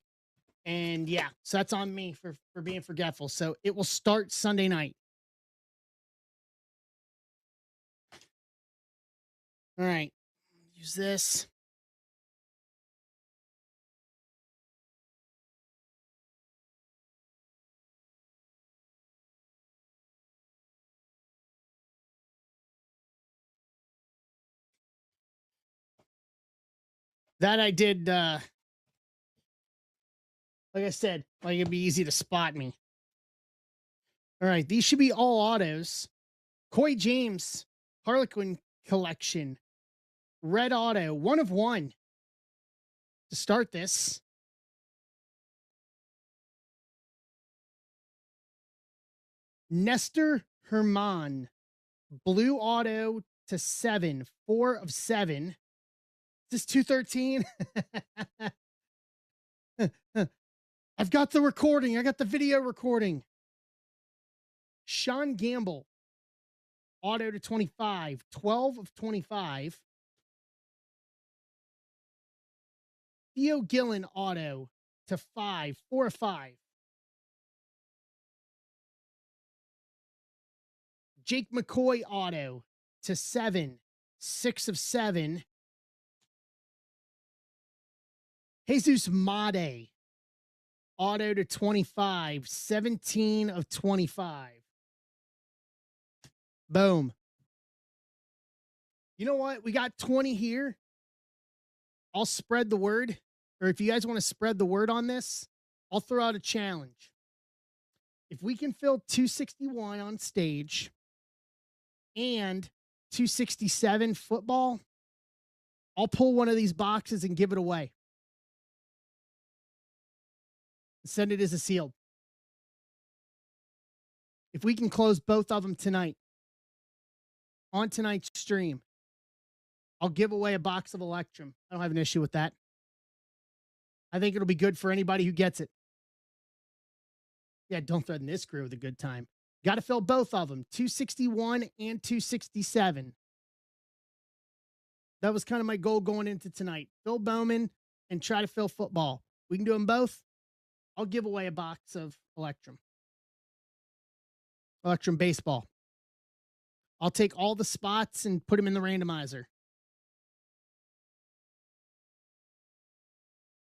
And yeah, so that's on me for being forgetful. So it will start Sunday night. All right. Use this. That I did like I said, like it'd be easy to spot me. All right, these should be all autos. Coy James, Harlequin collection, red auto, 1 of 1 to start this. Nestor Herman, blue auto to 7. 4 of 7. Is this 213? I've got the recording. I got the video recording. Sean Gamble, auto to 25. 12 of 25. Theo Gillen, auto to 5. 4 of 5. Jake McCoy, auto to 7. 6 of 7. Jesus Made, auto to 25. 17 of 25. Boom. You know what? We got 20 here. I'll spread the word. Or if you guys want to spread the word on this, I'll throw out a challenge. If we can fill 261 on stage and 267 football, I'll pull one of these boxes and give it away. Send it as a sealed. If we can close both of them tonight on tonight's stream, I'll give away a box of Electrum. I don't have an issue with that. I think it'll be good for anybody who gets it. Yeah, don't threaten this crew with a good time. Got to fill both of them, 261 and 267. That was kind of my goal going into tonight. Fill Bowman and try to fill football. We can do them both. I'll give away a box of Electrum. Electrum baseball. I'll take all the spots and put them in the randomizer.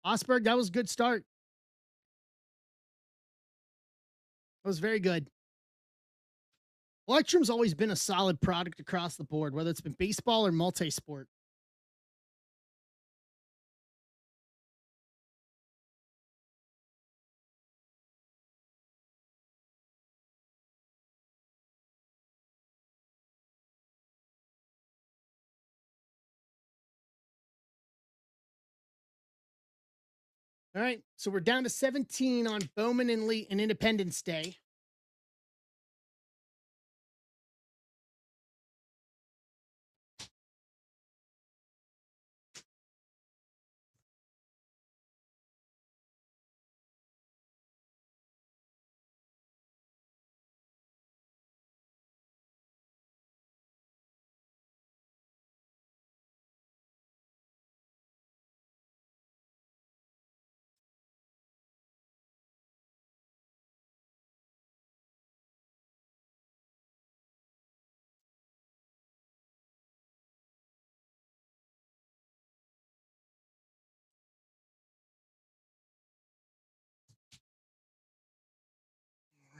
Osberg, that was a good start. That was very good. Electrum's always been a solid product across the board, whether it's been baseball or multi-sport. All right, so we're down to 17 on Bowman and Lee and Independence Day.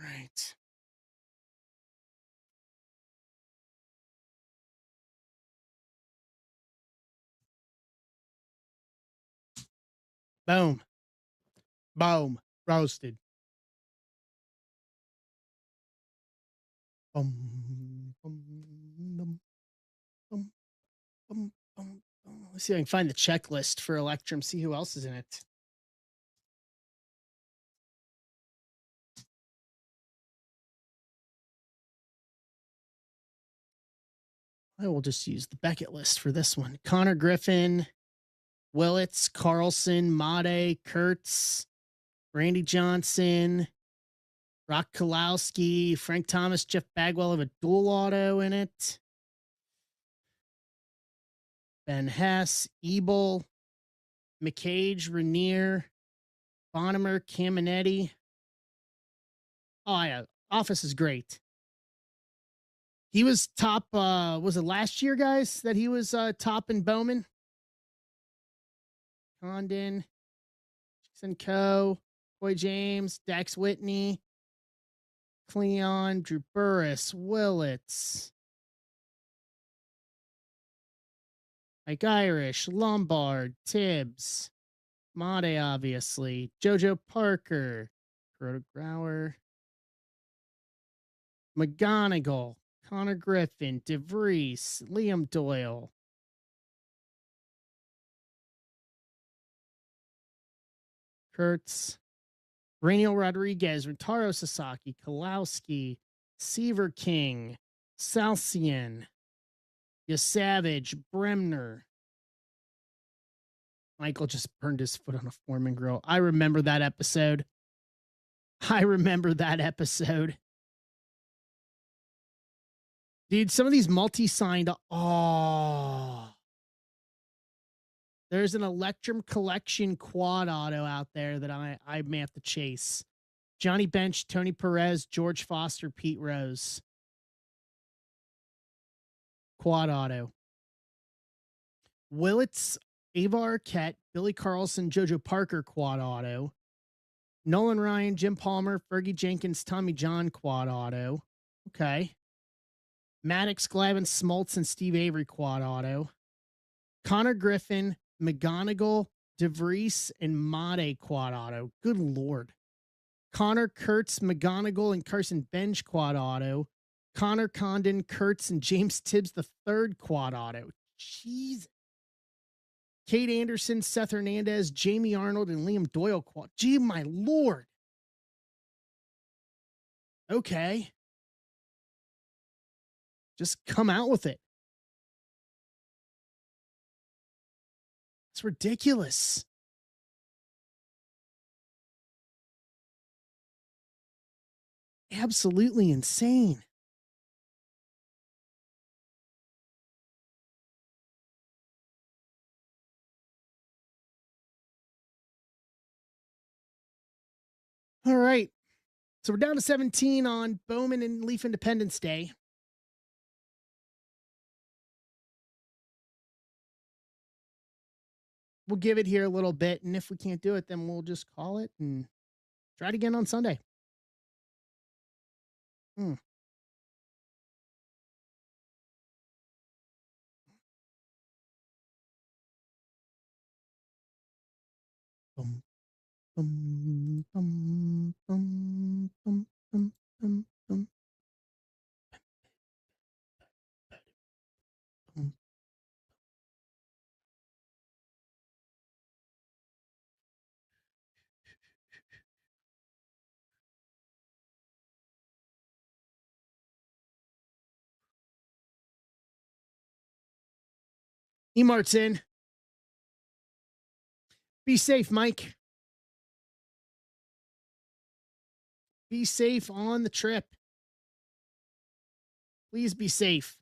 Right. Boom. Boom. Roasted. Boom. Boom. Boom. Boom. Boom. Boom. Let's see if I can find the checklist for Electrum, see who else is in it. I will just use the Beckett list for this one. Connor Griffin, Willits, Carlson, Made, Kurtz, Randy Johnson, Rock Kalowski, Frank Thomas, Jeff Bagwell have a dual auto in it. Ben Hess, Ebel, McCage, Rainier, Bonnemer, Caminetti. Oh, yeah. Office is great. He was top, was it last year, guys, that he was top in Bowman? Condon, Jason Co., Boy James, Dax Whitney, Cleon, Drew Burris, Willits, Mike Irish, Lombard, Tibbs, Made, obviously, JoJo Parker, Corota Grauer, McGonigal, Connor Griffin, DeVries, Liam Doyle. Kurtz, Rainiel Rodriguez, Rotaro Sasaki, Kalowski, Seaver King, Salcian, Savage, Bremner. Michael just burned his foot on a Foreman grill. I remember that episode. Dude, some of these multi-signed. Oh. There's an Electrum Collection quad auto out there that I may have to chase. Johnny Bench, Tony Perez, George Foster, Pete Rose. Quad auto. Willits, Ava Arquette, Billy Carlson, JoJo Parker quad auto. Nolan Ryan, Jim Palmer, Fergie Jenkins, Tommy John quad auto. Okay. Maddox, Glavin, Smoltz, and Steve Avery quad auto. Connor Griffin, McGonigal, DeVries, and Made quad auto. Good Lord. Connor Kurtz, McGonigal, and Carson Bench quad auto. Connor Condon, Kurtz, and James Tibbs the third quad auto. Jeez. Kate Anderson, Seth Hernandez, Jamie Arnold, and Liam Doyle quad. Gee, my Lord. Okay. Just come out with it. It's ridiculous. Absolutely insane. All right. So we're down to 17 on Bowman and Leaf Independence Day. We'll give it here a little bit, and if we can't do it, then we'll just call it and try it again on Sunday. Hmm. Bum, bum, bum, bum, bum, bum, bum, bum. E-Mart's in. Be safe, Mike. Be safe on the trip. Please be safe.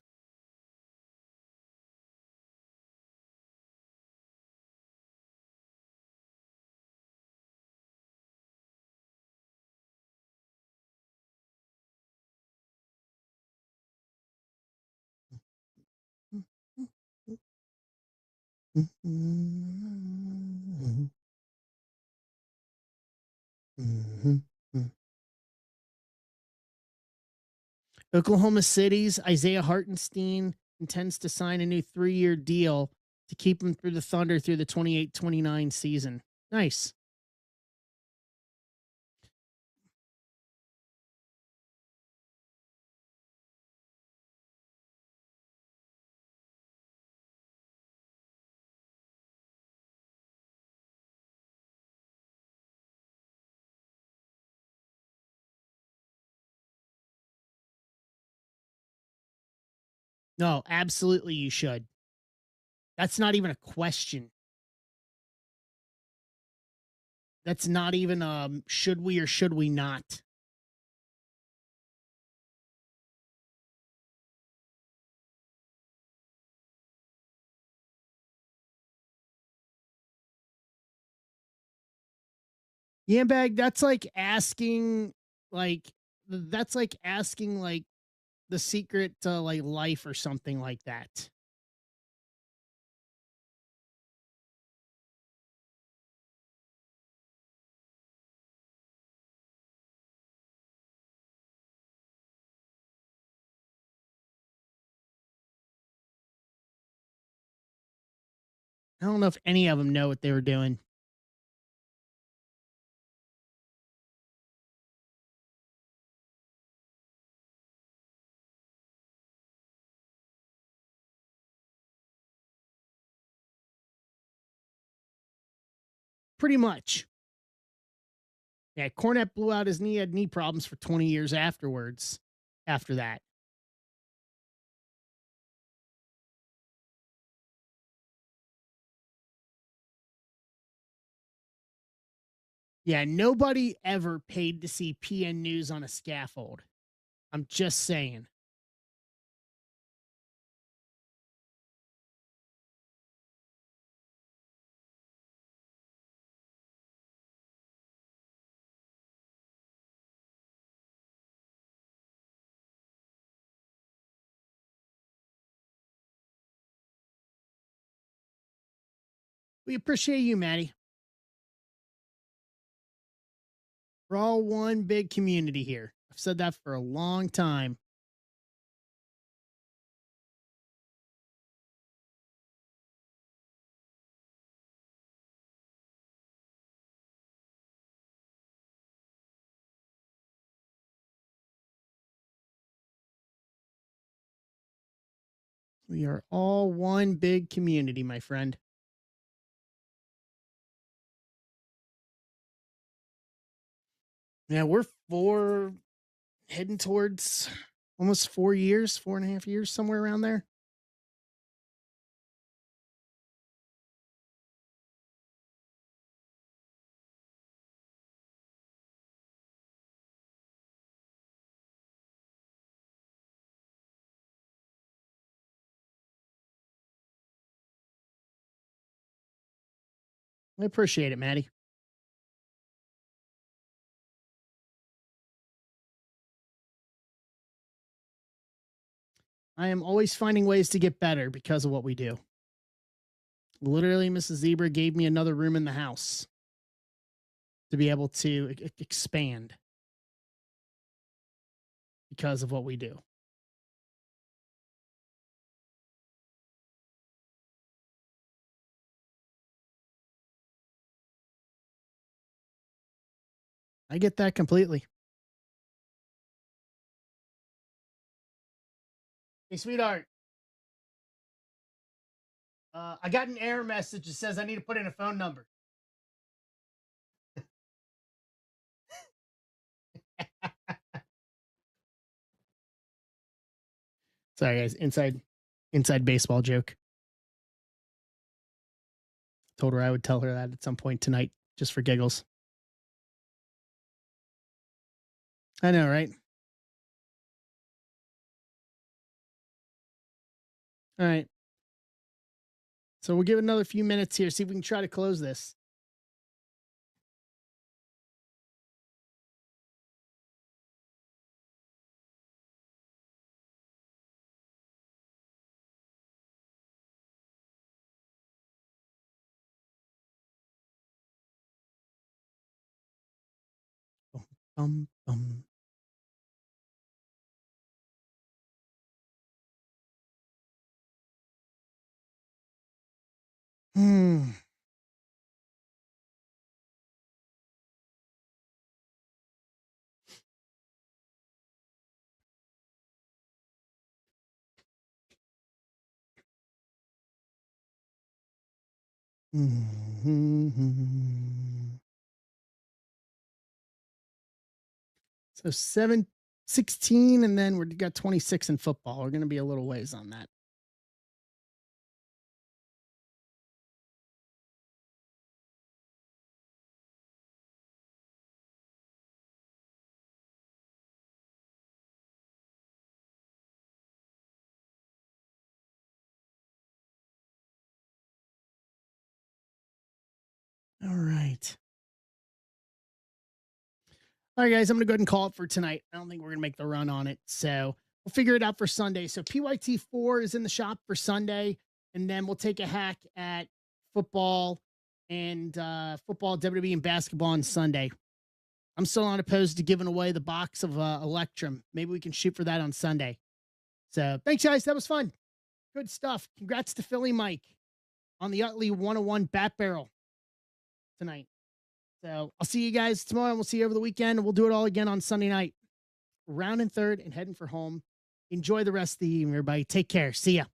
Oklahoma City's Isaiah Hartenstein intends to sign a new 3-year deal to keep him through the Thunder through the 28-29 season. Nice. No, absolutely you should. That's not even a question. That's not even should we or should we not? Yambag, that's like asking like the secret to like life or something like that. I don't know if any of them know what they were doing. Pretty much. Yeah, Cornette blew out his knee, had knee problems for 20 years afterwards. After that. Yeah, nobody ever paid to see PN News on a scaffold. I'm just saying. We appreciate you, Maddie. We're all one big community here. I've said that for a long time. We are all one big community, my friend. Yeah, we're heading towards almost 4 years, 4.5 years, somewhere around there. I appreciate it, Maddie. I am always finding ways to get better because of what we do. Literally, Mrs. Zebra gave me another room in the house to be able to expand because of what we do. I get that completely. Hey, sweetheart. I got an error message that says I need to put in a phone number. Sorry, guys. Inside baseball joke. Told her I would tell her that at some point tonight, just for giggles. I know, right? All right. So we'll give it another few minutes here, see if we can try to close this. Bum, bum. Hmm. Mm-hmm. So 16, and then we've got 26 in football. We're going to be a little ways on that. All right. All right, guys, I'm going to go ahead and call it for tonight. I don't think we're going to make the run on it. So we'll figure it out for Sunday. So PYT4 is in the shop for Sunday, and then we'll take a hack at football and football, WWE, and basketball on Sunday. I'm still not opposed to giving away the box of Electrum. Maybe we can shoot for that on Sunday. So thanks, guys. That was fun. Good stuff. Congrats to Philly Mike on the Utley 101 Bat Barrel tonight. So I'll see you guys tomorrow, and we'll see you over the weekend. We'll do it all again on Sunday night. Round and third and heading for home. Enjoy the rest of the evening, everybody. Take care. See ya.